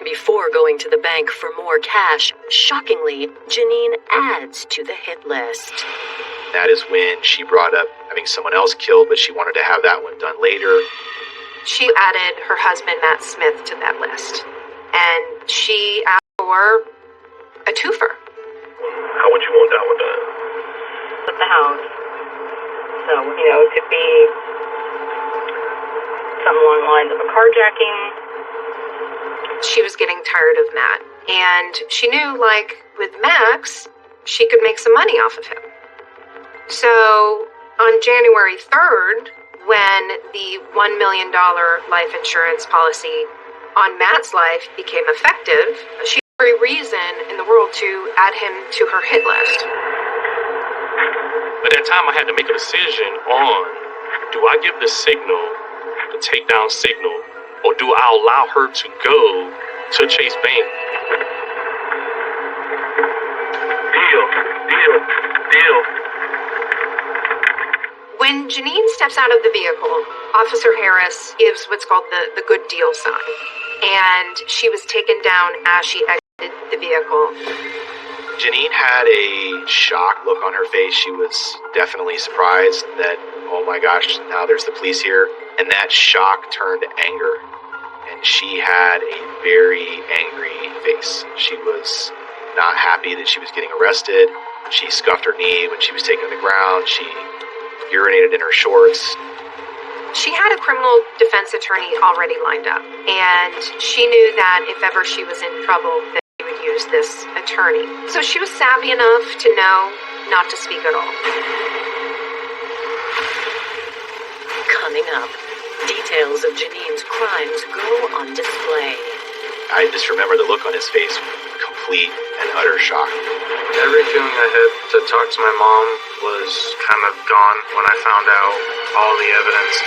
Before going to the bank for more cash, shockingly, Janine adds to the hit list. That is when she brought up having someone else killed, but she wanted to have that one done later. She added her husband, Matt Smith, to that list. And she asked for a twofer. How would you want that one done? At the house. So, it could be something along the lines of a carjacking. She was getting tired of Matt. And she knew, with Max, she could make some money off of him. So, on January 3rd, when the $1 million life insurance policy on Matt's life became effective, she had every reason in the world to add him to her hit list. At that time, I had to make a decision on, do I give the signal, the takedown signal, or do I allow her to go to Chase Bank? Deal. When Janine steps out of the vehicle, Officer Harris gives what's called the good deal sign. And she was taken down as she exited the vehicle. Janine had a shocked look on her face. She was definitely surprised that, oh my gosh, now there's the police here. And that shock turned to anger. And she had a very angry face. She was not happy that she was getting arrested. She scuffed her knee when she was taken to the ground. She urinated in her shorts. She had a criminal defense attorney already lined up, and she knew that if ever she was in trouble, that she would use this attorney. So she was savvy enough to know not to speak at all. Coming up, details of Janine's crimes go on display. I just remember the look on his face, complete and utter shock. Every feeling I had to talk to my mom was kind of gone when I found out all the evidence.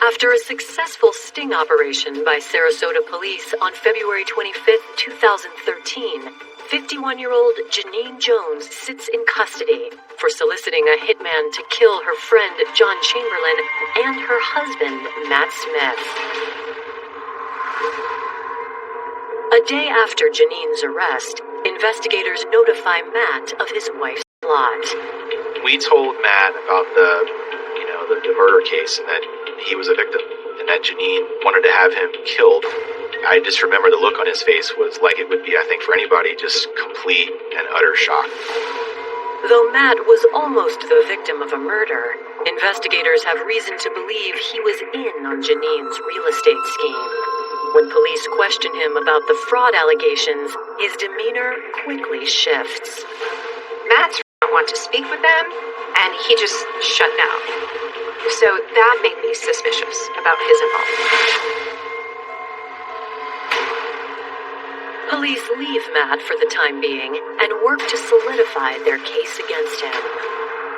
After a successful sting operation by Sarasota police on February 25th, 2013, 51-year-old Janine Jones sits in custody for soliciting a hitman to kill her friend John Chamberlain and her husband Matt Smith. A day after Janine's arrest, investigators notify Matt of his wife's plot. We told Matt about the murder case and that he was a victim and that Janine wanted to have him killed. I just remember the look on his face was like it would be, I think, for anybody, just complete and utter shock. Though Matt was almost the victim of a murder, investigators have reason to believe he was in on Janine's real estate scheme. When police question him about the fraud allegations, his demeanor quickly shifts. Matt did not want to speak with them, and he just shut down. So that made me suspicious about his involvement. Police leave Matt for the time being and work to solidify their case against him.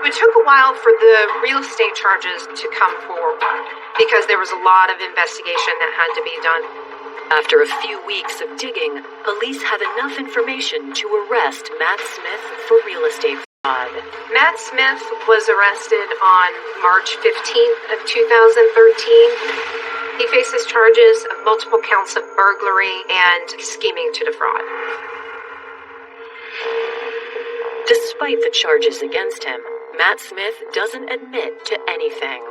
It took a while for the real estate charges to come forward because there was a lot of investigation that had to be done. After a few weeks of digging, police have enough information to arrest Matt Smith for real estate fraud. fraud. Matt Smith was arrested on March 15th of 2013. He faces charges of multiple counts of burglary and scheming to defraud. Despite the charges against him, Matt Smith doesn't admit to anything.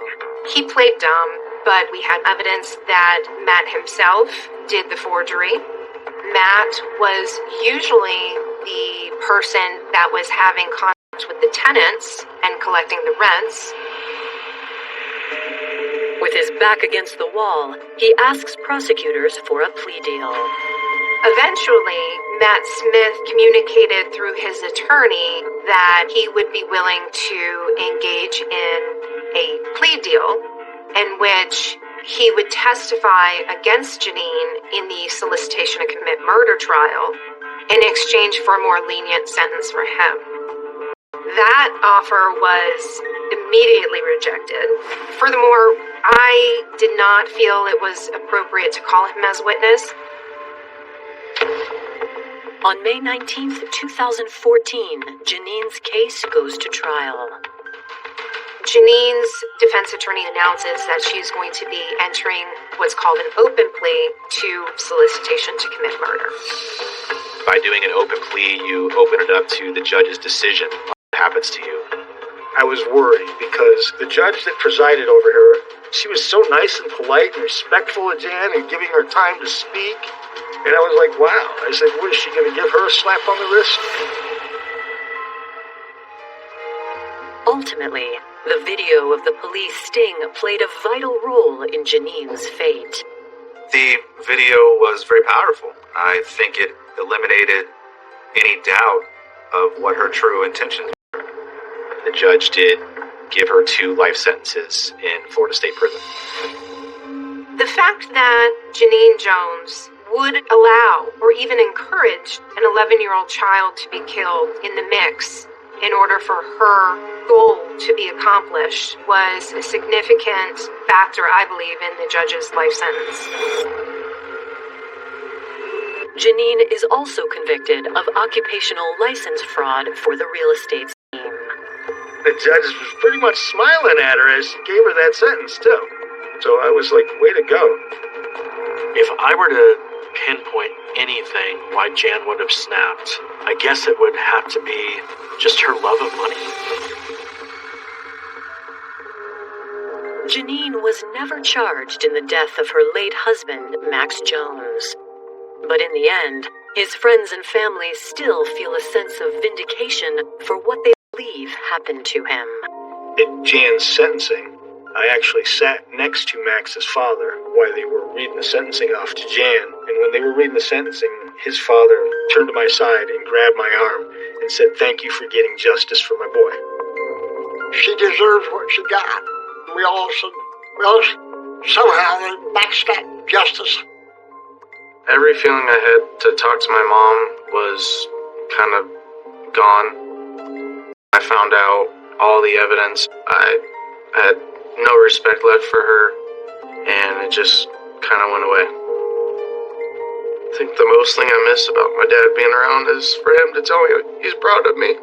He played dumb, but we had evidence that Matt himself did the forgery. Matt was usually the person that was having contact with the tenants and collecting the rents. With his back against the wall, he asks prosecutors for a plea deal. Eventually, Matt Smith communicated through his attorney that he would be willing to engage in a plea deal in which he would testify against Janine in the solicitation to commit murder trial in exchange for a more lenient sentence for him. That offer was immediately rejected. Furthermore, I did not feel it was appropriate to call him as witness. On May 19th, 2014, Janine's case goes to trial. Janine's defense attorney announces that she's going to be entering what's called an open plea to solicitation to commit murder. By doing an open plea, you open it up to the judge's decision on what happens to you. I was worried because the judge that presided over her, she was so nice and polite and respectful of Jan and giving her time to speak. And I was like, wow. I said, what, is she going to give her a slap on the wrist? Ultimately, the video of the police sting played a vital role in Janine's fate. The video was very powerful. I think it eliminated any doubt of what her true intentions were. The judge did give her 2 life sentences in Florida State Prison. The fact that Janine Jones would allow or even encourage an 11-year-old child to be killed in the mix in order for her goal to be accomplished was a significant factor, I believe, in the judge's life sentence. Janine is also convicted of occupational license fraud for the real estate scheme. The judge was pretty much smiling at her as she gave her that sentence, too. So I was like, way to go. If I were to pinpoint anything why Jan would have snapped, I guess it would have to be just her love of money. Janine was never charged in the death of her late husband, Max Jones. But in the end, his friends and family still feel a sense of vindication for what they believe happened to him. At Jan's sentencing, I actually sat next to Max's father while they were reading the sentencing off to Jan. And when they were reading the sentencing, his father turned to my side and grabbed my arm and said, "Thank you for getting justice for my boy." She deserves what she got. We all said, well, somehow Max got justice. Every feeling I had to talk to my mom was kind of gone. I found out all the evidence. I had no respect left for her, and it just kind of went away. I think the most thing I miss about my dad being around is for him to tell me he's proud of me.